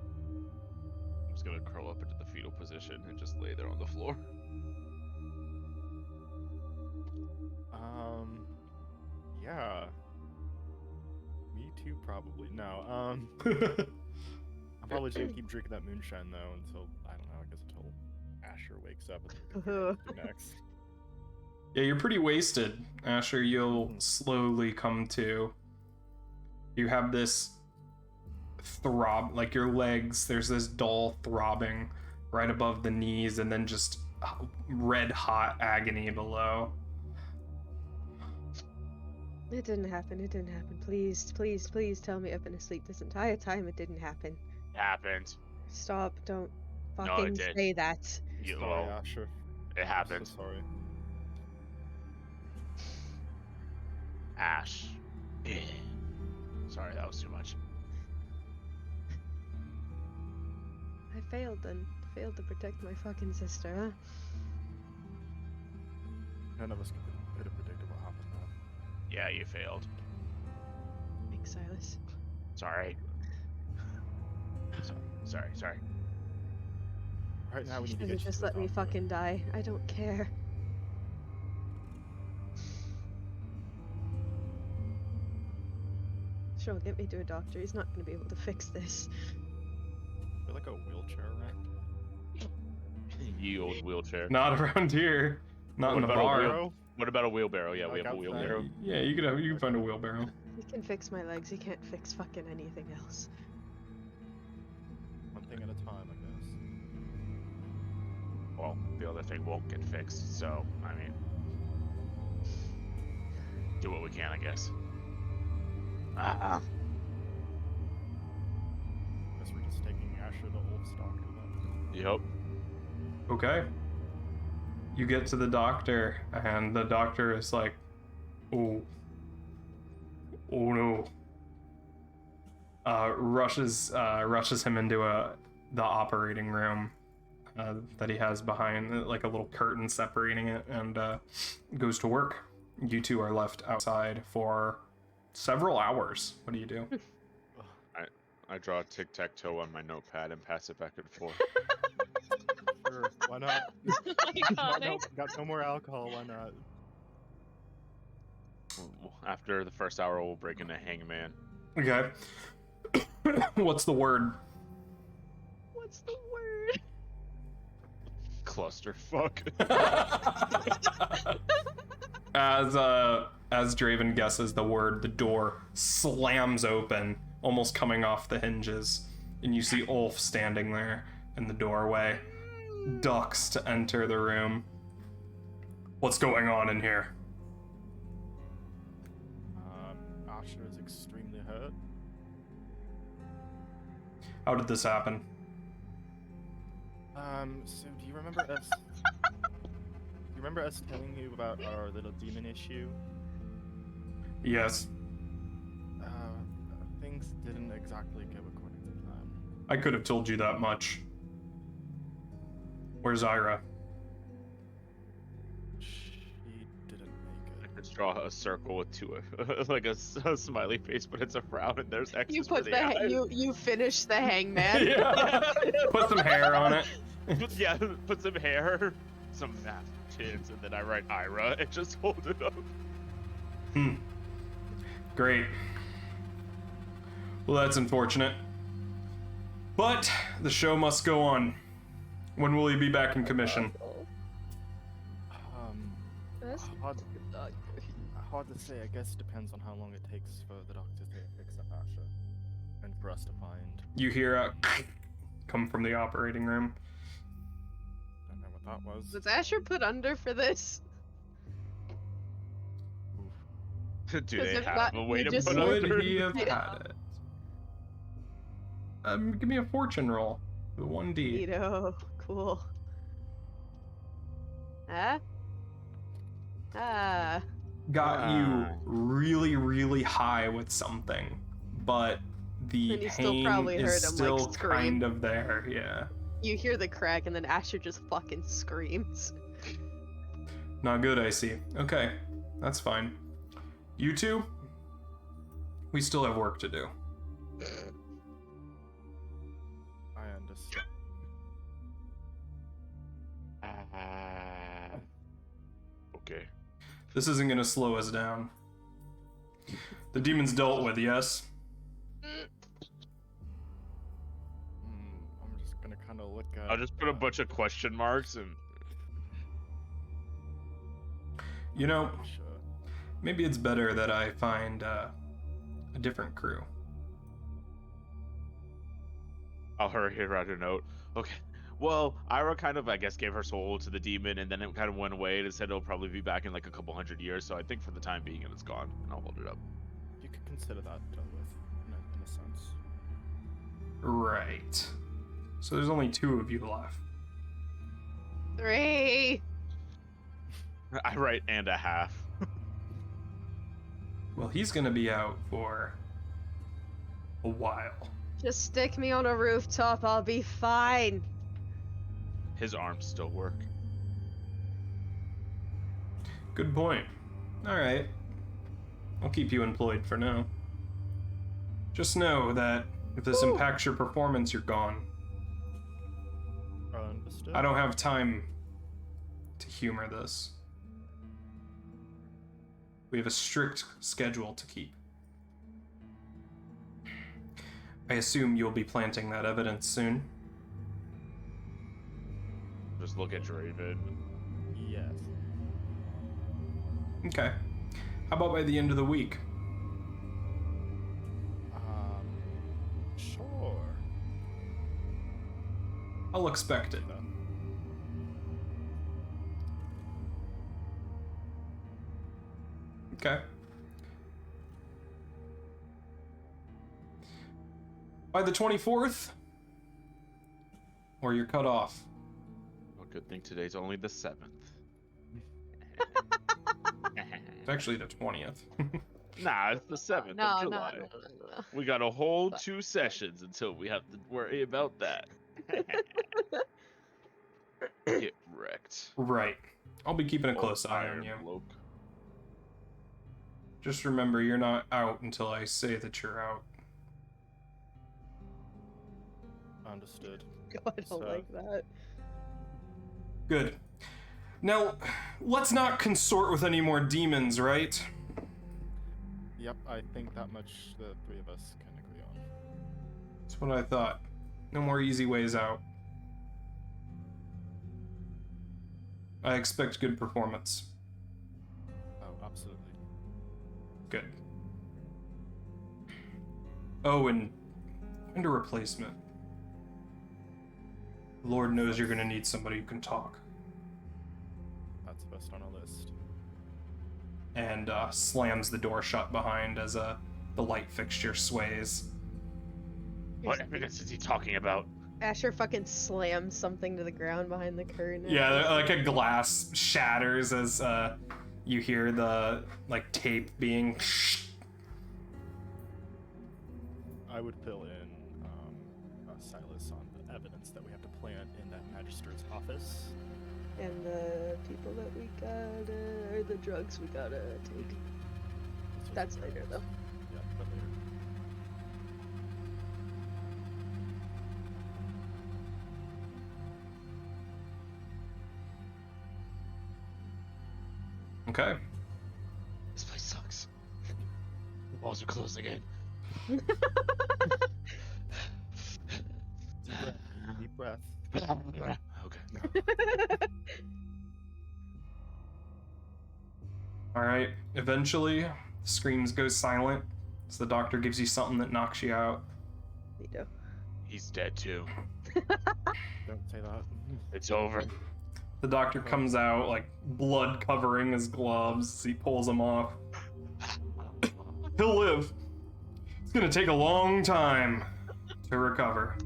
I'm just gonna curl up into the fetal position and just lay there on the floor. Yeah. Me too, probably. No, I'm probably just gonna keep drinking that moonshine though until, I don't know, I guess until Asher wakes up and then we can figure out what to do next. Yeah, you're pretty wasted. Asher, you'll slowly come to. You have this throb, like your legs, there's this dull throbbing right above the knees, and then just red hot agony below. It didn't happen. It didn't happen. Please, please, please tell me I've been asleep this entire time. It didn't happen. Happened. Stop. Don't No, it fucking did. say that. You, Sorry, well, Asher. it I'm happened. so sorry. Ash. Sorry, that was too much. I failed then. Failed to protect my fucking sister, huh? None of us could have predicted what happened though. Yeah, you failed. Thanks, Silas. Sorry. Sorry. Right now we need to Should've get you just to a let me doctor. fucking die. I don't care. Sure, get me to a doctor. He's not gonna be able to fix this. I feel like a wheelchair around. You old wheelchair. Not around here. Not What in the about a bar. wheel- What about a wheelbarrow? Yeah, we Like have a outside? wheelbarrow. Yeah, you can find a wheelbarrow. He can fix my legs. He can't fix fucking anything else. One thing at a time, I guess. Well, the other thing won't get fixed, so, I mean... Do what we can, I guess. Guess we're just taking Asher to Wolf's doctor then. Yep. Okay. You get to the doctor, and the doctor is like, "Oh no!" Rushes him into the operating room that he has behind, like a little curtain separating it, and goes to work. You two are left outside for several hours. What do you do? I draw a tic-tac-toe on my notepad and pass it back and forth. Sure, why not? Got no more alcohol, why not? After the first hour, we'll break into Hangman. Okay. What's the word? What's the word? Clusterfuck. As Draven guesses the word, the door slams open, almost coming off the hinges, and you see Ulf standing there in the doorway, ducks to enter the room. What's going on in here? Asher is extremely hurt. How did this happen? So do you remember us? Do you remember us telling you about our little demon issue? Yes. Things didn't exactly go according to plan. I could have told you that much. Where's Ira? She didn't make it. Just draw a circle with two, like a smiley face, but it's a frown, and there's X's You for put the the eyes. you finish the hangman. Yeah. Put some hair on it. Yeah, put some hair, some math kids, and then I write Ira and just hold it up. Great. Well, that's unfortunate. But the show must go on. When will you be back in commission? That's Hard to say. I guess it depends on how long it takes for the doctor to fix up Asher, and for us to find. You hear a come from the operating room. Don't know what that was. Was Asher put under for this? Do 'Cause they if have not, a way you to just put would under? Would he have Yeah. had it? Give me a fortune roll. The 1D. Neato. Cool. Huh? Ah. Got you Ah. really, really high with something, but the And you still pain probably heard is him, like, still scream. kind of there. Yeah. You hear the crack, and then Asher just fucking screams. Not good, I see. Okay, that's fine. You two, we still have work to do. I understand. Okay. This isn't gonna slow us down. The demon's dealt with, yes? I'm just gonna kind of look at. I'll just put a bunch of question marks and. You know, Sure. maybe it's better that I find a different crew. I'll hurry write a note. Okay. Well, Ira kind of, I guess, gave her soul to the demon, and then it kind of went away and said it'll probably be back in like a couple hundred years. So I think for the time being, it's gone, and I'll hold it up. You could consider that dealt with, in a sense. Right. So there's only 2 of you left. 3. I write and a half. Well, he's gonna be out for a while. Just stick me on a rooftop, I'll be fine. His arms still work. Good point. Alright. I'll keep you employed for now. Just know that if this impacts your performance, you're gone. Understood. I don't have time to humor this. We have a strict schedule to keep. I assume you'll be planting that evidence soon. Just look at Draven. Yes. Okay. How about by the end of the week? Sure. I'll expect it. Okay. By the 24th? Or you're cut off. Well, good thing today's only the 7th. It's actually the 20th. Nah, it's the 7th No, of no, July. no. We got a whole 2 sessions until we have to worry about that. Get wrecked. Right. I'll be keeping a Old close eye on iron you. bloke. Just remember, you're not out until I say that you're out. Understood. I don't So- like that. Good. Now, let's not consort with any more demons, right? Yep, I think that much the 3 of us can agree on. That's what I thought. No more easy ways out. I expect good performance. Oh, absolutely. Good. Oh, and a replacement. Lord knows you're gonna need somebody who can talk. That's first on our list. And slams the door shut behind as the light fixture sways. What evidence is he talking about? Asher fucking slams something to the ground behind the curtain. Yeah, like a glass shatters as you hear the tape being. I would fill in a magistrate's office. And the people that we gotta, or the drugs we gotta take. Let's just That's do later, drugs. though. Yeah, but later. Okay. This place sucks. The walls are closed again. Deep breath. Okay. All right. Eventually, screams go silent. So the doctor gives you something that knocks you out. Neato. He's dead too. Don't say that. It's over. The doctor comes out, like blood covering his gloves. He pulls them off. He'll live. It's gonna take a long time to recover.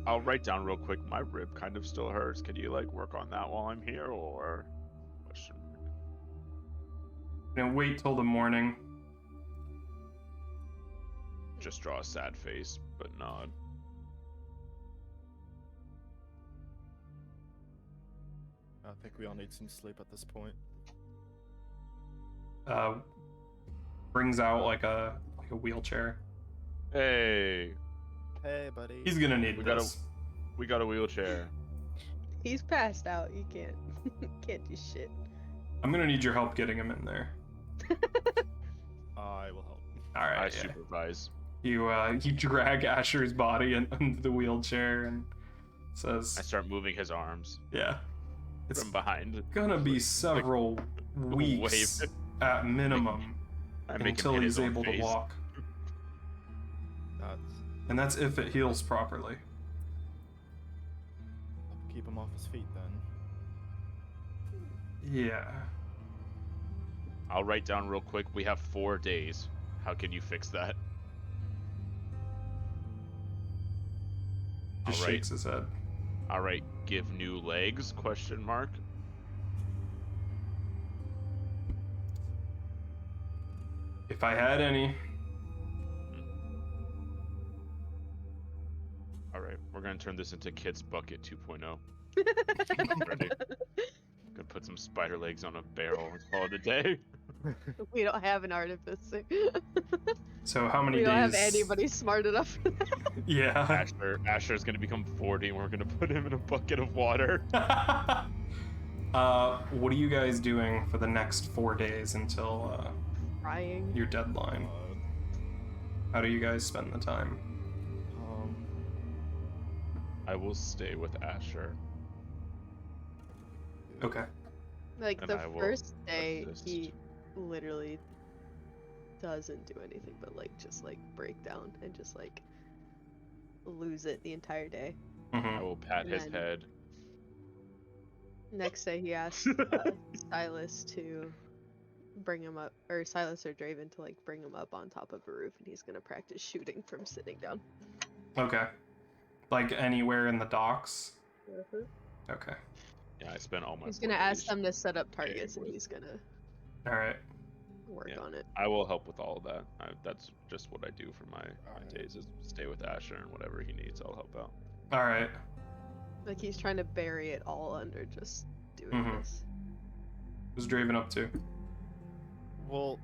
I'll write down real quick. My rib kind of still hurts. Can you like work on that while I'm here, or question? And wait till the morning. Just draw a sad face, but nod. I think we all need some sleep at this point. Brings out like a wheelchair. Hey, Hey, buddy. He's gonna need We this. we got a wheelchair. He's passed out. You can't, can't do shit. I'm gonna need your help getting him in there. I will help. All right. I yeah. supervise. You drag Asher's body into the wheelchair and says, I start moving his arms "Yeah, it's from behind. gonna be several weeks wave. at minimum I make him until hit he's his own able to face. walk, That's... and that's if it heals properly." I'll keep him off his feet then. Yeah. I'll write down real quick. We have 4 days. How can you fix that? Just All right. shakes his head. All right. Give new legs? Question mark. If I had any. All right. We're gonna turn this into Kid's Bucket 2.0. Ready? Gonna put some spider legs on a barrel and call it a day. We don't have an artificer. So how many We days? don't have anybody smart enough for that. Yeah. Asher's gonna become 40 and we're gonna put him in a bucket of water. What are you guys doing for the next 4 days until Crying. your deadline? How do you guys spend the time? I will stay with Asher. Okay. Like And the I will first day, assist. he literally doesn't do anything but like just like break down and just like lose it the entire day. I Hmm. will pat his And- head. Next day, he asked Silas to bring him up, or Silas or Draven to like bring him up on top of a roof, and he's gonna practice shooting from sitting down. Okay. Like anywhere in the docks? Okay. Yeah, I spent all my. He's 4 gonna ask days. them to set up targets, and with- he's gonna Alright. work Yeah. on it. I will help with all of that. That's just what I do for my Alright. days is stay with Asher and whatever he needs, I'll help out. Alright. Like he's trying to bury it all under just doing Mhm. this. What's Draven up to? Well,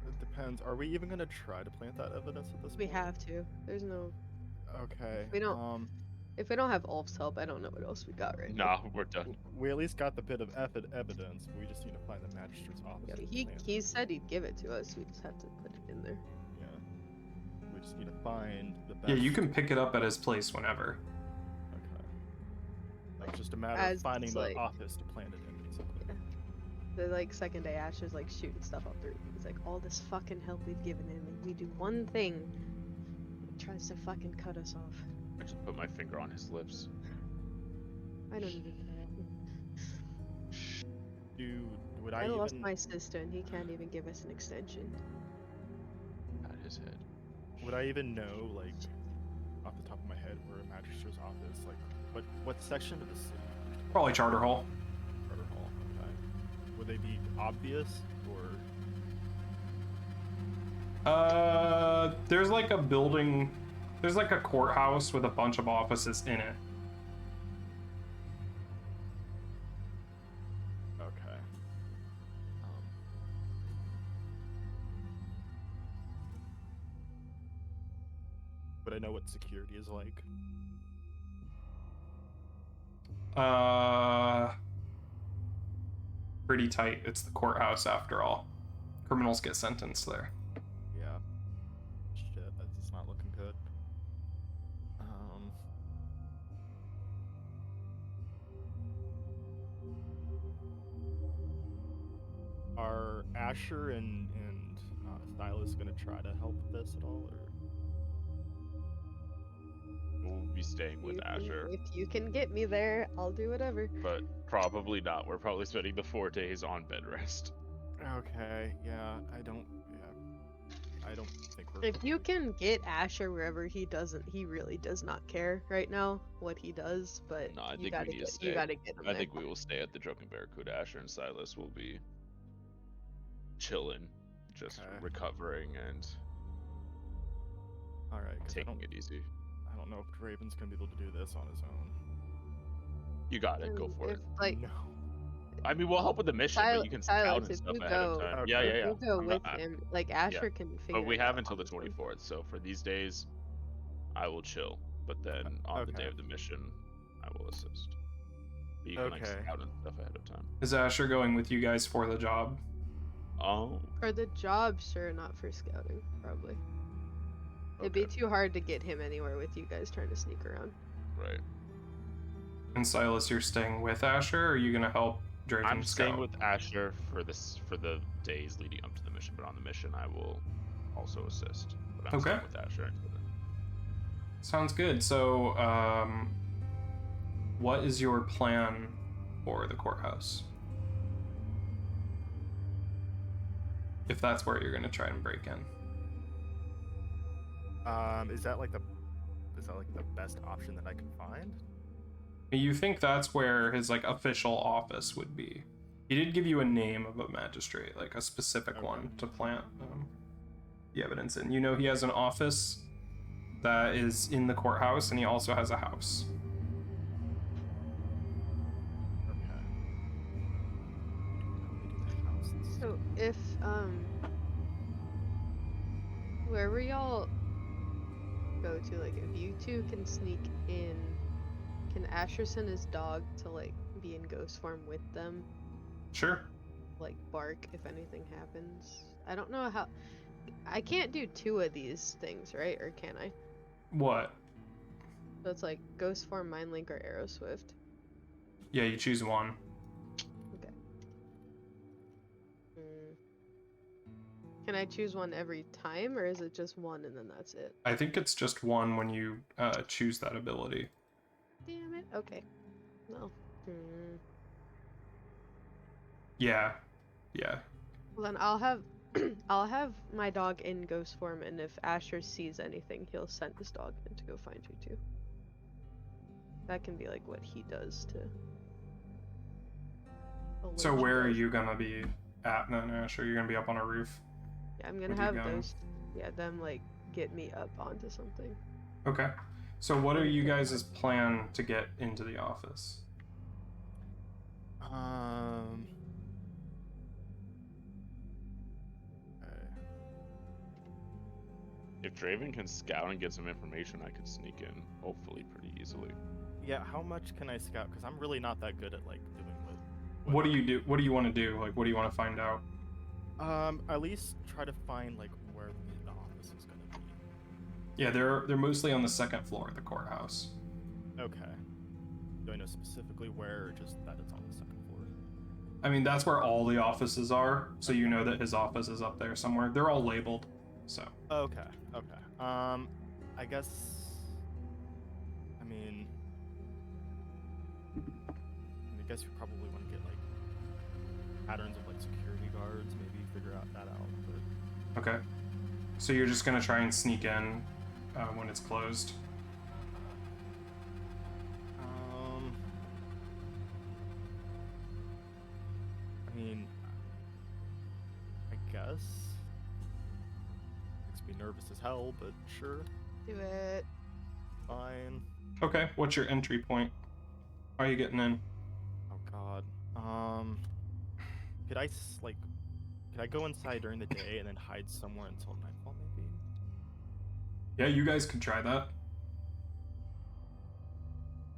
it depends. Are we even gonna try to plant that evidence at this We point? have to. There's no. Okay. We don't- If we don't have Ulf's help, I don't know what else we got right now. Nah, we're done. We at least got the bit of evidence. We just need to find the magistrate's office. Yeah, to he plant he it. said he'd give it to us. We just have to put it in there. Yeah. We just need to find the best. Yeah, you can pick it up at his place whenever. Okay. It's just a matter As of finding the like- office to plant it in, basically. The like second day, Ash is like shooting stuff up the roof. He's like, all this fucking help we've given him, and we do one thing. He tries to fucking cut us off. I just put my finger on his lips. I don't even know. Dude, would I I lost even my sister, and he can't even give us an extension. Pat his head. would I even know, like, off the top of my head, where a magistrate's office, like, what section of the city? Probably Charter Hall. Charter Hall. Okay. Would they be obvious, or There's like a building. There's like a courthouse with a bunch of offices in it. Okay. But I know what security is like. Pretty tight. It's the courthouse after all. Criminals get sentenced there. Yeah. Shit, that's not looking good. Are Asher and Silas gonna try to help with this at all, or? We'll be staying with Asher, If you can get me there, I'll do whatever. but probably not. We're probably spending the 4 days on bed rest. Okay, yeah, I don't think we're. If you can get Asher wherever he really does not care right now what he does, but No, I you think gotta we need to get, stay. you gotta get him I there. think we will stay at the Drunken Barracuda. Asher and Silas will be chilling, just Okay. recovering and All right, 'cause taking it easy. I don't know if Draven's gonna be able to do this on his own. You got it. Go for If, it. like, No. I mean, we'll help with the mission, but you can scout Silas, and if stuff you ahead of go, time. Okay. Yeah, if yeah, yeah. you go I'm with not- him, like Asher can figure But we it have out until the on his own. 24th, so for these days, I will chill. But then on the day Okay. of the mission, I will assist. But you can like Okay. scout and stuff ahead of time. Is Asher going with you guys for the job? Oh, For the job, sure, not for scouting, probably. It'd be okay. too hard to get him anywhere with you guys trying to sneak around. Right. And Silas, you're staying with Asher, or are you gonna help Draven I'm scout? staying with Asher for the days leading up to the mission, but on the mission I will also assist. But I'm Okay. staying with Asher until then. Sounds good. So, what is your plan for the courthouse? If that's where you're gonna try and break in. Is that like the best option that I can find? You think that's where his like official office would be? He did give you a name of a magistrate, like a specific Okay. one to plant the evidence in. You know he has an office that is in the courthouse, and he also has a house. Okay. So if wherever y'all go to, like if you two can sneak in, can Asher send his dog to like be in ghost form with them? Sure. Like bark if anything happens. I don't know how. I can't do 2 of these things, right? Or can I? What? So it's like ghost form, mind link, or arrow swift. Yeah, you choose one. Okay. Mm. Can I choose one every time, or is it just one and then that's it? I think it's just one when you choose that ability. Damn it. Okay. No. Yeah. Yeah. Well, then I'll have I'll have my dog in ghost form, and if Asher sees anything, he'll send his dog in to go find you too. That can be like what he does to. So alert where are guys. you gonna be at then, Asher? You're gonna be up on a roof? Yeah, I'm gonna with you have going? those. Yeah, them like get me up onto something. Okay. So what are you guys' plan to get into the office? If Draven can scout and get some information, I could sneak in, hopefully pretty easily. Yeah, how much can I scout? Because I'm really not that good at like doing What do you do? What do you want to do? Like, what do you want to find out? At least try to find like where the office is gonna be. Yeah, they're mostly on the second floor of the courthouse. Okay. Do I know specifically where, or just that it's on the second floor? I mean, that's where all the offices are, so you know that his office is up there somewhere. They're all labeled, so. Okay. Okay. I guess. I mean, I guess you probably want to get like patterns of like security guards, maybe figure out that out. But Okay. So you're just gonna try and sneak in when it's closed. I mean, I guess. me nervous as hell, but sure, Do it. fine. Okay, what's your entry point? How are you getting in? Oh god. Could I go inside during the day and then hide somewhere until nightfall, maybe? Yeah, you guys could try that.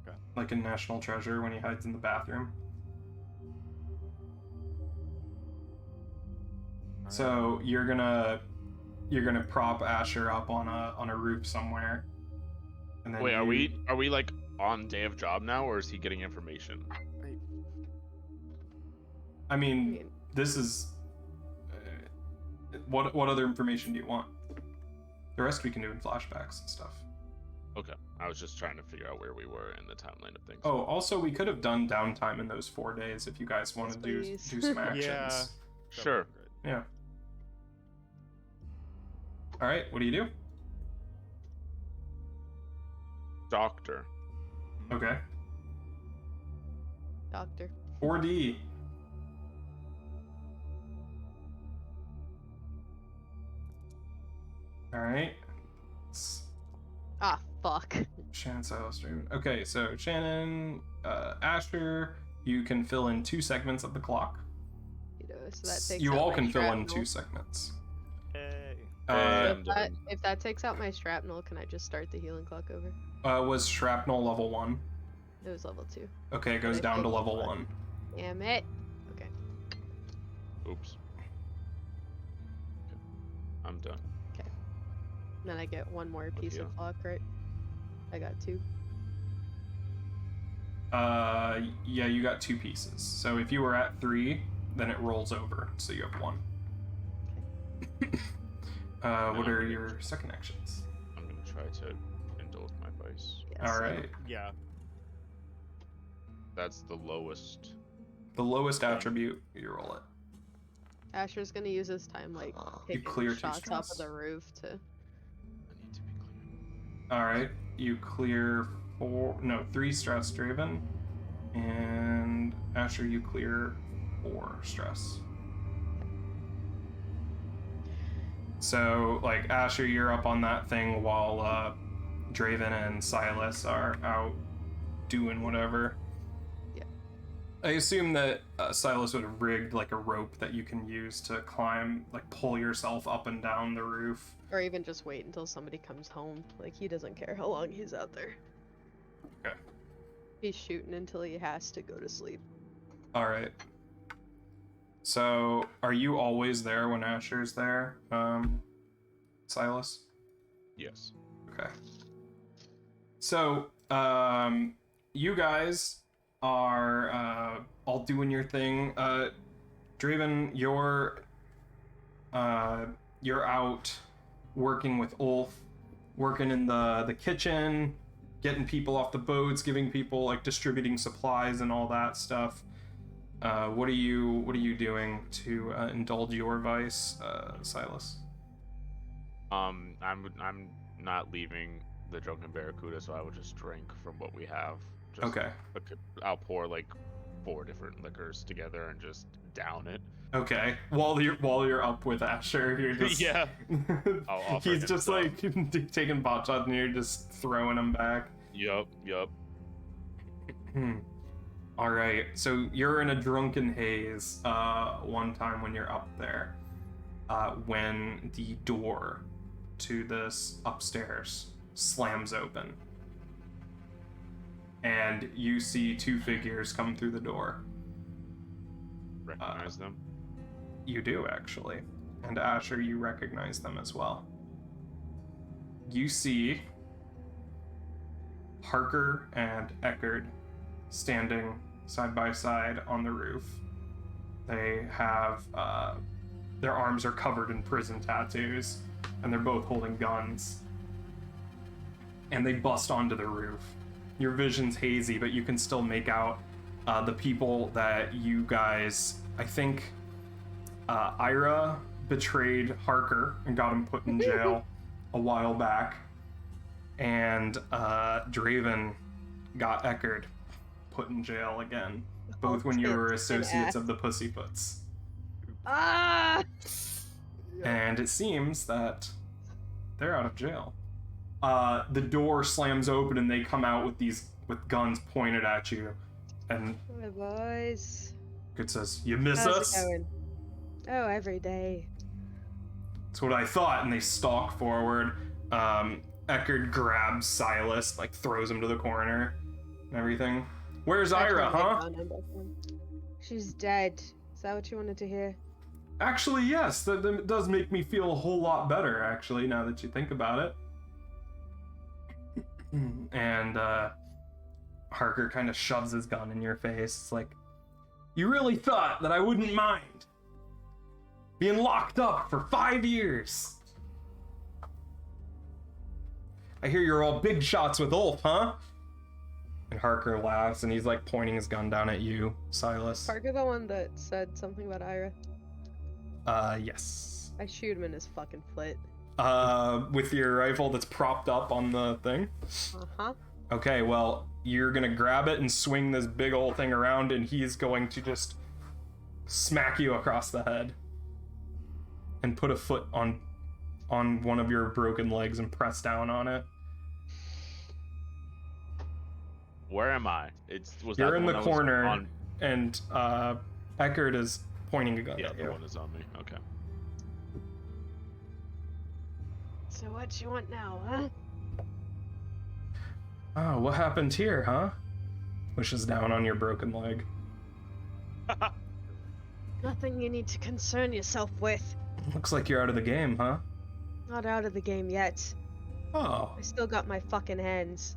Okay. Like in National Treasure when he hides in the bathroom. Alright. So you're gonna prop Asher up on a roof somewhere. And then Wait, are we like on day of job now, or is he getting information? I mean, this is what other information do you want? The rest we can do in flashbacks and stuff. Okay, I was just trying to figure out where we were in the timeline of things. Oh, also we could have done downtime in those 4 days if you guys want to do Yes, do some please. actions. Yeah. That Sure. would be great. Yeah. All right, what do you do? Doctor. Okay. Doctor. 4D. All right. Ah, fuck. Shannon, Silas, Draven. Okay, so Shannon, Asher, you can fill in 2 segments of the clock. You know, so that takes You out all my can fill in shrapnel. 2 segments. Hey. So And if that takes out my shrapnel, can I just start the healing clock over? Was shrapnel level 1? It was level 2. Okay, it goes Okay, down to thank level you. 1. Damn it. Okay. oops. Okay. I'm done. Then I get one more piece heal. of clock, right? I got 2. Yeah, you got 2 pieces. So if you were at 3, then it rolls over, so you have 1. What are your second actions? I'm gonna try to indulge my vice. Yes, All right. Yeah. That's the lowest. The lowest attribute, you roll it. Asher's gonna use his time, like, You taking clear 2 shots off of stress. the roof to... I need to be clear. All right, you clear 3 stress, Draven, and Asher, you clear 4 stress. So, like, Asher, you're up on that thing while Draven and Silas are out doing whatever. Yeah. I assume that Silas would have rigged like a rope that you can use to climb, like pull yourself up and down the roof. Or even just wait until somebody comes home. Like, he doesn't care how long he's out there. Okay. He's shooting until he has to go to sleep. All right. So, are you always there when Asher's there, Silas? Yes. Okay. So, you guys are all doing your thing. Draven, you're out working with Ulf, working in the kitchen, getting people off the boats, giving people, like, distributing supplies and all that stuff. What are you doing to indulge your vice, Silas? I'm not leaving the Drunken Barracuda, so I will just drink from what we have. Just, Okay. I'll pour like 4 different liquors together and just down it. Okay. While you're up with Asher, you're just Yeah. I'll offer he's him just some. like taking pot shots and you're just throwing them back. Yup. All right. So you're in a drunken haze one time when you're up there, when the door to this upstairs slams open, and you see 2 figures come through the door. Recognize them. You do, actually. And Asher, you recognize them as well. You see Harker and Eckerd standing side by side on the roof. They have, their arms are covered in prison tattoos, and they're both holding guns. And they bust onto the roof. Your vision's hazy, but you can still make out the people that you guys, I think, Ira betrayed Harker and got him put in jail a while back. And Draven got Eckerd put in jail again. Both when you were associates of the Pussyfoots. Ah! And it seems that they're out of jail. The door slams open and they come out with guns pointed at you. And Hi, boys. it says, "You miss How's us?" it going? Oh, every day. That's what I thought. And they stalk forward. Eckerd grabs Silas, like throws him to the corner and everything. "Where's I Ira, turn my huh?" gun on back on. She's dead. Is that what you wanted to hear? Actually, yes. That does make me feel a whole lot better, actually, now that you think about it. And Harker kind of shoves his gun in your face. It's like, "You really thought that I wouldn't mind being locked up for 5 years? I hear you're all big shots with Ulf, huh?" And Harker laughs, and he's like pointing his gun down at you, Silas. Parker, the one that said something about Ira. Yes. I shoot him in his fucking foot. With your rifle that's propped up on the thing? Uh-huh. Okay, well, you're gonna grab it and swing this big old thing around, and he's going to just smack you across the head. And put a foot on one of your broken legs and press down on it. Where am I? You're in the one that was corner, on... and Eckerd is pointing a gun Yeah, at the you. one is on me. Okay. So what you want now, huh? "Oh, what happened here, huh?" Pushes down on your broken leg. Nothing you need to concern yourself with. "Looks like you're out of the game, huh?" Not out of the game yet. "Oh. I still got my fucking hands.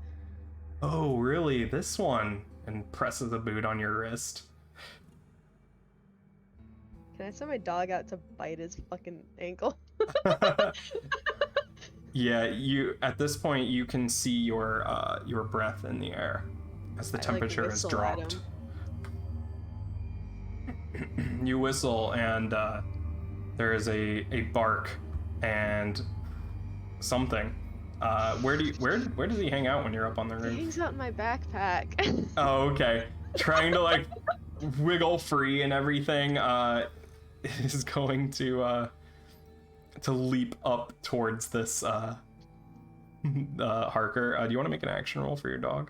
Oh, really? This one?" And presses a boot on your wrist. Can I send my dog out to bite his fucking ankle? Yeah, you at this point you can see your breath in the air as the I, like, temperature has whistle at dropped. You whistle, and there is a bark and something. Where does he hang out when you're up on the He roof? hangs out in my backpack. Oh, okay. Trying to like wiggle free and everything. Is going to leap up towards this Harker. Do you want to make an action roll for your dog?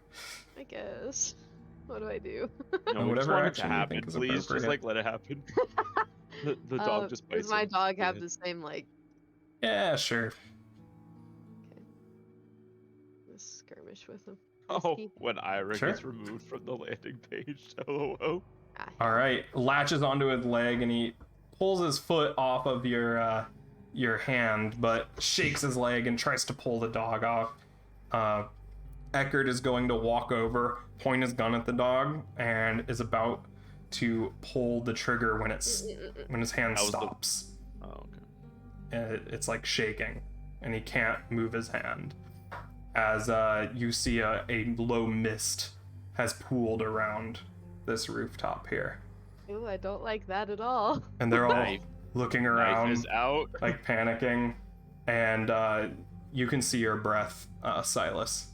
I guess. What do I do? No, we just whatever want it action to you happen. think is Please, just appropriate. like let it happen. The dog just bites. Does my him. dog have Yeah. the same, like, Yeah, sure. skirmish with him? Oh, Whiskey? when Ira Sure. gets removed from the landing page. LOL. Ah, All right, latches onto his leg and he pulls his foot off of your hand, but shakes his leg and tries to pull the dog off. Eckerd is going to walk over, point his gun at the dog, and is about to pull the trigger when his hand How's the- stops. Oh, okay. And it's like shaking, and he can't move his hand. As you see a low mist has pooled around this rooftop here. Ooh, I don't like that at all. And they're all Knife. looking Knife around, is out. like panicking, and you can see your breath, Silas.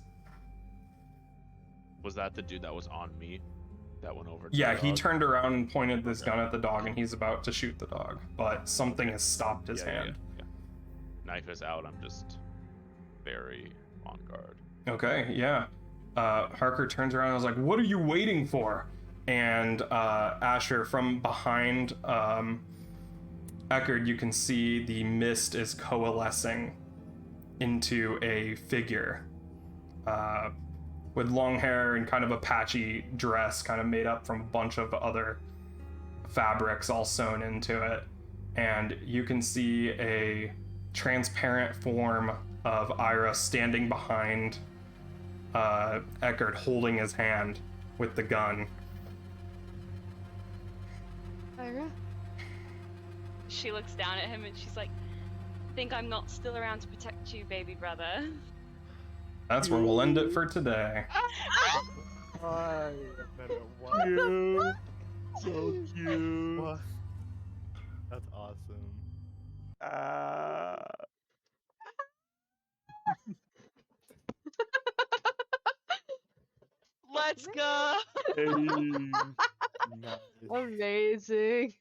Was that the dude that was on me? That went over. To Yeah, the he dog? turned around and pointed this gun at the dog, and he's about to shoot the dog, but something has stopped his hand. Yeah. Knife is out. I'm just very on guard. Okay, yeah. Harker turns around and is like, "What are you waiting for?" And Asher, from behind Eckerd, you can see the mist is coalescing into a figure with long hair and kind of a patchy dress, kind of made up from a bunch of other fabrics all sewn into it. And you can see a transparent form of Ira standing behind Eckerd, holding his hand with the gun. Ira? She looks down at him and she's like, "Think I'm not still around to protect you, baby brother?" That's where we'll end it for today. Why? What? Cute. So cute. What? That's awesome. Let's go. Hey. Nice. Amazing.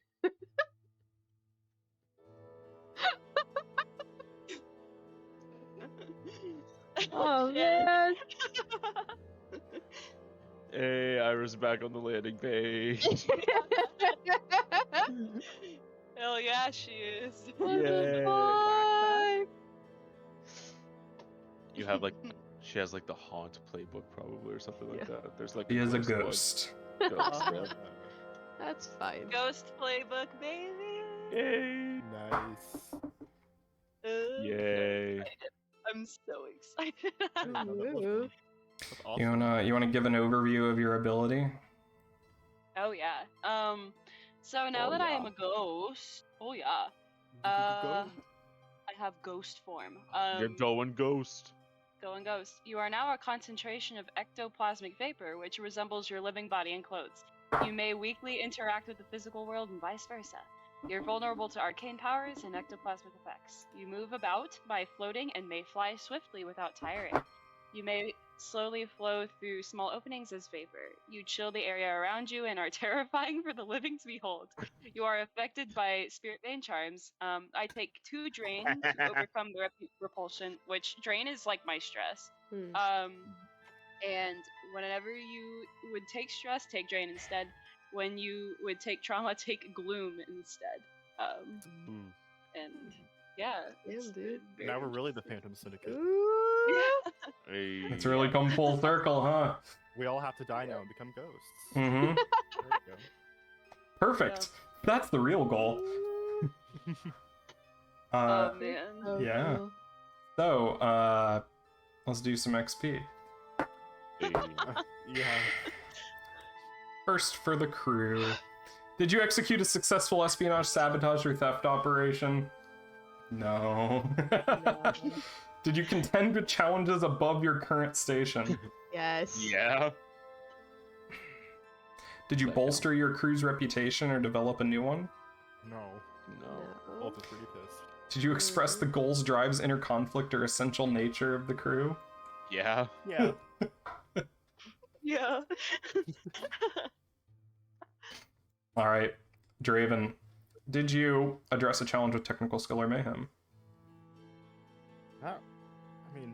Hey, Ira's back on the landing page. Hell yeah, she is. What the Yay. fuck? You have like, she has like the haunt playbook probably or something like that. There's like He is a ghost one. ghost. Ghost, yeah. That's fine. Ghost playbook, baby. Yay! Nice. Yay! I'm so excited. No, that was Ooh. fun. That's awesome. You wanna give an overview of your ability? Oh yeah. So now Oh, that I am yeah. a ghost, oh yeah, Go. I have ghost form. You're going ghost. Going ghost. You are now a concentration of ectoplasmic vapor, which resembles your living body and clothes. You may weakly interact with the physical world and vice versa. You're vulnerable to arcane powers and ectoplasmic effects. You move about by floating and may fly swiftly without tiring. You may slowly flow through small openings as vapor. You chill the area around you and are terrifying for the living to behold. You are affected by spirit bane charms. I take 2 drain to overcome the repulsion, which drain is like my stress. Hmm. And whenever you would take stress, take drain instead. When you would take trauma, take gloom instead. Mm. And yeah, Damn, it's dude. very Now we're really the Phantom Syndicate. Ooh. Hey. It's really come full circle, huh? We all have to die now and become ghosts. Mm-hmm. There we go. Perfect. That's the real goal. Oh man. Oh, Yeah. cool. So, let's do some XP. Hey. Yeah. First for the crew. Did you execute a successful espionage, sabotage, or theft operation? No. No. Did you contend with challenges above your current station? Yes. Yeah. Did you That bolster your crew's reputation or develop a new one? No. No. Wolf is pretty pissed. Did you express the goals, drives, inner conflict, or essential nature of the crew? Yeah. Yeah. Yeah. All right, Draven, did you address a challenge with technical skill or mayhem?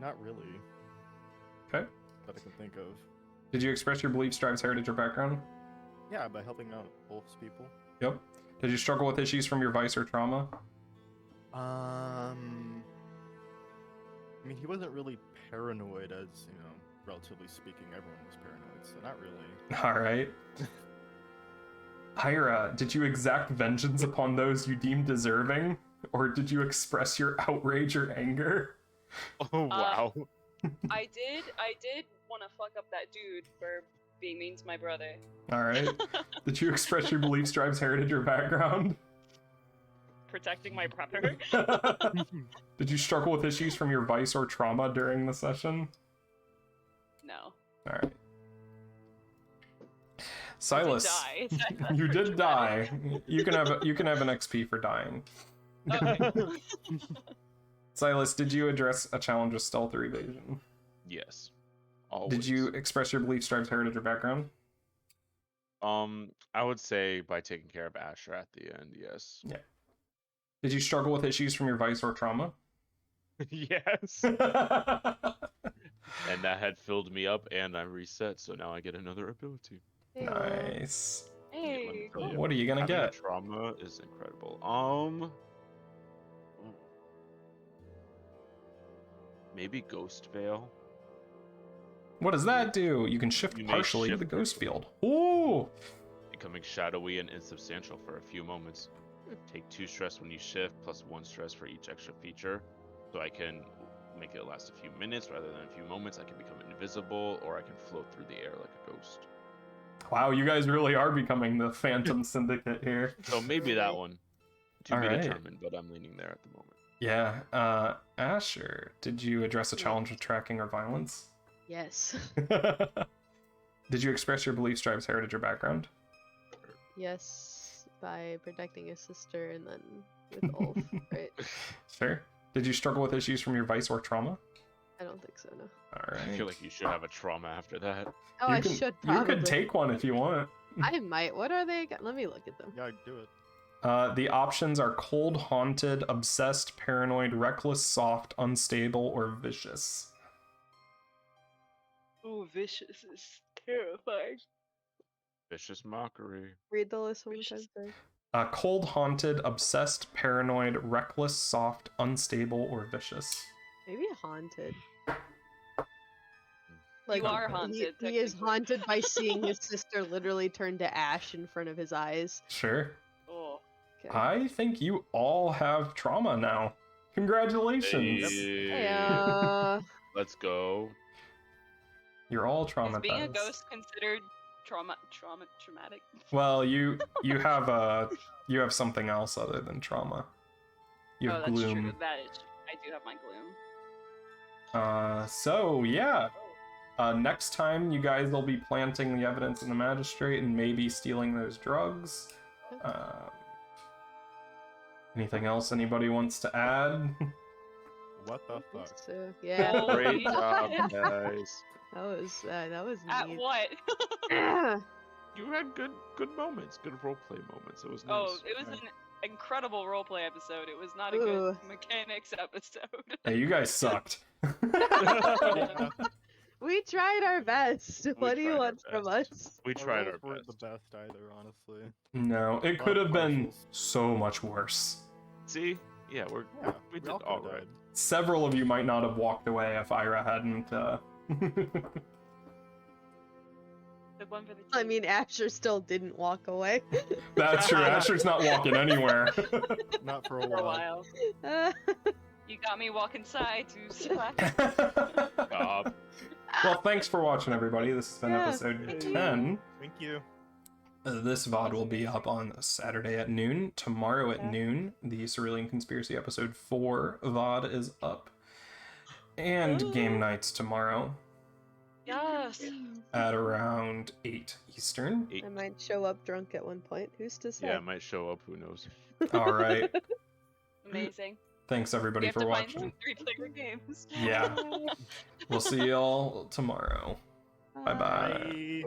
Not really. Okay. That I can think of. Did you express your beliefs, drives, heritage, or background? Yeah, by helping out Wolf's people. Yep. Did you struggle with issues from your vice or trauma? I mean, he wasn't really paranoid, as relatively speaking, everyone was paranoid, so not really. All right. Hyra, did you exact vengeance upon those you deemed deserving? Or did you express your outrage or anger? Oh wow. I did want to fuck up that dude for being mean to my brother. All right. Did you express your beliefs, drives, heritage, or background? Protecting my brother. Did you struggle with issues from your vice or trauma during the session? No. All right. Silas, I did die. you did die. You can have an XP for dying. Okay. Silas, did you address a challenge with stealth or evasion? Yes. Always. Did you express your beliefs, drives, heritage, or background? I would say by taking care of Asher at the end, yes. Yeah. Did you struggle with issues from your vice or trauma? Yes. And that had filled me up, and I'm reset, so now I get another ability. Hey, Nice. Hey, Let me tell cool. you, What are you gonna having get? Trauma is incredible. Maybe Ghost Veil. What does that do? You can shift You may partially to shift the ghost partially. field. Ooh! Becoming shadowy and insubstantial for a few moments. Take 2 stress when you shift, plus 1 stress for each extra feature. So I can make it last a few minutes rather than a few moments. I can become invisible, or I can float through the air like a ghost. Wow, you guys really are becoming the Phantom Syndicate here. So maybe that one. To be Alright. determined, but I'm leaning there at the moment. Yeah. Asher, did you address a challenge with tracking or violence? Yes. Did you express your beliefs, drives, heritage, or background? Yes. By protecting his sister and then with Ulf, right? Sure. Did you struggle with issues from your vice or trauma? I don't think so, no. All right. I feel like you should have a trauma after that. Oh, you I can, should You probably. could take one if you want. I might. What are they? Let me look at them. Yeah, do it. The options are cold, haunted, obsessed, paranoid, reckless, soft, unstable, or vicious. Ooh, vicious is Terrifying. Vicious mockery. Read the list one more Vicious. time. Cold, haunted, obsessed, paranoid, reckless, soft, unstable, or vicious. Maybe haunted. You are haunted, He is technically. haunted by seeing his sister literally turn to ash in front of his eyes. Sure. Oh. Okay. I think you all have trauma now. Congratulations. Hey, let's go. You're all Is traumatized. being a ghost considered traumatic? Well, you have something else other than trauma. You have Oh, that's gloom. true. That is. I do have my gloom. So yeah. Next time, you guys will be planting the evidence in the magistrate and maybe stealing those drugs. Anything else anybody wants to add? What the fuck? So, yeah. Great job, guys. That was At neat. what? You had good moments, good roleplay moments. It was nice. Oh, it was an incredible roleplay episode. It was not a Ooh. good mechanics episode. Hey, you guys sucked. Yeah, We tried our best. What do you tried our want from best. us? We tried our rolls weren't best. the best either, honestly. No, it Lot could of have been partials. so much worse. See? Yeah, Yeah, we did all all could've right. died. Several of you might not have walked away if Ira hadn't. Took one for the team. I mean, Asher still didn't walk away. That's true. Asher's not walking anywhere. Not for a for a while. while. You got me walking side to slack. Job. Well, thanks for watching, everybody. This has been Yeah, episode thank 10. Thank you. This VOD will be up on Saturday at noon. Tomorrow at Yeah. noon, the Cerulean Conspiracy episode 4 VOD is up. And game nights tomorrow Yes. at around 8 Eastern. I might show up drunk at one point. Who's to say? Yeah, it might show up. Who knows? All right. Amazing. Thanks, We everybody, have for to find watching. some 3-player games. Yeah. We'll see y'all tomorrow. Bye-bye. Bye.